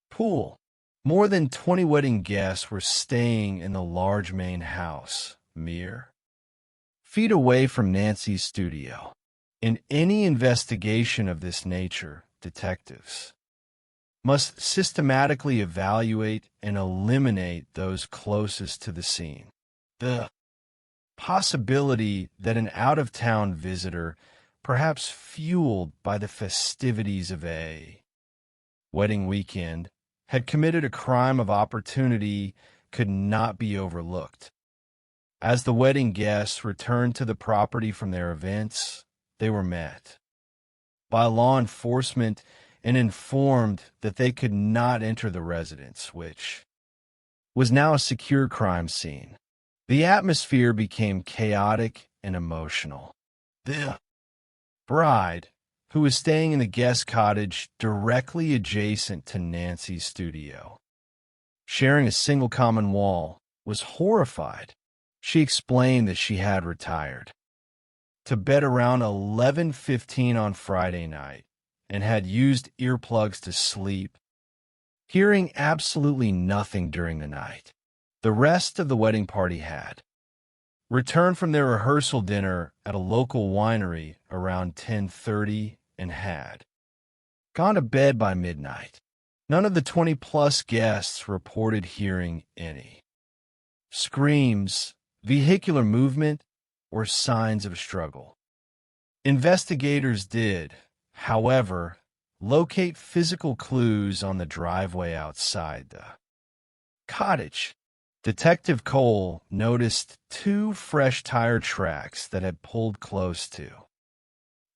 pool. More than 20 wedding guests were staying in the large main house, mere feet away from Nancy's studio. In any investigation of this nature, detectives must systematically evaluate and eliminate those closest to the scene. The possibility that an out-of-town visitor, perhaps fueled by the festivities of a wedding weekend, had committed a crime of opportunity could not be overlooked. As the wedding guests returned to the property from their events, they were met by law enforcement and informed that they could not enter the residence, which was now a secure crime scene. The atmosphere became chaotic and emotional. The bride, who was staying in the guest cottage directly adjacent to Nancy's studio, sharing a single common wall, was horrified. She explained that she had retired to bed around 11:15 on Friday night and had used earplugs to sleep, hearing absolutely nothing during the night. The rest of the wedding party had returned from their rehearsal dinner at a local winery around 10:30 and had gone to bed by midnight. None of the 20-plus guests reported hearing any screams, vehicular movement, or signs of struggle. Investigators did, however, locate physical clues on the driveway outside the cottage. Detective Cole noticed 2 fresh tire tracks that had pulled close to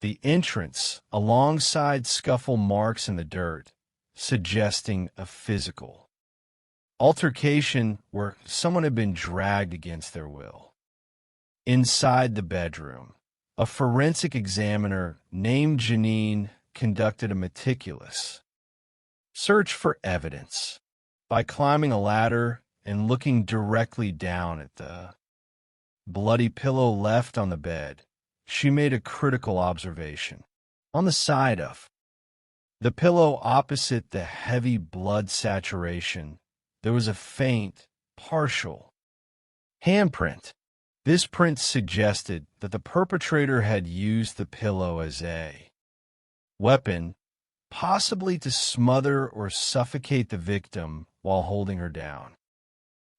the entrance, alongside scuffle marks in the dirt, suggesting a physical altercation where someone had been dragged against their will. Inside the bedroom, a forensic examiner named Janine conducted a meticulous search for evidence by climbing a ladder and looking directly down at the bloody pillow left on the bed. She made a critical observation. On the side of the pillow opposite the heavy blood saturation, there was a faint, partial handprint. This print suggested that the perpetrator had used the pillow as a weapon, possibly to smother or suffocate the victim while holding her down.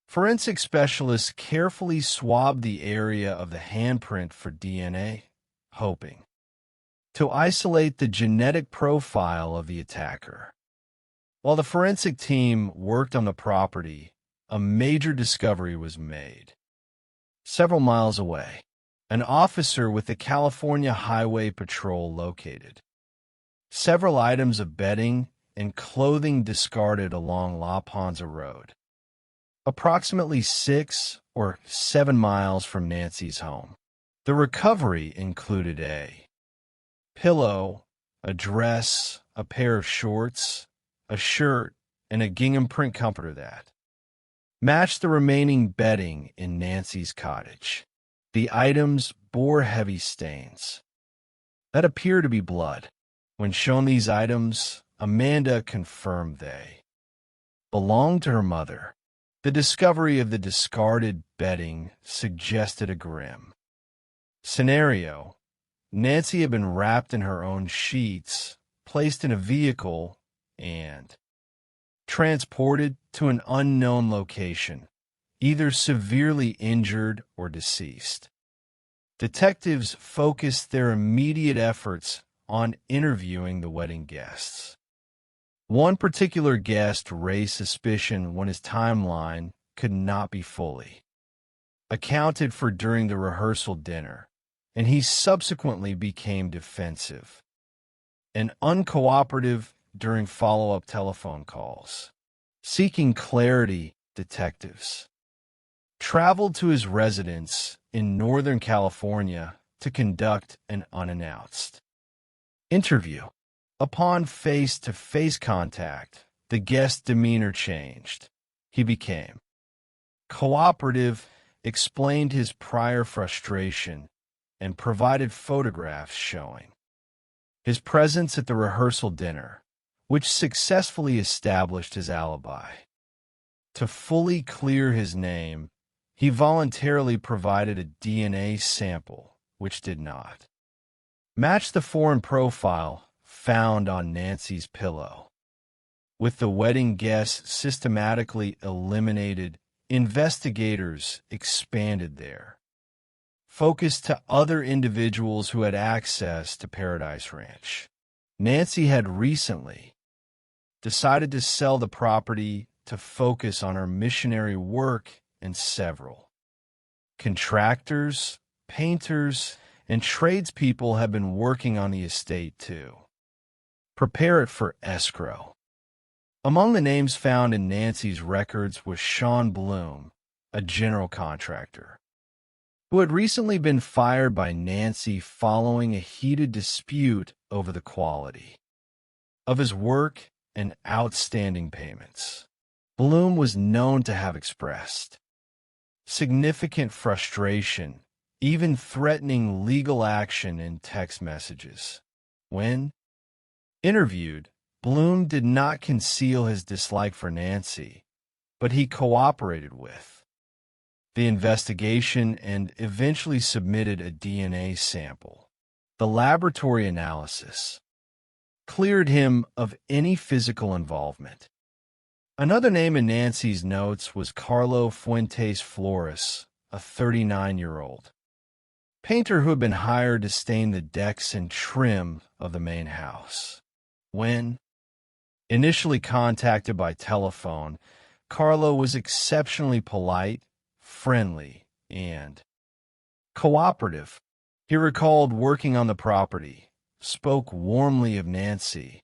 Forensic specialists carefully swabbed the area of the handprint for DNA, hoping to isolate the genetic profile of the attacker. While the forensic team worked on the property, a major discovery was made. Several miles away, an officer with the California Highway Patrol located several items of bedding and clothing discarded along La Ponza Road, approximately 6 or 7 miles from Nancy's home. The recovery included a pillow, a dress, a pair of shorts, a shirt, and a gingham print comforter that matched the remaining bedding in Nancy's cottage. The items bore heavy stains that appear to be blood. When shown these items, Amanda confirmed they belonged to her mother. The discovery of the discarded bedding suggested a grim scenario Nancy had been wrapped in her own sheets, placed in a vehicle, and transported to an unknown location, either severely injured or deceased. Detectives focused their immediate efforts on interviewing the wedding guests. One particular guest raised suspicion when his timeline could not be fully accounted for during the rehearsal dinner, and he subsequently became defensive and uncooperative during follow-up telephone calls. Seeking clarity, detectives traveled to his residence in Northern California to conduct an unannounced interview. Upon face-to-face contact, the guest's demeanor changed. He became cooperative, explained his prior frustration, and provided photographs showing his presence at the rehearsal dinner, which successfully established his alibi. To fully clear his name, he voluntarily provided a DNA sample, which did not match the foreign profile found on Nancy's pillow. With the wedding guests systematically eliminated, investigators expanded their focus to other individuals who had access to Paradise Ranch. Nancy had recently decided to sell the property to focus on her missionary work, and several contractors, painters, and tradespeople have been working on the estate to prepare it for escrow. Among the names found in Nancy's records was Sean Bloom, a general contractor, who had recently been fired by Nancy following a heated dispute over the quality of his work and outstanding payments. Bloom was known to have expressed significant frustration, even threatening legal action in text messages. When interviewed, Bloom did not conceal his dislike for Nancy, but he cooperated with the investigation and eventually submitted a DNA sample. The laboratory analysis cleared him of any physical involvement. Another name in Nancy's notes was Carlo Fuentes Flores, a 39-year-old painter who had been hired to stain the decks and trim of the main house. When initially contacted by telephone, Carlo was exceptionally polite, friendly, and cooperative. He recalled working on the property, spoke warmly of Nancy,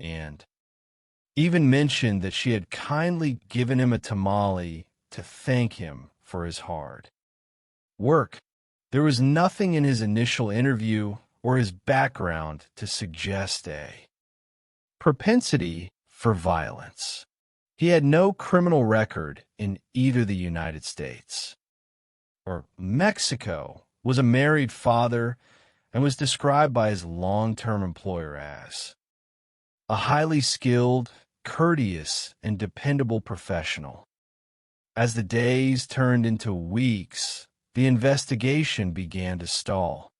and even mentioned that she had kindly given him a tamale to thank him for his hard work. There was nothing in his initial interview or his background to suggest a propensity for violence. He had no criminal record in either the United States or Mexico, was a married father, and was described by his long-term employer as a highly skilled, courteous, and dependable professional. As the days turned into weeks, the investigation began to stall.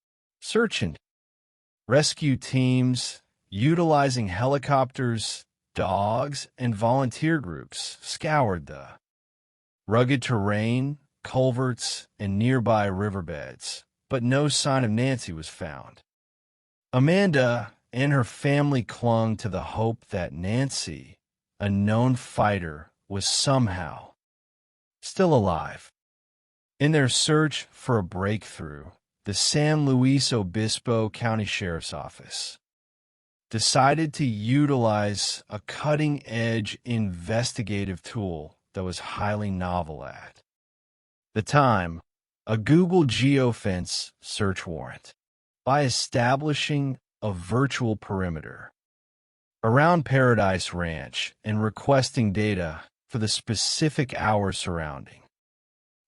Search and rescue teams, utilizing helicopters, dogs, and volunteer groups, scoured the rugged terrain, culverts, and nearby riverbeds, but no sign of Nancy was found. Amanda and her family clung to the hope that Nancy, a known fighter, was somehow still alive. In their search for a breakthrough, the San Luis Obispo County Sheriff's Office decided to utilize a cutting-edge investigative tool that was highly novel at the time, a Google geofence search warrant. By establishing a virtual perimeter around Paradise Ranch and requesting data for the specific hour surrounding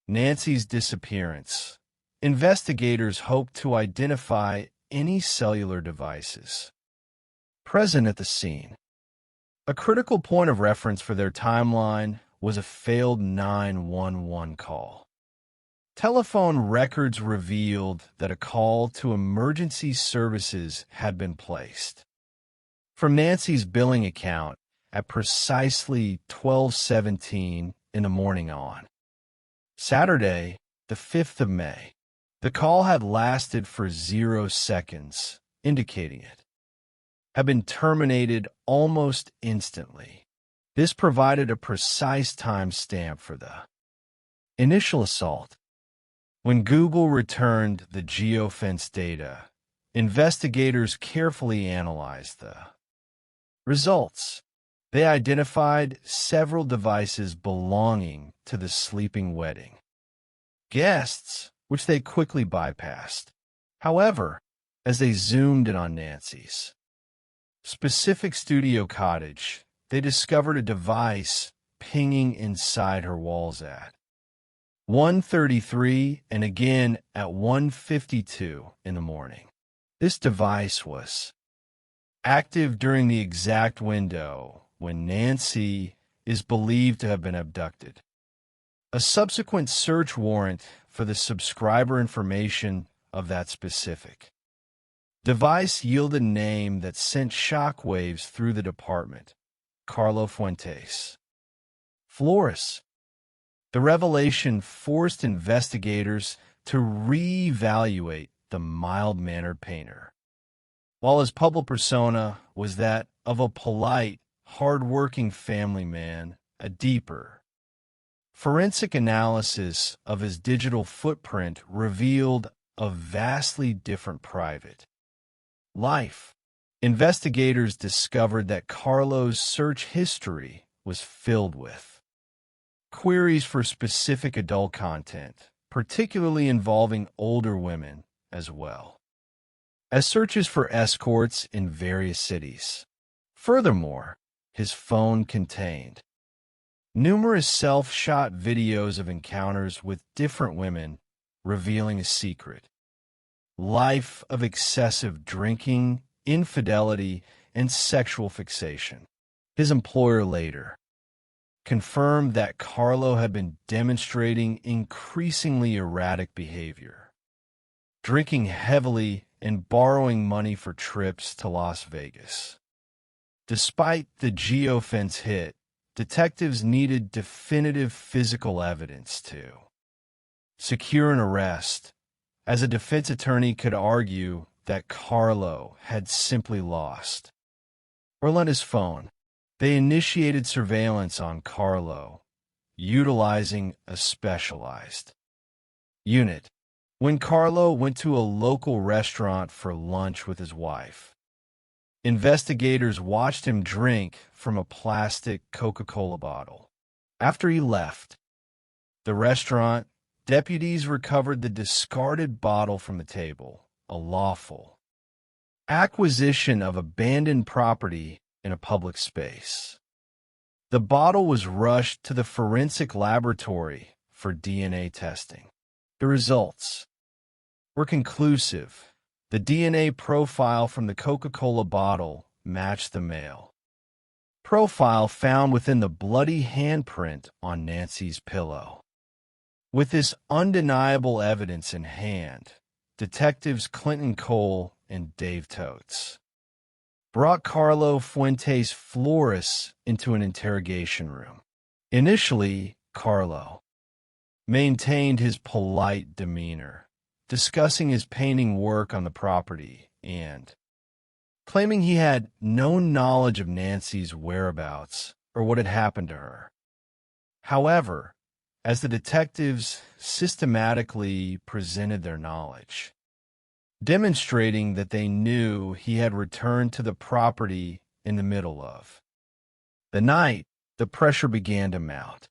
Nancy's disappearance, investigators hoped to identify any cellular devices present at the scene. A critical point of reference for their timeline was a failed 911 call Telephone records revealed that a call to emergency services had been placed. From Nancy's billing account at precisely 12:17 in the morning on Saturday, the 5th of May, the call had lasted for 0 seconds, indicating it had been terminated almost instantly. This provided a precise timestamp for the initial assault. When Google returned the geofence data, investigators carefully analyzed the results. They identified several devices belonging to the sleeping wedding guests, which they quickly bypassed. However, as they zoomed in on Nancy's specific studio cottage, they discovered a device pinging inside her walls at 1:33 and again at 1:52 in the morning. This device was active during the exact window when Nancy is believed to have been abducted. A subsequent search warrant for the subscriber information of that specific device yielded a name that sent shockwaves through the department: Carlo Fuentes Flores. The revelation forced investigators to reevaluate the mild-mannered painter. While his public persona was that of a polite, hard-working family man, a deeper forensic analysis of his digital footprint revealed a vastly different private life. Investigators discovered that Carlo's search history was filled with queries for specific adult content, particularly involving older women as well as searches for escorts in various cities. Furthermore, his phone contained numerous self-shot videos of encounters with different women, revealing a secret life of excessive drinking, infidelity, and sexual fixation. His employer later confirmed that Carlo had been demonstrating increasingly erratic behavior, drinking heavily and borrowing money for trips to Las Vegas. Despite the geofence hit, detectives needed definitive physical evidence to secure an arrest, as a defense attorney could argue that Carlo had simply lost or lent his phone. They initiated surveillance on Carlo, utilizing a specialized unit. When Carlo went to a local restaurant for lunch with his wife, investigators watched him drink from a plastic Coca-Cola bottle. After he left the restaurant, deputies recovered the discarded bottle from the table, a lawful acquisition of abandoned property in a public space. The bottle was rushed to the forensic laboratory for DNA testing. The results were conclusive. The DNA profile from the Coca-Cola bottle matched the male profile found within the bloody handprint on Nancy's pillow. With this undeniable evidence in hand, detectives Clinton Cole and Dave Totes brought Carlo Fuentes Flores into an interrogation room. Initially, Carlo maintained his polite demeanor, discussing his painting work on the property and claiming he had no knowledge of Nancy's whereabouts or what had happened to her. However, as the detectives systematically presented their knowledge, demonstrating that they knew he had returned to the property in the middle of the night, the pressure began to mount.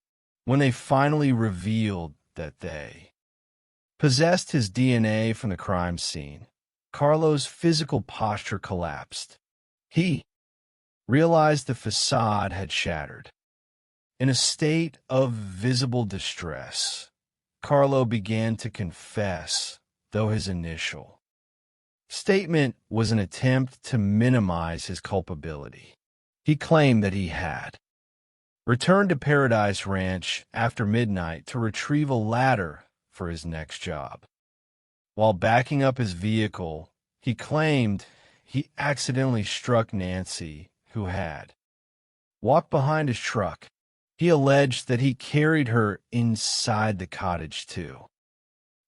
When they finally revealed that they possessed his DNA from the crime scene, Carlo's physical posture collapsed. He realized the facade had shattered. In a state of visible distress, Carlo began to confess, though his initial statement was an attempt to minimize his culpability. He claimed that he had returned to Paradise Ranch after midnight to retrieve a ladder for his next job. While backing up his vehicle, he claimed he accidentally struck Nancy, who had walked behind his truck. He alleged that he carried her inside the cottage to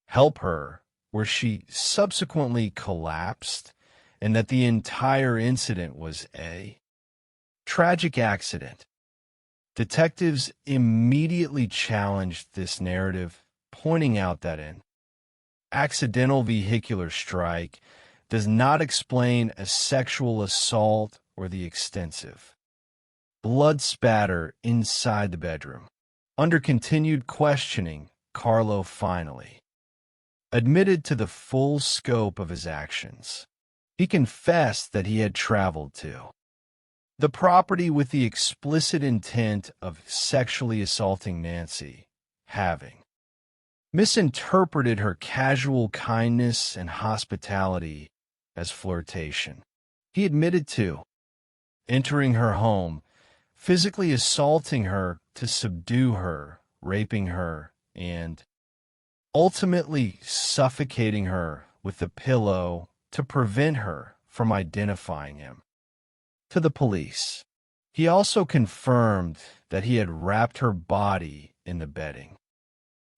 help her, where she subsequently collapsed, and that the entire incident was a tragic accident. Detectives immediately challenged this narrative, pointing out that an accidental vehicular strike does not explain a sexual assault or the extensive blood spatter inside the bedroom. Under continued questioning, Carlo finally admitted to the full scope of his actions. He confessed that he had traveled to the property with the explicit intent of sexually assaulting Nancy, having misinterpreted her casual kindness and hospitality as flirtation. He admitted to entering her home, physically assaulting her to subdue her, raping her, and ultimately suffocating her with a pillow to prevent her from identifying him to the police. He also confirmed that he had wrapped her body in the bedding,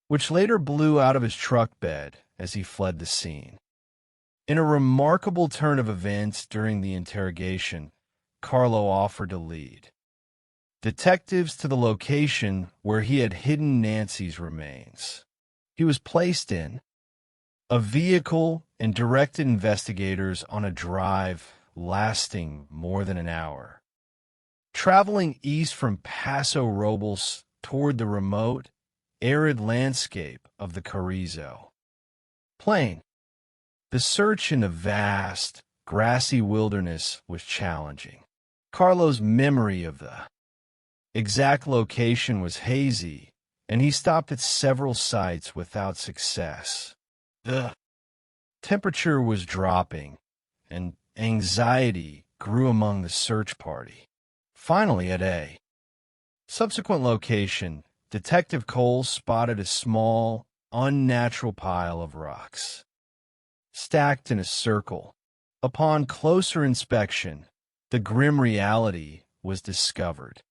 which later blew out of his truck bed as he fled the scene. In a remarkable turn of events during the interrogation, Carlo offered to lead detectives to the location where he had hidden Nancy's remains. He was placed in a vehicle and directed investigators on a drive lasting more than an hour, traveling east from Paso Robles toward the remote, arid landscape of the Carrizo Plain. The search in the vast, grassy wilderness was challenging. Carlo's memory of the exact location was hazy, and he stopped at several sites without success. The temperature was dropping, and anxiety grew among the search party. Finally, at a subsequent location, Detective Cole spotted a small, unnatural pile of rocks, stacked in a circle. Upon closer inspection, the grim reality was discovered.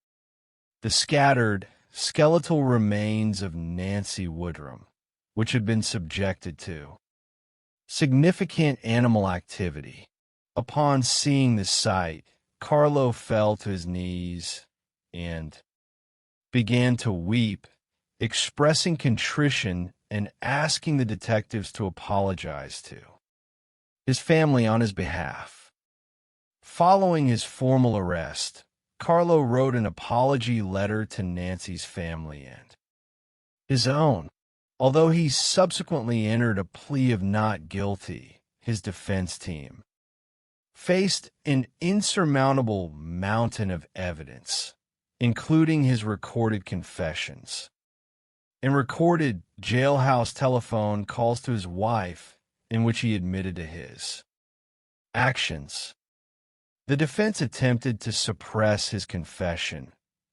The scattered, skeletal remains of Nancy Woodrum, which had been subjected to significant animal activity. Upon seeing the sight, Carlo fell to his knees and began to weep, expressing contrition and asking the detectives to apologize to his family on his behalf. Following his formal arrest, Carlo wrote an apology letter to Nancy's family and his own. Although he subsequently entered a plea of not guilty, his defense team faced an insurmountable mountain of evidence, including his recorded confessions and recorded jailhouse telephone calls to his wife in which he admitted to his actions. The defense attempted to suppress his confession,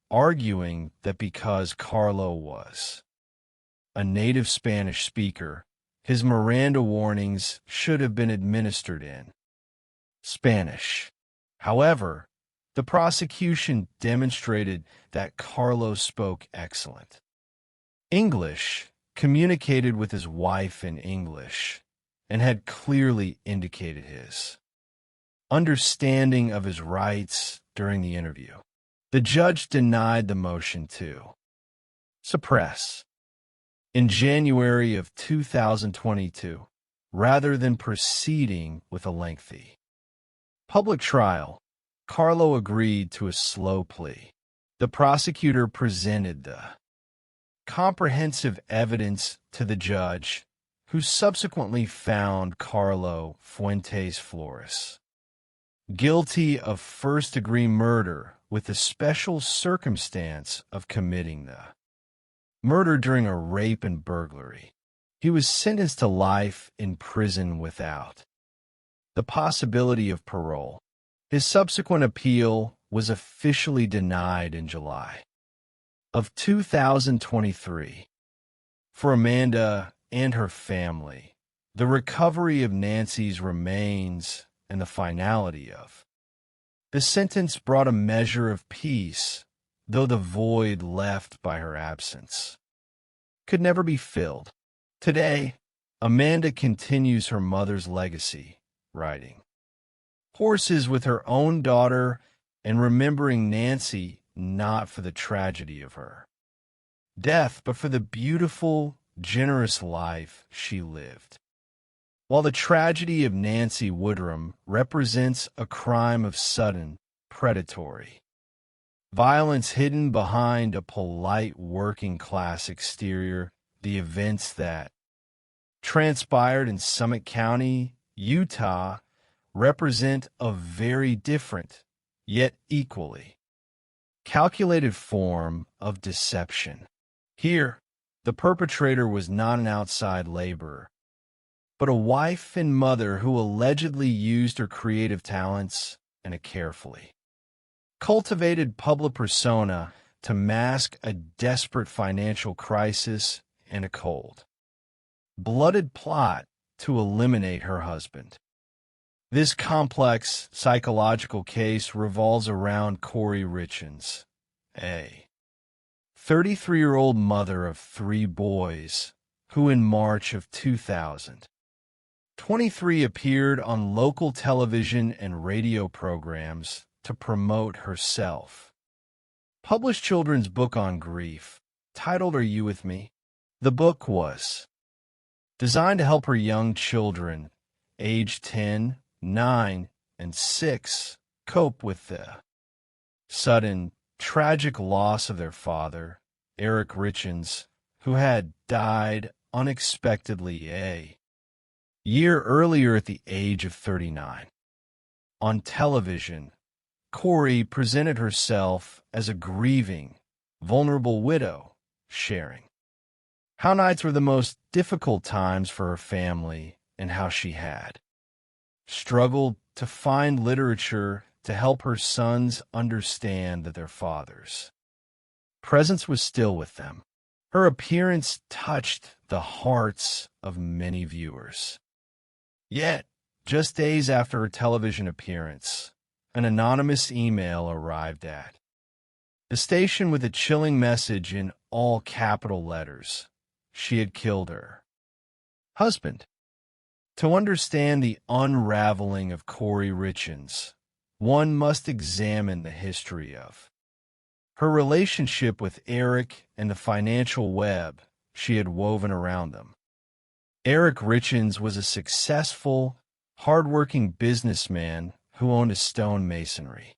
arguing that because Carlo was a native Spanish speaker, his Miranda warnings should have been administered in Spanish. However, the prosecution demonstrated that Carlo spoke excellent English, communicated with his wife in English, and had clearly indicated his understanding of his rights during the interview. The judge denied the motion to suppress in January of 2022, rather than proceeding with a lengthy public trial. Carlo agreed to a slow plea. The prosecutor presented the comprehensive evidence to the judge, who subsequently found Carlo Fuentes Flores guilty of first-degree murder with the special circumstance of committing the murder during a rape and burglary. He was sentenced to life in prison without the possibility of parole. His subsequent appeal was officially denied in July of 2023. For Amanda, and her family, the recovery of Nancy's remains, and the finality of. The sentence brought a measure of peace, though the void left by her absence could never be filled. Today, Amanda continues her mother's legacy, writing Horses with her own daughter and remembering Nancy not for the tragedy of her death, but for the beautiful, generous life she lived. While the tragedy of Nancy Woodrum represents a crime of sudden, predatory violence hidden behind a polite working-class exterior, the events that transpired in Summit County, Utah, represent a very different, yet equally calculated form of deception. Here, the perpetrator was not an outside laborer, but a wife and mother who allegedly used her creative talents and a carefully cultivated public persona to mask a desperate financial crisis and a cold-blooded plot to eliminate her husband. This complex psychological case revolves around Corey Richens, a 33-year-old mother of 3 boys, who in March of 2023 appeared on local television and radio programs to promote herself. Published children's book on grief, titled Are You With Me? The book was designed to help her young children, aged 10, 9, and 6, cope with the sudden, tragic loss of their father, Eric Richens, who had died unexpectedly a year earlier at the age of 39. On television, Corey presented herself as a grieving, vulnerable widow, sharing how nights were the most difficult times for her family and how she had struggled to find literature to help her sons understand that their father's presence was still with them. Her appearance touched the hearts of many viewers. Yet, just days after her television appearance, an anonymous email arrived at the station with a chilling message in all capital letters. She had killed her husband. To understand the unraveling of Corey Richens, one must examine the history of her relationship with Eric and the financial web she had woven around them. Eric Richens was a successful, hardworking businessman who owned a stone masonry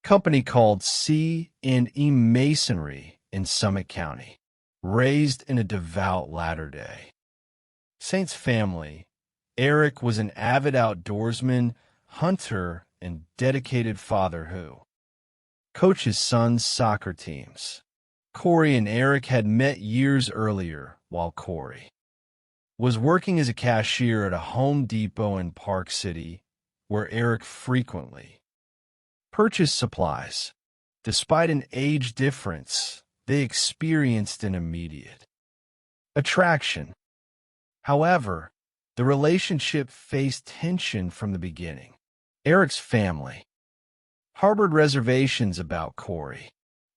company called C&E Masonry in Summit County, raised in a devout Latter-day Saints family. Eric was an avid outdoorsman, hunter, and dedicated father who coached his son's soccer teams. Corey and Eric had met years earlier while Corey was working as a cashier at a Home Depot in Park City, where Eric frequently purchased supplies. Despite an age difference, they experienced an immediate attraction. However, the relationship faced tension from the beginning. Eric's family harbored reservations about Corey.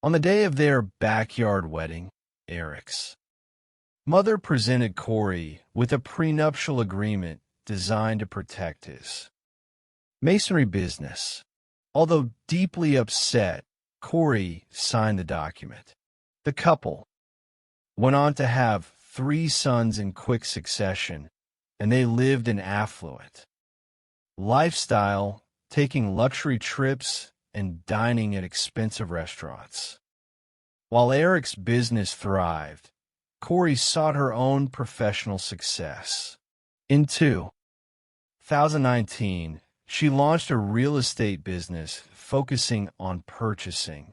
On the day of their backyard wedding, Eric's mother presented Corey with a prenuptial agreement designed to protect his masonry business. Although deeply upset, Corey signed the document. The couple went on to have 3 sons in quick succession, and they lived an affluent lifestyle, taking luxury trips and dining at expensive restaurants. While Eric's business thrived, Corey sought her own professional success. In 2019, she launched a real estate business focusing on purchasing,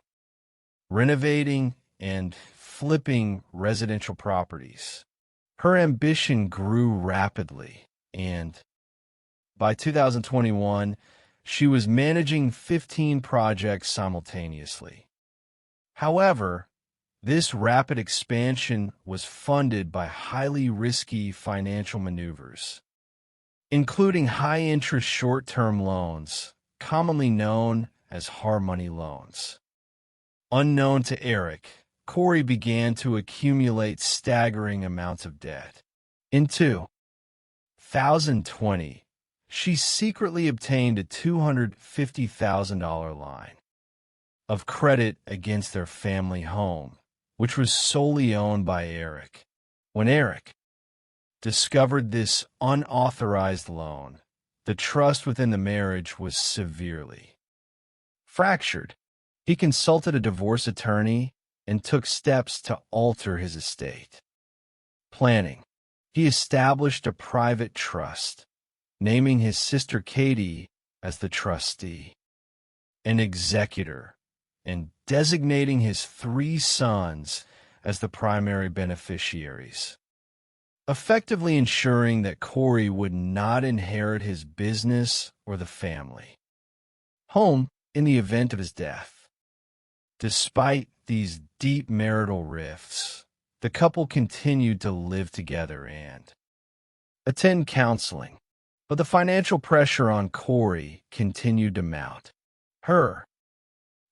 renovating, and flipping residential properties. Her ambition grew rapidly, and by 2021, she was managing 15 projects simultaneously. However, This rapid expansion was funded by highly risky financial maneuvers, including high-interest short-term loans, commonly known as hard money loans. Unknown to Eric, Corey began to accumulate staggering amounts of debt. In 2020, she secretly obtained a $250,000 line of credit against their family home, which was solely owned by Eric. When Eric discovered this unauthorized loan, the trust within the marriage was severely fractured. He consulted a divorce attorney and took steps to alter his estate. Planning. He established a private trust, naming his sister Katie as the trustee, an executor, and designating his 3 sons as the primary beneficiaries, effectively ensuring that Corey would not inherit his business or the family home in the event of his death. Despite these deep marital rifts, the couple continued to live together and attend counseling, but the financial pressure on Corey continued to mount. Her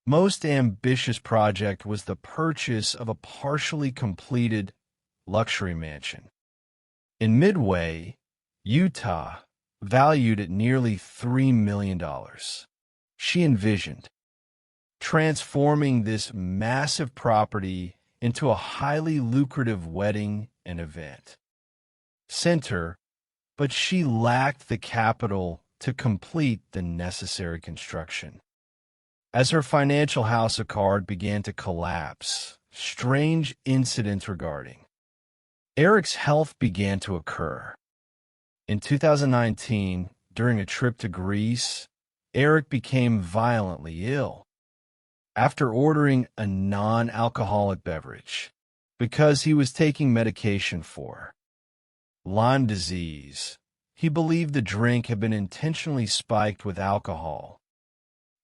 most ambitious project was the purchase of a partially completed luxury mansion in Midway, Utah, valued at nearly $3 million. She envisioned transforming this massive property into a highly lucrative wedding and event center, but she lacked the capital to complete the necessary construction. As her financial house of cards began to collapse, strange incidents regarding Eric's health began to occur. In 2019, during a trip to Greece, Eric became violently ill after ordering a non-alcoholic beverage because he was taking medication for Lyme disease. He believed the drink had been intentionally spiked with alcohol,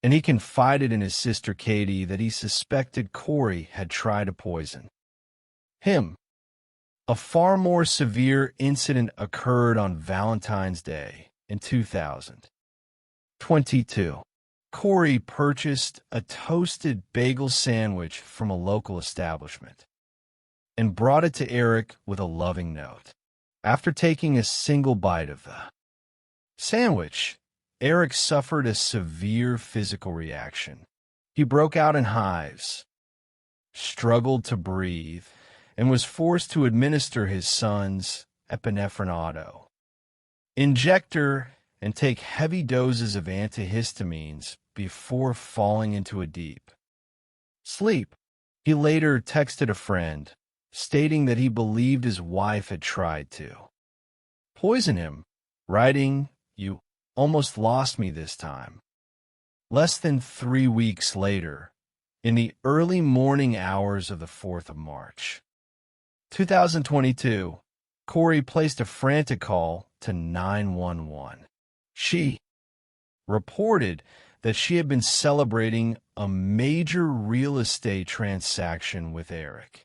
and he confided in his sister Katie that he suspected Corey had tried to poison him. A far more severe incident occurred on Valentine's Day in 2022. Corey purchased a toasted bagel sandwich from a local establishment and brought it to Eric with a loving note. After taking a single bite of the sandwich, Eric suffered a severe physical reaction. He broke out in hives, struggled to breathe, and was forced to administer his son's epinephrine injector and take heavy doses of antihistamines before falling into a deep sleep. He later texted a friend, stating that he believed his wife had tried to poison him, writing, "You almost lost me this time." Less than 3 weeks later, in the early morning hours of the 4th of March, 2022, Corey placed a frantic call to 911. She reported that she had been celebrating a major real estate transaction with Eric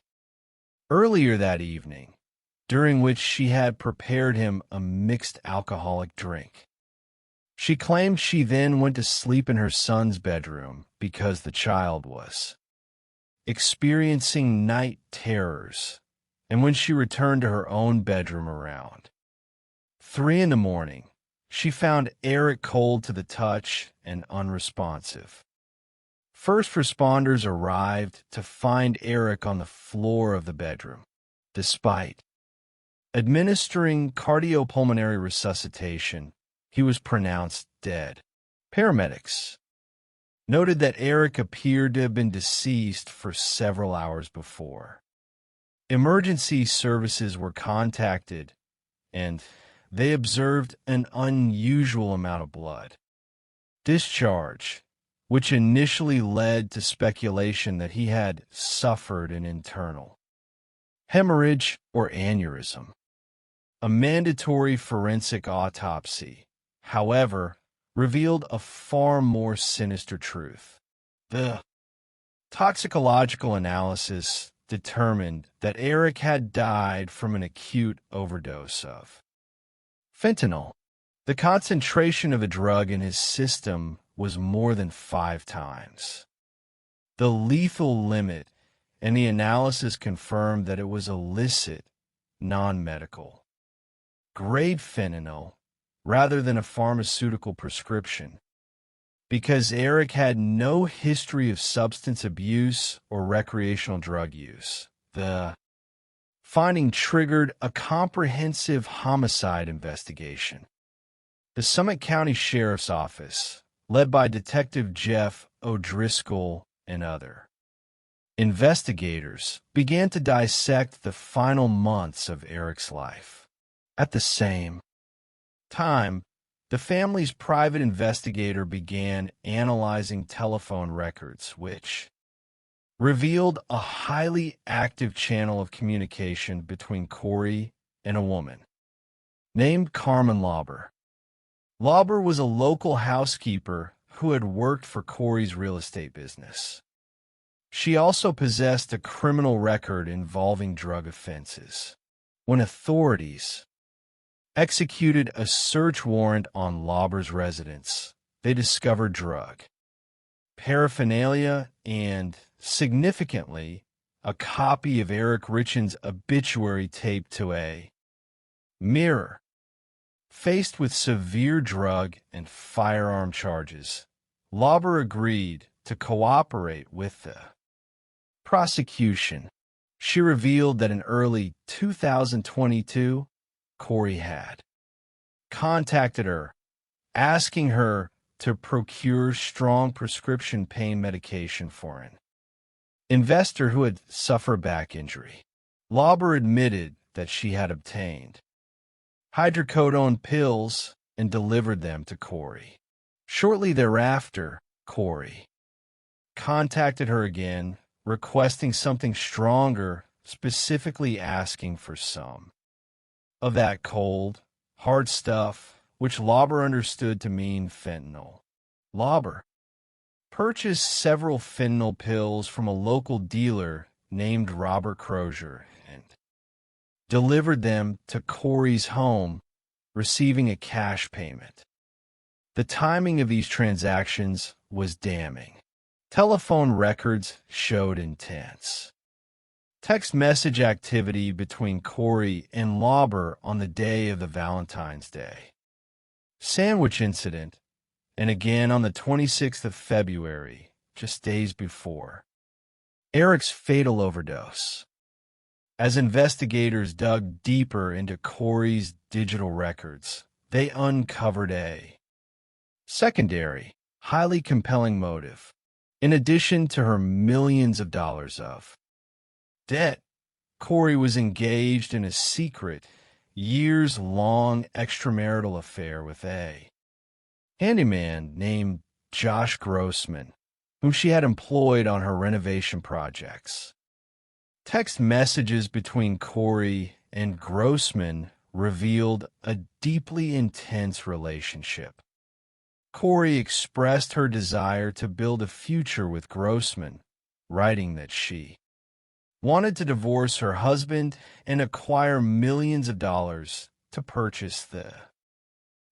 earlier that evening, during which she had prepared him a mixed alcoholic drink. She claimed she then went to sleep in her son's bedroom because the child was experiencing night terrors, and when she returned to her own bedroom around 3 in the morning, she found Eric cold to the touch and unresponsive. First responders arrived to find Eric on the floor of the bedroom. Despite administering cardiopulmonary resuscitation, he was pronounced dead. Paramedics noted that Eric appeared to have been deceased for several hours before. Emergency services were contacted, and they observed an unusual amount of blood discharge, which initially led to speculation that he had suffered an internal hemorrhage or aneurysm. A mandatory forensic autopsy, however, revealed a far more sinister truth. The toxicological analysis determined that Eric had died from an acute overdose of fentanyl. The concentration of the drug in his system was more than 5 times the lethal limit, and the analysis confirmed that it was illicit, non-medical grade fentanyl rather than a pharmaceutical prescription. Because Eric had no history of substance abuse or recreational drug use, the finding triggered a comprehensive homicide investigation. The Summit County Sheriff's Office, led by Detective Jeff O'Driscoll and other investigators, began to dissect the final months of Eric's life. At the same time, the family's private investigator began analyzing telephone records, which revealed a highly active channel of communication between Corey and a woman named Carmen Lauber. Lauber was a local housekeeper who had worked for Corey's real estate business. She also possessed a criminal record involving drug offenses. When authorities executed a search warrant on Lauber's residence, they discovered drug paraphernalia and, significantly, a copy of Eric Richen's obituary taped to a mirror. Faced with severe drug and firearm charges, Lauber agreed to cooperate with the prosecution. She revealed that in early 2022, Corey had contacted her, asking her to procure strong prescription pain medication for an investor who had suffered back injury. Lauber admitted that she had obtained hydrocodone pills and delivered them to Corey. Shortly thereafter, Corey contacted her again, requesting something stronger, specifically asking for some of that cold, hard stuff, which Lauber understood to mean fentanyl. Lauber purchased several fentanyl pills from a local dealer named Robert Crozier and delivered them to Corey's home, receiving a cash payment. The timing of these transactions was damning. Telephone records showed intense text message activity between Corey and Lauber on the day of the Valentine's Day sandwich incident, and again on the 26th of February, just days before Eric's fatal overdose. As investigators dug deeper into Corey's digital records, they uncovered a secondary, highly compelling motive. In addition to her millions of dollars of debt, Corey was engaged in a secret, years-long extramarital affair with a handyman named Josh Grossman, whom she had employed on her renovation projects. Text messages between Corey and Grossman revealed a deeply intense relationship. Corey expressed her desire to build a future with Grossman, writing that she wanted to divorce her husband and acquire millions of dollars to purchase the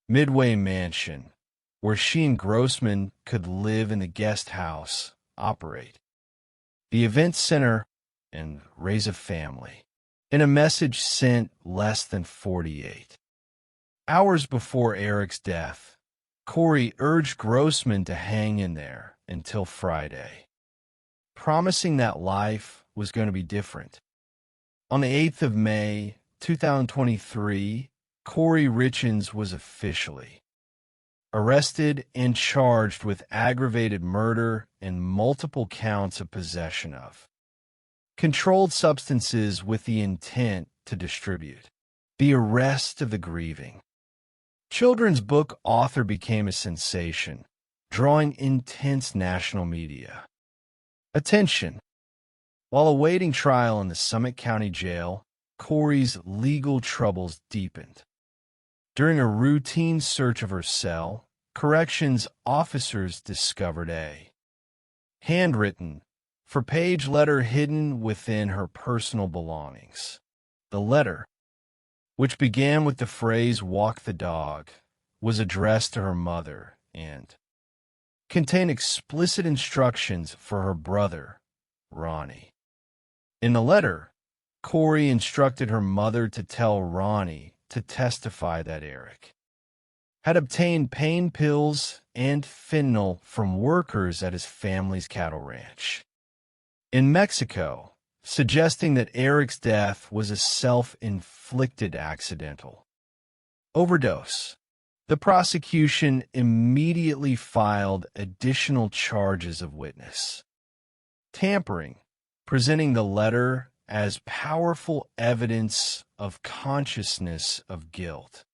Midway Mansion, where she and Grossman could live in the guest house, operate the event center, and raise a family. In a message sent less than 48 hours before Eric's death, Corey urged Grossman to hang in there until Friday, promising that life was going to be different. On the 8th of May, 2023, Corey Richens was officially arrested and charged with aggravated murder and multiple counts of possession of controlled substances with the intent to distribute. The arrest of the grieving children's book author became a sensation, drawing intense national media attention. While awaiting trial in the Summit County Jail, Corey's legal troubles deepened. During a routine search of her cell, corrections officers discovered a handwritten for page letter hidden within her personal belongings. The letter, which began with the phrase "walk the dog," was addressed to her mother and contained explicit instructions for her brother, Ronnie. In the letter, Corey instructed her mother to tell Ronnie to testify that Eric had obtained pain pills and fentanyl from workers at his family's cattle ranch in Mexico, suggesting that Eric's death was a self-inflicted accidental overdose. The prosecution immediately filed additional charges of witness tampering, presenting the letter as powerful evidence of consciousness of guilt.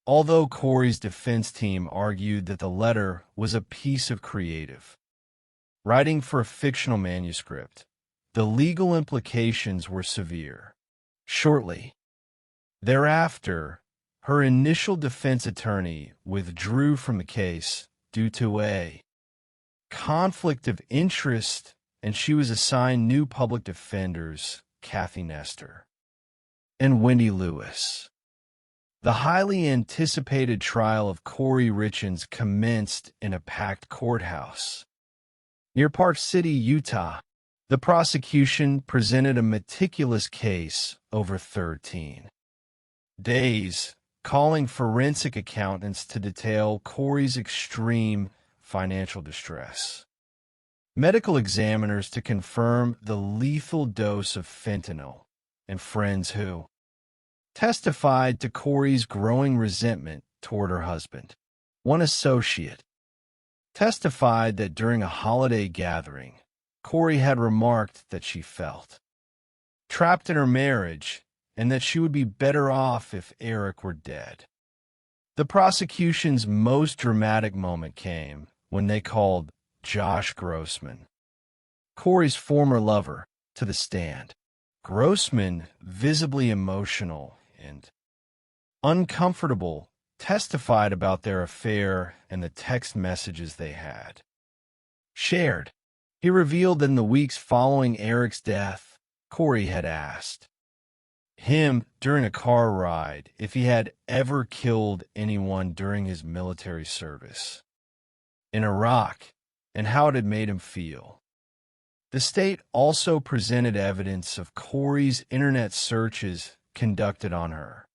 Although Corey's defense team argued that the letter was a piece of creative writing for a fictional manuscript, the legal implications were severe. Shortly thereafter, her initial defense attorney withdrew from the case due to a conflict of interest, and she was assigned new public defenders, Kathy Nestor and Wendy Lewis. The highly anticipated trial of Corey Richens commenced in a packed courthouse near Park City, Utah. The prosecution presented a meticulous case over 13 days, calling forensic accountants to detail Corey's extreme financial distress, medical examiners to confirm the lethal dose of fentanyl, and friends who testified to Corey's growing resentment toward her husband. One associate testified that during a holiday gathering, Corey had remarked that she felt trapped in her marriage and that she would be better off if Eric were dead. The prosecution's most dramatic moment came when they called Josh Grossman, Corey's former lover, to the stand. Grossman, visibly emotional and uncomfortable, testified about their affair and the text messages they had shared. He revealed that in the weeks following Eric's death, Corey had asked him during a car ride if he had ever killed anyone during his military service in Iraq and how it had made him feel. The state also presented evidence of Corey's internet searches conducted on her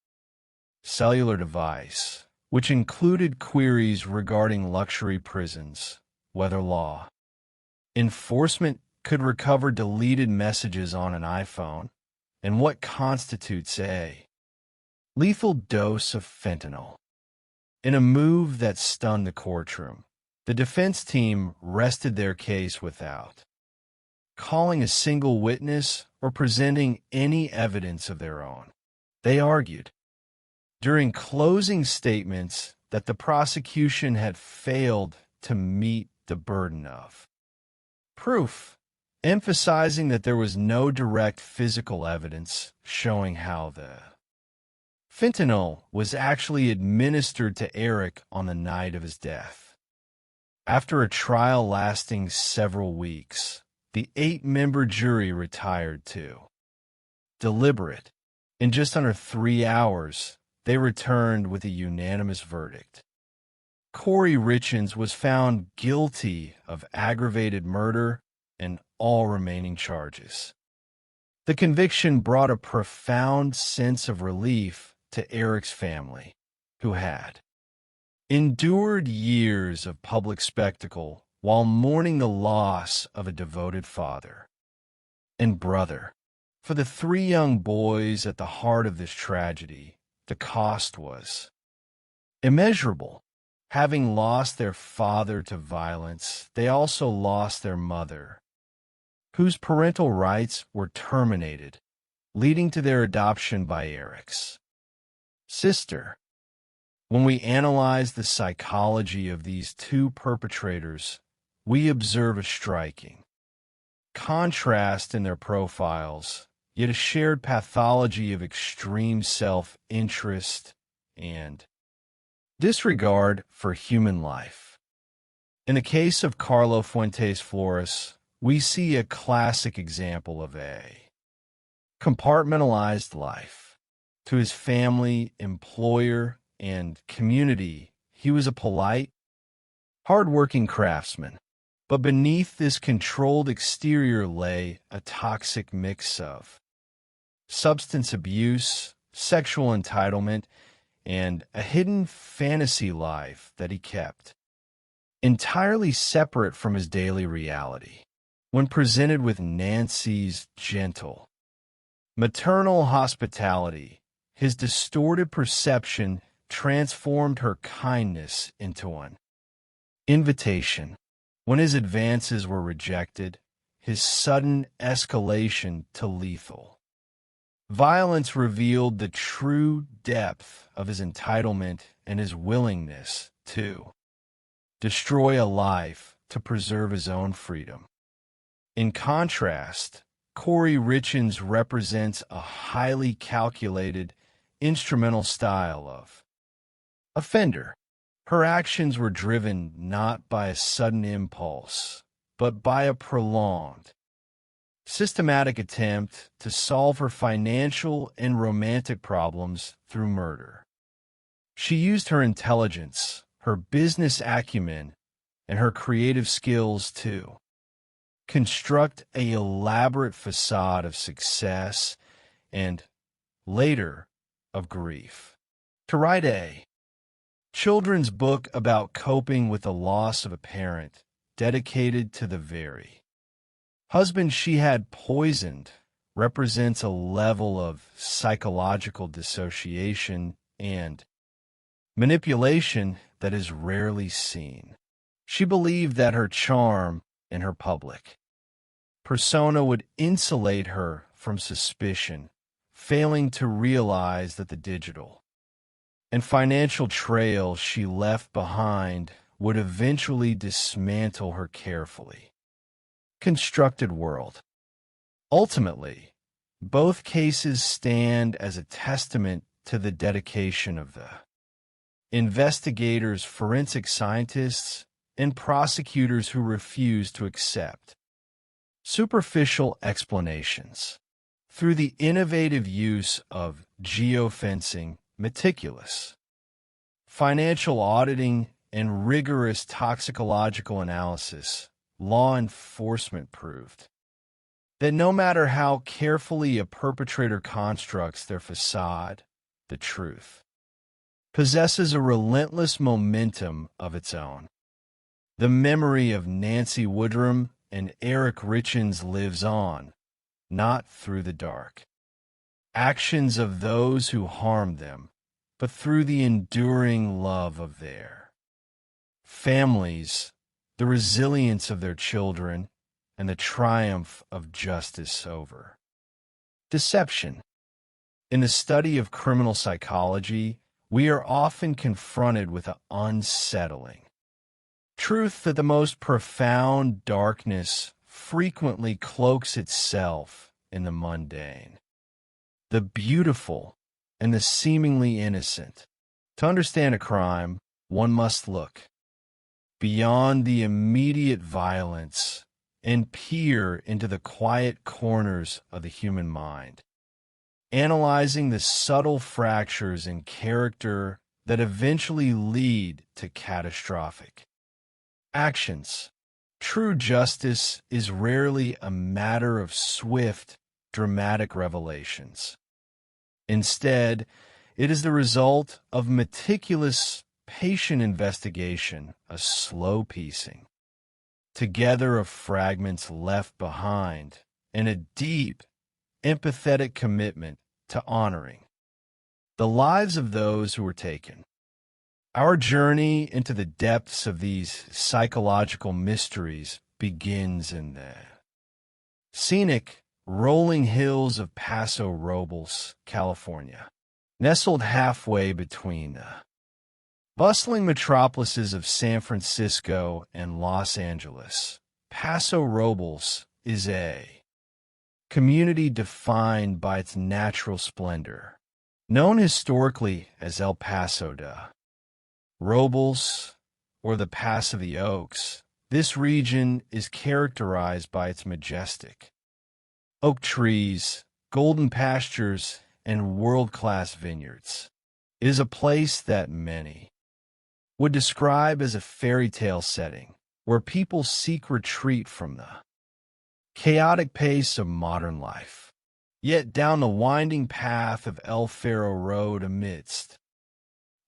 cellular device, which included queries regarding luxury prisons, whether law enforcement could recover deleted messages on an iPhone, and what constitutes a lethal dose of fentanyl. In a move that stunned the courtroom, the defense team rested their case without calling a single witness or presenting any evidence of their own. They argued during closing statements that the prosecution had failed to meet the burden of proof, emphasizing that there was no direct physical evidence showing how the fentanyl was actually administered to Eric on the night of his death. After a trial lasting several weeks, the 8-member jury retired to deliberate. In just under 3 hours, they returned with a unanimous verdict. Corey Richens was found guilty of aggravated murder and all remaining charges. The conviction brought a profound sense of relief to Eric's family, who had endured years of public spectacle while mourning the loss of a devoted father and brother. For the 3 young boys at the heart of this tragedy, the cost was immeasurable. Having lost their father to violence, they also lost their mother, whose parental rights were terminated, leading to their adoption by Eric's sister. When we analyze the psychology of these 2 perpetrators, we observe a striking contrast in their profiles, yet a shared pathology of extreme self-interest and disregard for human life. In the case of Carlo Fuentes Flores, we see a classic example of a compartmentalized life. To his family, employer, and community, he was a polite, hard-working craftsman. But beneath this controlled exterior lay a toxic mix of substance abuse, sexual entitlement, and a hidden fantasy life that he kept, entirely separate from his daily reality. When presented with Nancy's gentle, maternal hospitality, his distorted perception transformed her kindness into an invitation. When his advances were rejected, his sudden escalation to lethal violence revealed the true depth of his entitlement and his willingness to destroy a life to preserve his own freedom. In contrast, Corey Richins represents a highly calculated, instrumental style of offender. Her actions were driven not by a sudden impulse, but by a prolonged, systematic attempt to solve her financial and romantic problems through murder. She used her intelligence, her business acumen, and her creative skills to construct an elaborate facade of success and, later, of grief. To write a children's book about coping with the loss of a parent dedicated to the very husband she had poisoned represents a level of psychological dissociation and manipulation that is rarely seen. She believed that her charm and her public persona would insulate her from suspicion, failing to realize that the digital and financial trail she left behind would eventually dismantle her carefully constructed world. Ultimately, both cases stand as a testament to the dedication of the investigators, forensic scientists, and prosecutors who refuse to accept superficial explanations. Through the innovative use of geofencing, meticulous financial auditing, and rigorous toxicological analysis, law enforcement proved that no matter how carefully a perpetrator constructs their facade, the truth possesses a relentless momentum of its own. The memory of Nancy Woodrum and Eric Richins lives on, not through the dark actions of those who harmed them, but through the enduring love of their families, the resilience of their children, and the triumph of justice over deception. In the study of criminal psychology, we are often confronted with an unsettling truth that the most profound darkness frequently cloaks itself in the mundane, the beautiful, and the seemingly innocent. To understand a crime, one must look beyond the immediate violence and peer into the quiet corners of the human mind, analyzing the subtle fractures in character that eventually lead to catastrophic actions. True justice is rarely a matter of swift, dramatic revelations. Instead, it is the result of meticulous, patient investigation, a slow piecing together of fragments left behind, and a deep, empathetic commitment to honoring the lives of those who were taken. Our journey into the depths of these psychological mysteries begins in the scenic, rolling hills of Paso Robles, California. Nestled halfway between the bustling metropolises of San Francisco and Los Angeles, Paso Robles is a community defined by its natural splendor. Known historically as El Paso de Robles or the Pass of the Oaks, This region is characterized by its majestic oak trees, golden pastures, and world-class vineyards. It is a place that many would describe as a fairy tale setting, where people seek retreat from the chaotic pace of modern life. Yet down the winding path of El Faro Road amidst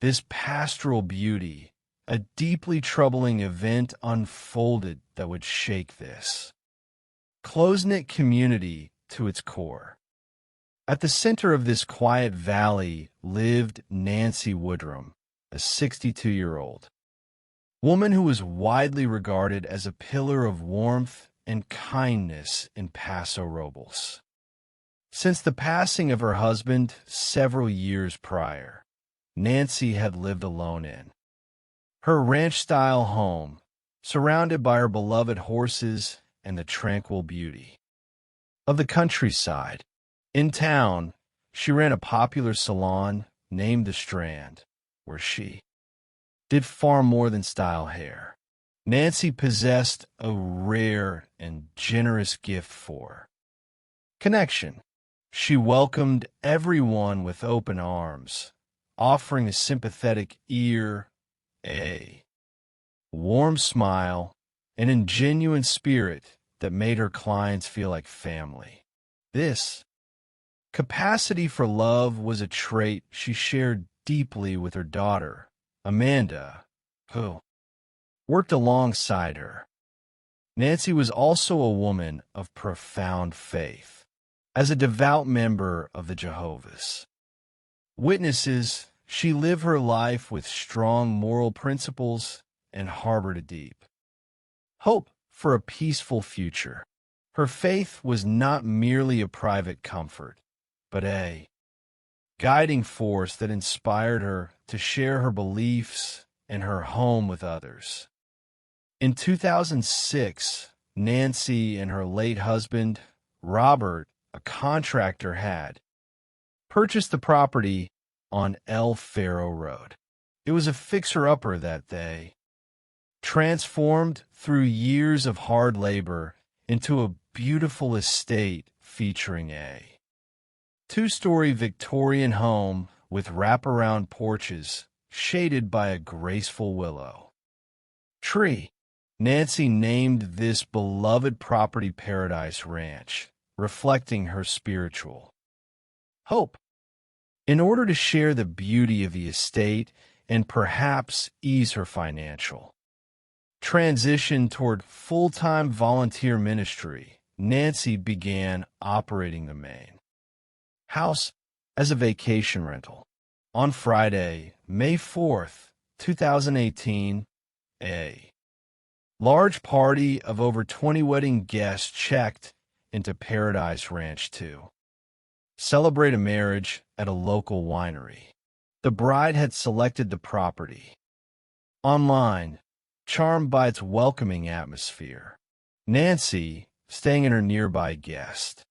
this pastoral beauty, a deeply troubling event unfolded that would shake this close-knit community to its core. At the center of this quiet valley lived Nancy Woodrum, a 62-year-old woman who was widely regarded as a pillar of warmth and kindness in Paso Robles. Since the passing of her husband several years prior, Nancy had lived alone in her ranch-style home, surrounded by her beloved horses and the tranquil beauty of the countryside. In town, she ran a popular salon named The Strand, where she did far more than style hair. Nancy possessed a rare and generous gift for connection. She welcomed everyone with open arms, offering a sympathetic ear, a warm smile, and a genuine spirit that made her clients feel like family. This capacity for love was a trait she shared deeply with her daughter, Amanda, who worked alongside her. Nancy was also a woman of profound faith. As a devout member of the Jehovah's Witnesses, she lived her life with strong moral principles and harbored a deep hope for a peaceful future. Her faith was not merely a private comfort, but a guiding force that inspired her to share her beliefs and her home with others. In 2006, Nancy and her late husband, Robert, a contractor, had purchased the property on El Faro Road. It was a fixer-upper that they transformed through years of hard labor into a beautiful estate featuring a two-story Victorian home with wraparound porches shaded by a graceful willow tree. Nancy named this beloved property Paradise Ranch, reflecting her spiritual hope. In order to share the beauty of the estate and perhaps ease her financial transition toward full-time volunteer ministry, Nancy began operating the main house as a vacation rental. On Friday, May 4th, 2018, a large party of over 20 wedding guests checked into Paradise Ranch to celebrate a marriage at a local winery. The bride had selected the property online, charmed by its welcoming atmosphere. Nancy, staying in her nearby guest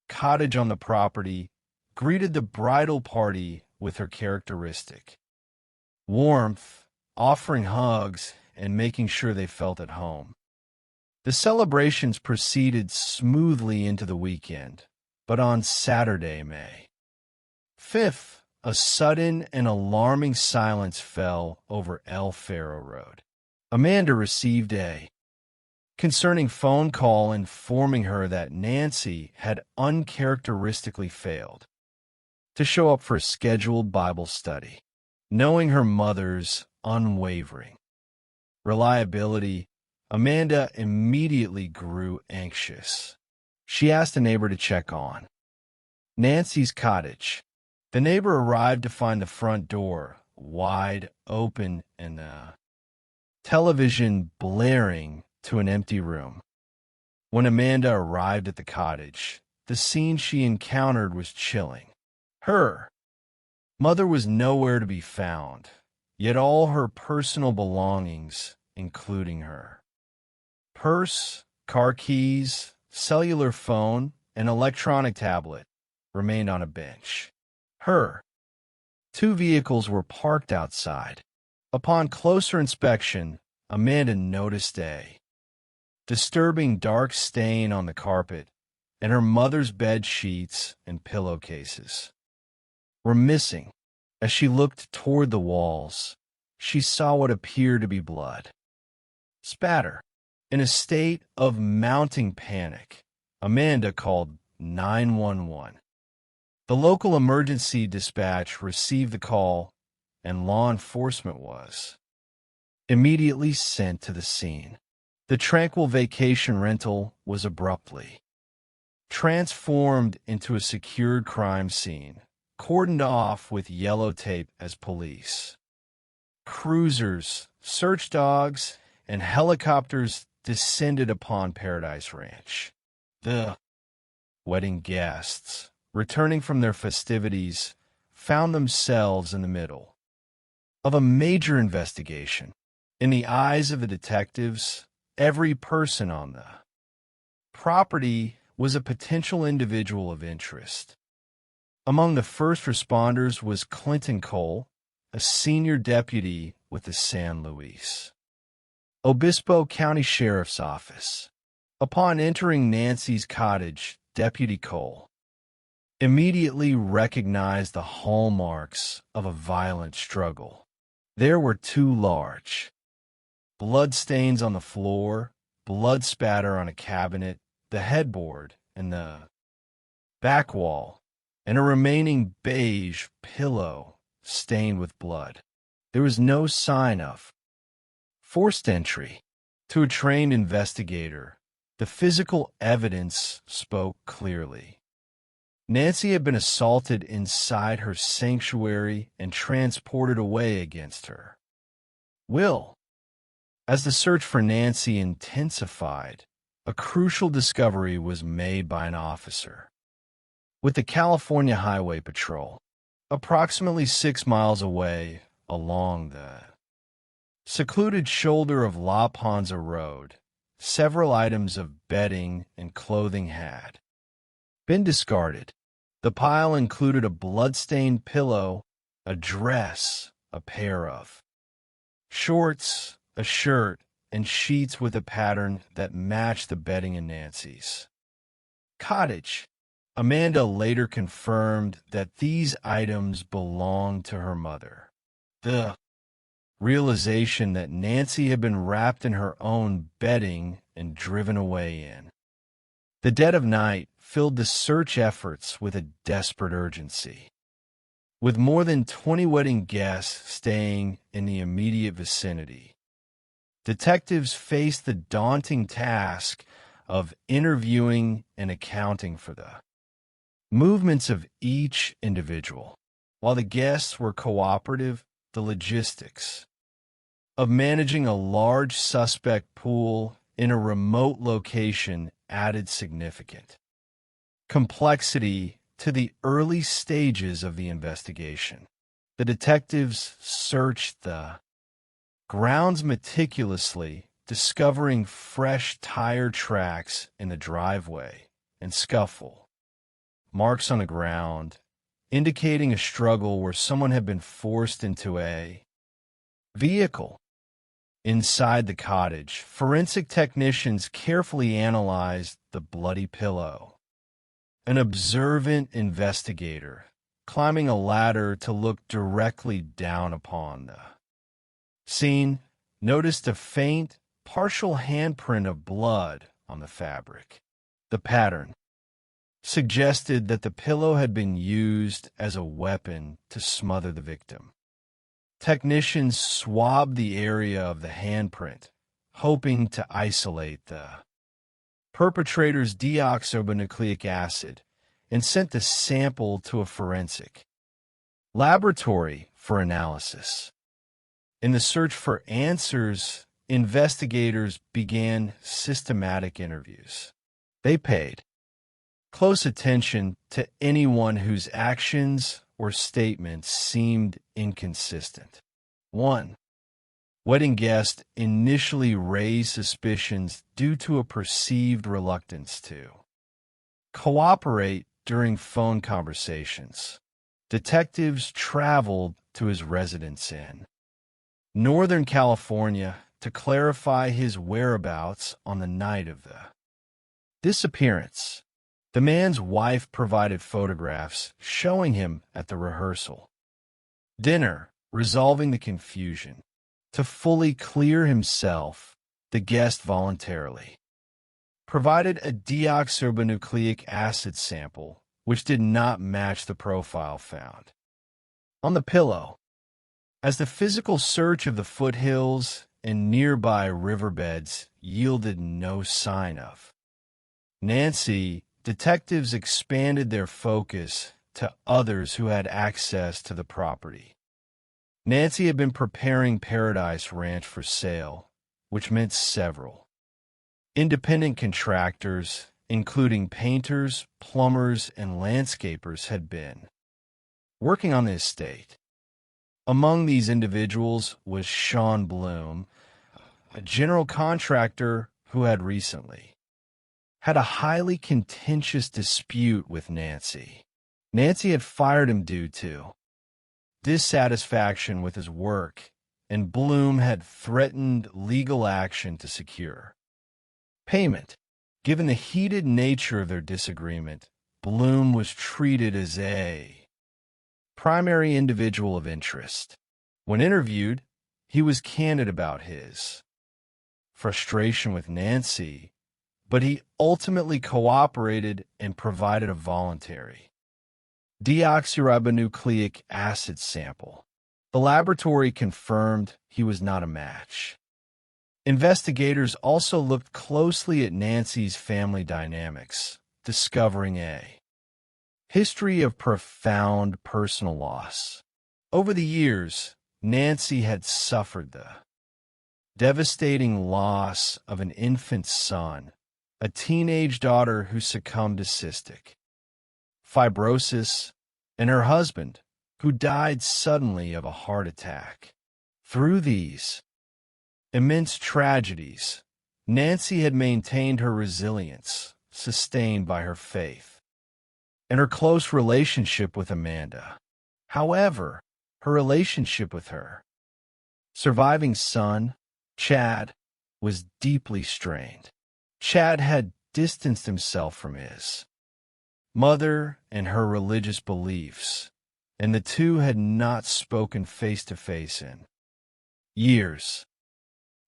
cottage on the property, greeted the bridal party with her characteristic warmth, offering hugs and making sure they felt at home. The celebrations proceeded smoothly into the weekend, but on Saturday, May 5th, a sudden and alarming silence fell over El Faro Road. Amanda received a concerning phone call informing her that Nancy had uncharacteristically failed to show up for a scheduled Bible study. Knowing her mother's unwavering reliability, Amanda immediately grew anxious. She asked a neighbor to check on Nancy's cottage. The neighbor arrived to find the front door wide open and the television blaring to an empty room. When Amanda arrived at the cottage, the scene she encountered was chilling. Her mother was nowhere to be found, yet all her personal belongings, including her purse, car keys, cellular phone, and electronic tablet, remained on a bench. Her two vehicles were parked outside. Upon closer inspection, Amanda noticed a disturbing dark stain on the carpet, and her mother's bed sheets and pillowcases were missing. As she looked toward the walls, she saw what appeared to be blood. Spatter. In a state of mounting panic, Amanda called 911. The local emergency dispatch received the call, and law enforcement was immediately sent to the scene. The tranquil vacation rental was abruptly transformed into a secured crime scene, cordoned off with yellow tape as police, cruisers, search dogs, and helicopters descended upon Paradise Ranch. The wedding guests, returning from their festivities, found themselves in the middle of a major investigation. In the eyes of the detectives, every person on the property was a potential individual of interest. Among the first responders was Clinton Cole, a senior deputy with the San Luis Obispo County Sheriff's Office. Upon entering Nancy's cottage, Deputy Cole immediately recognized the hallmarks of a violent struggle. There were two large blood stains on the floor, blood spatter on a cabinet, the headboard, and the back wall, and a remaining beige pillow stained with blood. There was no sign of forced entry. To a trained investigator, the physical evidence spoke clearly. Nancy had been assaulted inside her sanctuary and transported away against her will. As the search for Nancy intensified, a crucial discovery was made by an officer with the California Highway Patrol, approximately 6 miles away along the secluded shoulder of La Ponza Road. Several items of bedding and clothing had been discarded. The pile included a blood-stained pillow, a dress, a pair of shorts, a shirt, and sheets with a pattern that matched the bedding in Nancy's cottage. Amanda later confirmed that these items belonged to her mother. The realization that Nancy had been wrapped in her own bedding and driven away in the dead of night filled the search efforts with a desperate urgency. With more than 20 wedding guests staying in the immediate vicinity, detectives faced the daunting task of interviewing and accounting for the movements of each individual. While the guests were cooperative, the logistics of managing a large suspect pool in a remote location added significant complexity to the early stages of the investigation. The detectives searched the grounds meticulously, discovering fresh tire tracks in the driveway and scuffle marks on the ground, indicating a struggle where someone had been forced into a vehicle. Inside the cottage, forensic technicians carefully analyzed the bloody pillow. An observant investigator, climbing a ladder to look directly down upon the scene, noticed a faint, partial handprint of blood on the fabric. The pattern suggested that the pillow had been used as a weapon to smother the victim. Technicians swabbed the area of the handprint, hoping to isolate the perpetrator's deoxyribonucleic acid, and sent the sample to a forensic laboratory for analysis. In the search for answers, investigators began systematic interviews. They paid close attention to anyone whose actions or statements seemed inconsistent. One wedding guest initially raised suspicions due to a perceived reluctance to cooperate during phone conversations. Detectives traveled to his residence in Northern California to clarify his whereabouts on the night of the disappearance. The man's wife provided photographs showing him at the rehearsal. Dinner, resolving the confusion. To fully clear himself, the guest voluntarily provided a deoxyribonucleic acid sample, which did not match the profile found on the pillow. As the physical search of the foothills and nearby riverbeds yielded no sign of Nancy, detectives expanded their focus to others who had access to the property. Nancy had been preparing Paradise Ranch for sale, which meant several independent contractors, including painters, plumbers, and landscapers, had been working on the estate. Among these individuals was Sean Bloom, a general contractor who had recently had a highly contentious dispute with Nancy. Nancy had fired him due to dissatisfaction with his work, and Bloom had threatened legal action to secure payment. Given the heated nature of their disagreement, Bloom was treated as a primary individual of interest. When interviewed, he was candid about his frustration with Nancy, but he ultimately cooperated and provided a voluntary deoxyribonucleic acid sample. The laboratory confirmed he was not a match. Investigators also looked closely at Nancy's family dynamics, discovering a history of profound personal loss. Over the years, Nancy had suffered the devastating loss of an infant son, a teenage daughter who succumbed to cystic fibrosis, and her husband, who died suddenly of a heart attack. Through these immense tragedies, Nancy had maintained her resilience, sustained by her faith and her close relationship with Amanda. However, her relationship with her surviving son, Chad, was deeply strained. Chad had distanced himself from his mother and her religious beliefs, and the two had not spoken face-to-face in years.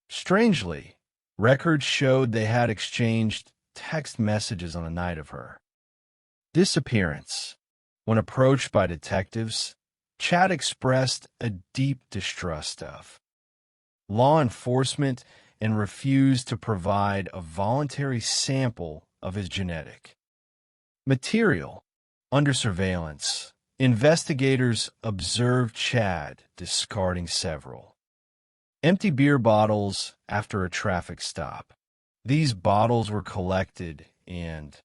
Strangely, records showed they had exchanged text messages on the night of her disappearance. When approached by detectives, Chad expressed a deep distrust of law enforcement and refused to provide a voluntary sample of his genetic material. Under surveillance, investigators observed Chad discarding several empty beer bottles after a traffic stop. These bottles were collected and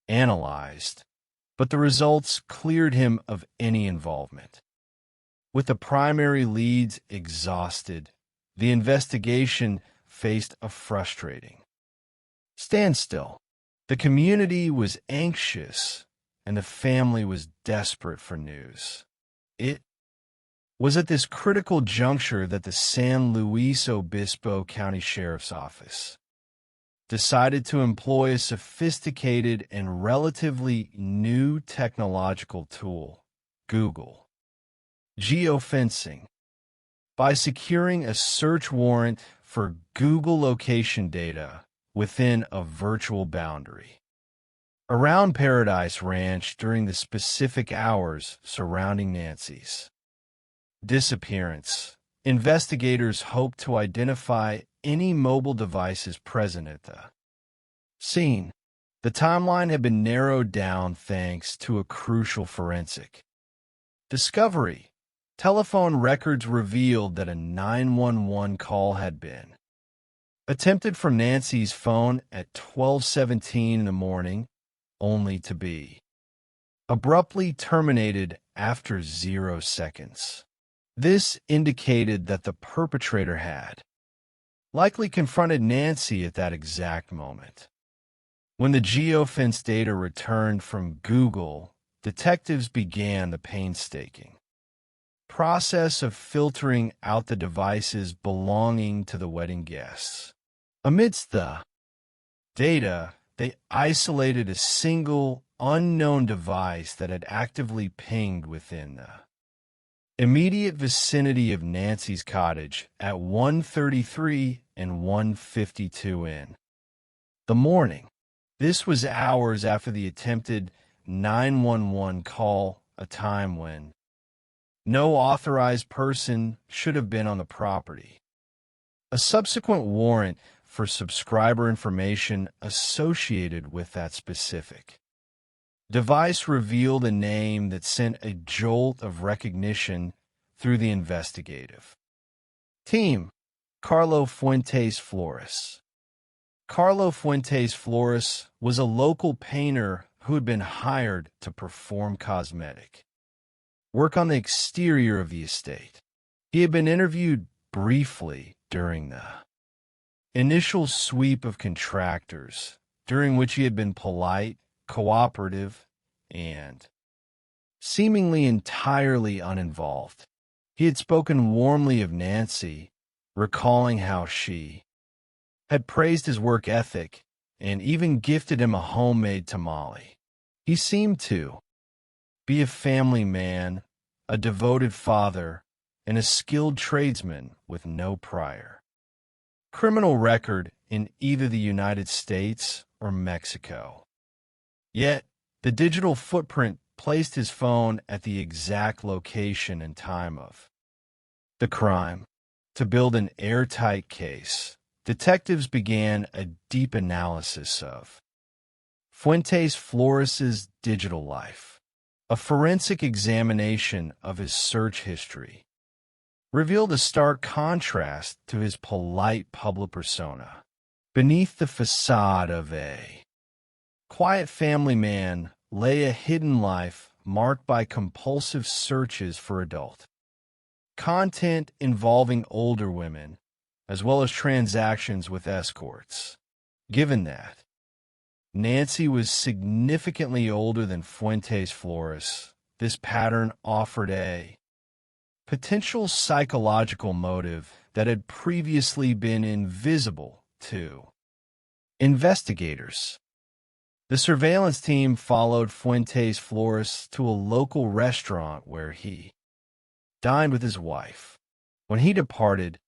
analyzed, but the results cleared him of any involvement. With the primary leads exhausted, the investigation faced a frustrating standstill. The community was anxious, and the family was desperate for news. It was at this critical juncture that the San Luis Obispo County Sheriff's Office decided to employ a sophisticated and relatively new technological tool, Google geofencing. By securing a search warrant for Google location data within a virtual boundary around Paradise Ranch during the specific hours surrounding Nancy's disappearance, investigators hoped to identify any mobile devices present at the scene. The timeline had been narrowed down thanks to a crucial forensic discovery. Telephone records revealed that a 911 call had been attempted from Nancy's phone at 12:17 in the morning, only to be abruptly terminated after 0 seconds. This indicated that the perpetrator had likely confronted Nancy at that exact moment. When the geofence data returned from Google, detectives began the painstaking process of filtering out the devices belonging to the wedding guests. Amidst the data, they isolated a single unknown device that had actively pinged within the immediate vicinity of Nancy's cottage at 1:33 and 1:52 in the morning. This was hours after the attempted 911 call, a time when no authorized person should have been on the property. A subsequent warrant for subscriber information associated with that specific device revealed a name that sent a jolt of recognition through the investigative team. Carlo Fuentes Flores. Carlo Fuentes Flores was a local painter who had been hired to perform cosmetic work on the exterior of the estate. He had been interviewed briefly during the initial sweep of contractors, during which he had been polite, cooperative, and seemingly entirely uninvolved. He had spoken warmly of Nancy, recalling how she had praised his work ethic and even gifted him a homemade tamale. He seemed to be a family man, a devoted father, and a skilled tradesman with no prior criminal record in either the United States or Mexico. Yet, the digital footprint placed his phone at the exact location and time of the crime. To build an airtight case, detectives began a deep analysis of Fuentes Flores' digital life. A forensic examination of his search history revealed a stark contrast to his polite public persona. Beneath the facade of a quiet family man lay a hidden life marked by compulsive searches for adult content involving older women, as well as transactions with escorts. Given that Nancy was significantly older than Fuentes Flores, this pattern offered a potential psychological motive that had previously been invisible to investigators. The surveillance team followed Fuentes Flores to a local restaurant where he dined with his wife. When he departed,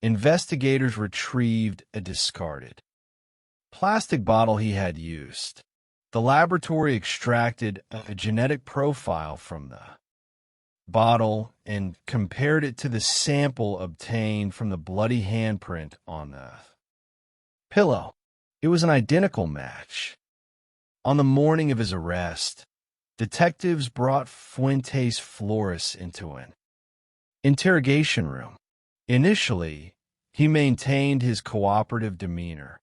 investigators retrieved a discarded plastic bottle he had used. The laboratory extracted a genetic profile from the bottle and compared it to the sample obtained from the bloody handprint on the pillow. It was an identical match. On the morning of his arrest, detectives brought Fuentes Flores into an interrogation room. Initially, he maintained his cooperative demeanor,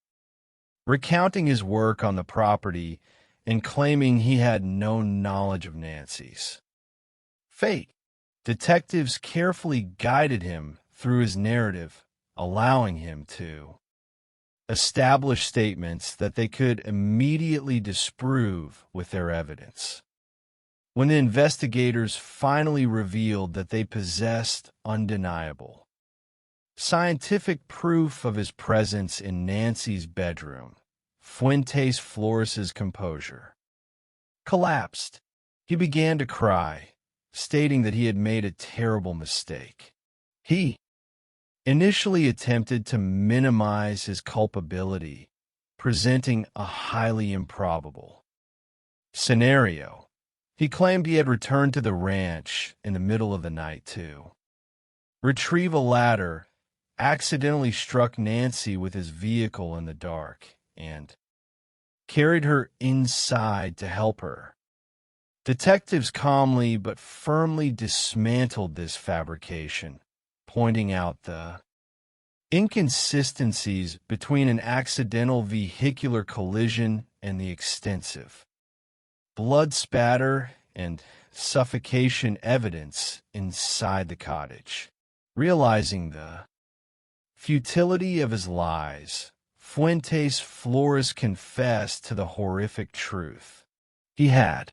recounting his work on the property and claiming he had no knowledge of Nancy's fate. Detectives carefully guided him through his narrative, allowing him to establish statements that they could immediately disprove with their evidence. When the investigators finally revealed that they possessed undeniable scientific proof of his presence in Nancy's bedroom, Fuentes Flores' composure collapsed. He began to cry, stating that he had made a terrible mistake. He initially attempted to minimize his culpability, presenting a highly improbable scenario. He claimed he had returned to the ranch in the middle of the night to retrieve a ladder, accidentally struck Nancy with his vehicle in the dark, and carried her inside to help her. Detectives calmly but firmly dismantled this fabrication, pointing out the inconsistencies between an accidental vehicular collision and the extensive blood spatter and suffocation evidence inside the cottage. Realizing the futility of his lies, Fuentes Flores confessed to the horrific truth. He had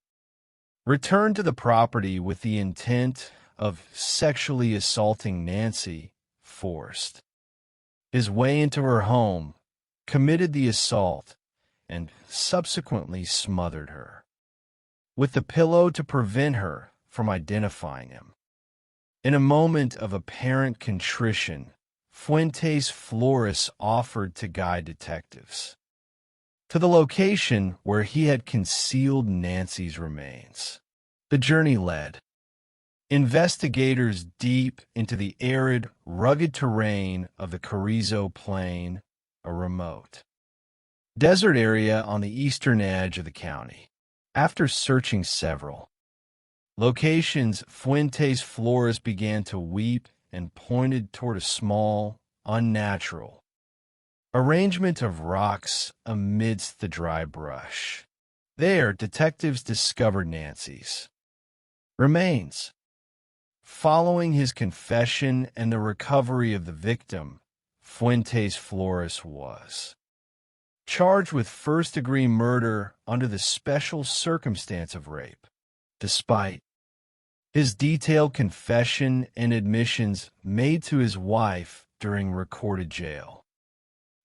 returned to the property with the intent of sexually assaulting Nancy forced his way into her home, committed the assault, and subsequently smothered her with the pillow to prevent her from identifying him. In a moment of apparent contrition, Fuentes Flores offered to guide detectives to the location where he had concealed Nancy's remains. The journey led investigators deep into the arid, rugged terrain of the Carrizo Plain, a remote desert area on the eastern edge of the county. After searching several locations, Fuentes Flores began to weep and pointed toward a small, unnatural arrangement of rocks amidst the dry brush. There, detectives discovered Nancy's remains. Following his confession and the recovery of the victim, Fuentes Flores was charged with first-degree murder under the special circumstance of rape. Despite his detailed confession and admissions made to his wife during recorded jail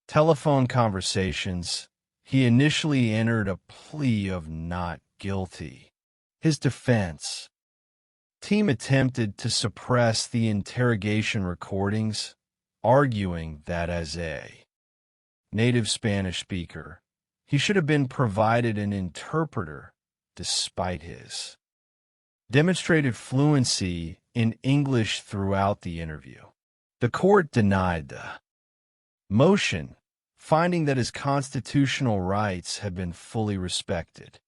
telephone conversations, he initially entered a plea of not guilty. His defense team attempted to suppress the interrogation recordings, arguing that as a native Spanish speaker, he should have been provided an interpreter despite his demonstrated fluency in English throughout the interview. The court denied the motion, finding that his constitutional rights had been fully respected.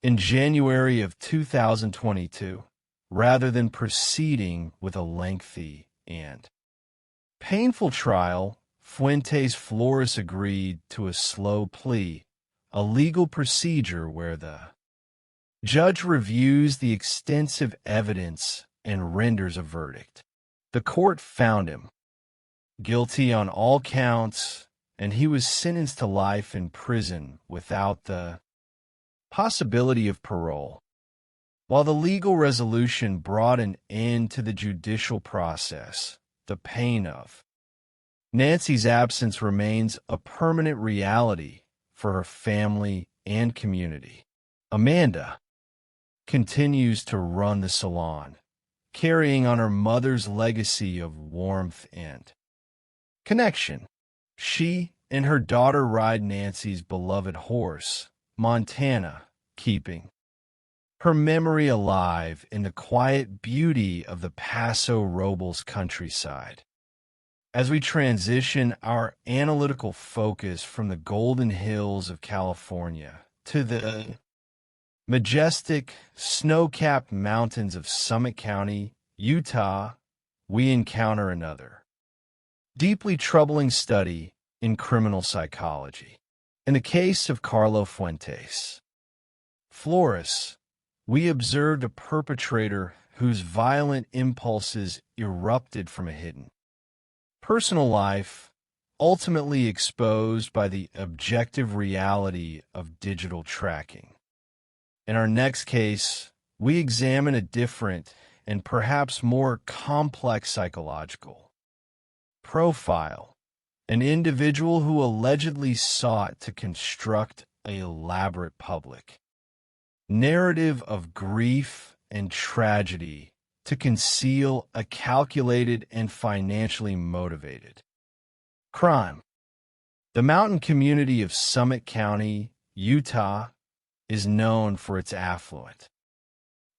In January of 2022, rather than proceeding with a lengthy and painful trial, Fuentes Flores agreed to a slow plea, a legal procedure where the judge reviews the extensive evidence and renders a verdict. The court found him guilty on all counts, and he was sentenced to life in prison without the possibility of parole. While the legal resolution brought an end to the judicial process, the pain of Nancy's absence remains a permanent reality for her family and community. Amanda continues to run the salon, carrying on her mother's legacy of warmth and connection. She and her daughter ride Nancy's beloved horse, Montana, keeping her memory alive in the quiet beauty of the Paso Robles countryside. As we transition our analytical focus from the Golden Hills of California to the majestic, snow-capped mountains of Summit County, Utah, we encounter another deeply troubling study in criminal psychology. In the case of Carlo Fuentes Flores, we observed a perpetrator whose violent impulses erupted from a hidden personal life, ultimately exposed by the objective reality of digital tracking. In our next case, we examine a different and perhaps more complex psychological profile, an individual who allegedly sought to construct an elaborate public narrative of grief and tragedy to conceal a calculated and financially motivated crime. The mountain community of Summit County, Utah, is known for its affluent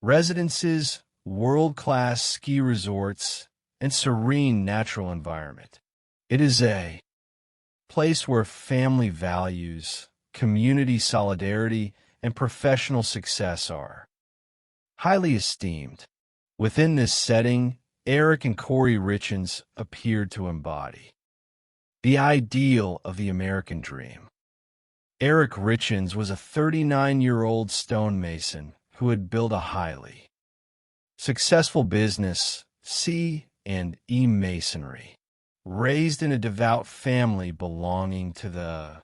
residences, world-class ski resorts, and serene natural environment. It is a place where family values, community solidarity, and professional success are highly esteemed. Within this setting, Eric and Corey Richens appeared to embody the ideal of the American dream. Eric Richens was a 39-year-old stonemason who had built a highly successful business, C&E Masonry, raised in a devout family belonging to the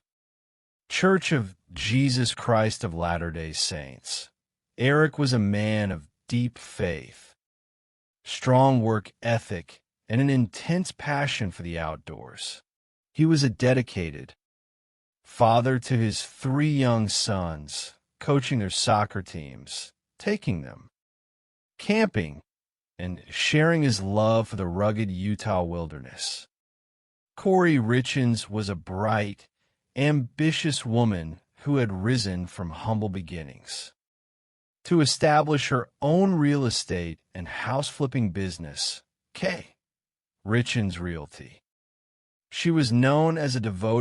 Church of Jesus Christ of Latter-day Saints. Eric was a man of deep faith, strong work ethic, and an intense passion for the outdoors. He was a dedicated father to his 3 young sons, coaching their soccer teams, taking them camping, and sharing his love for the rugged Utah wilderness. Corey Richens was a bright, ambitious woman who had risen from humble beginnings to establish her own real estate and house-flipping business, K. Richens Realty. She was known as a devoted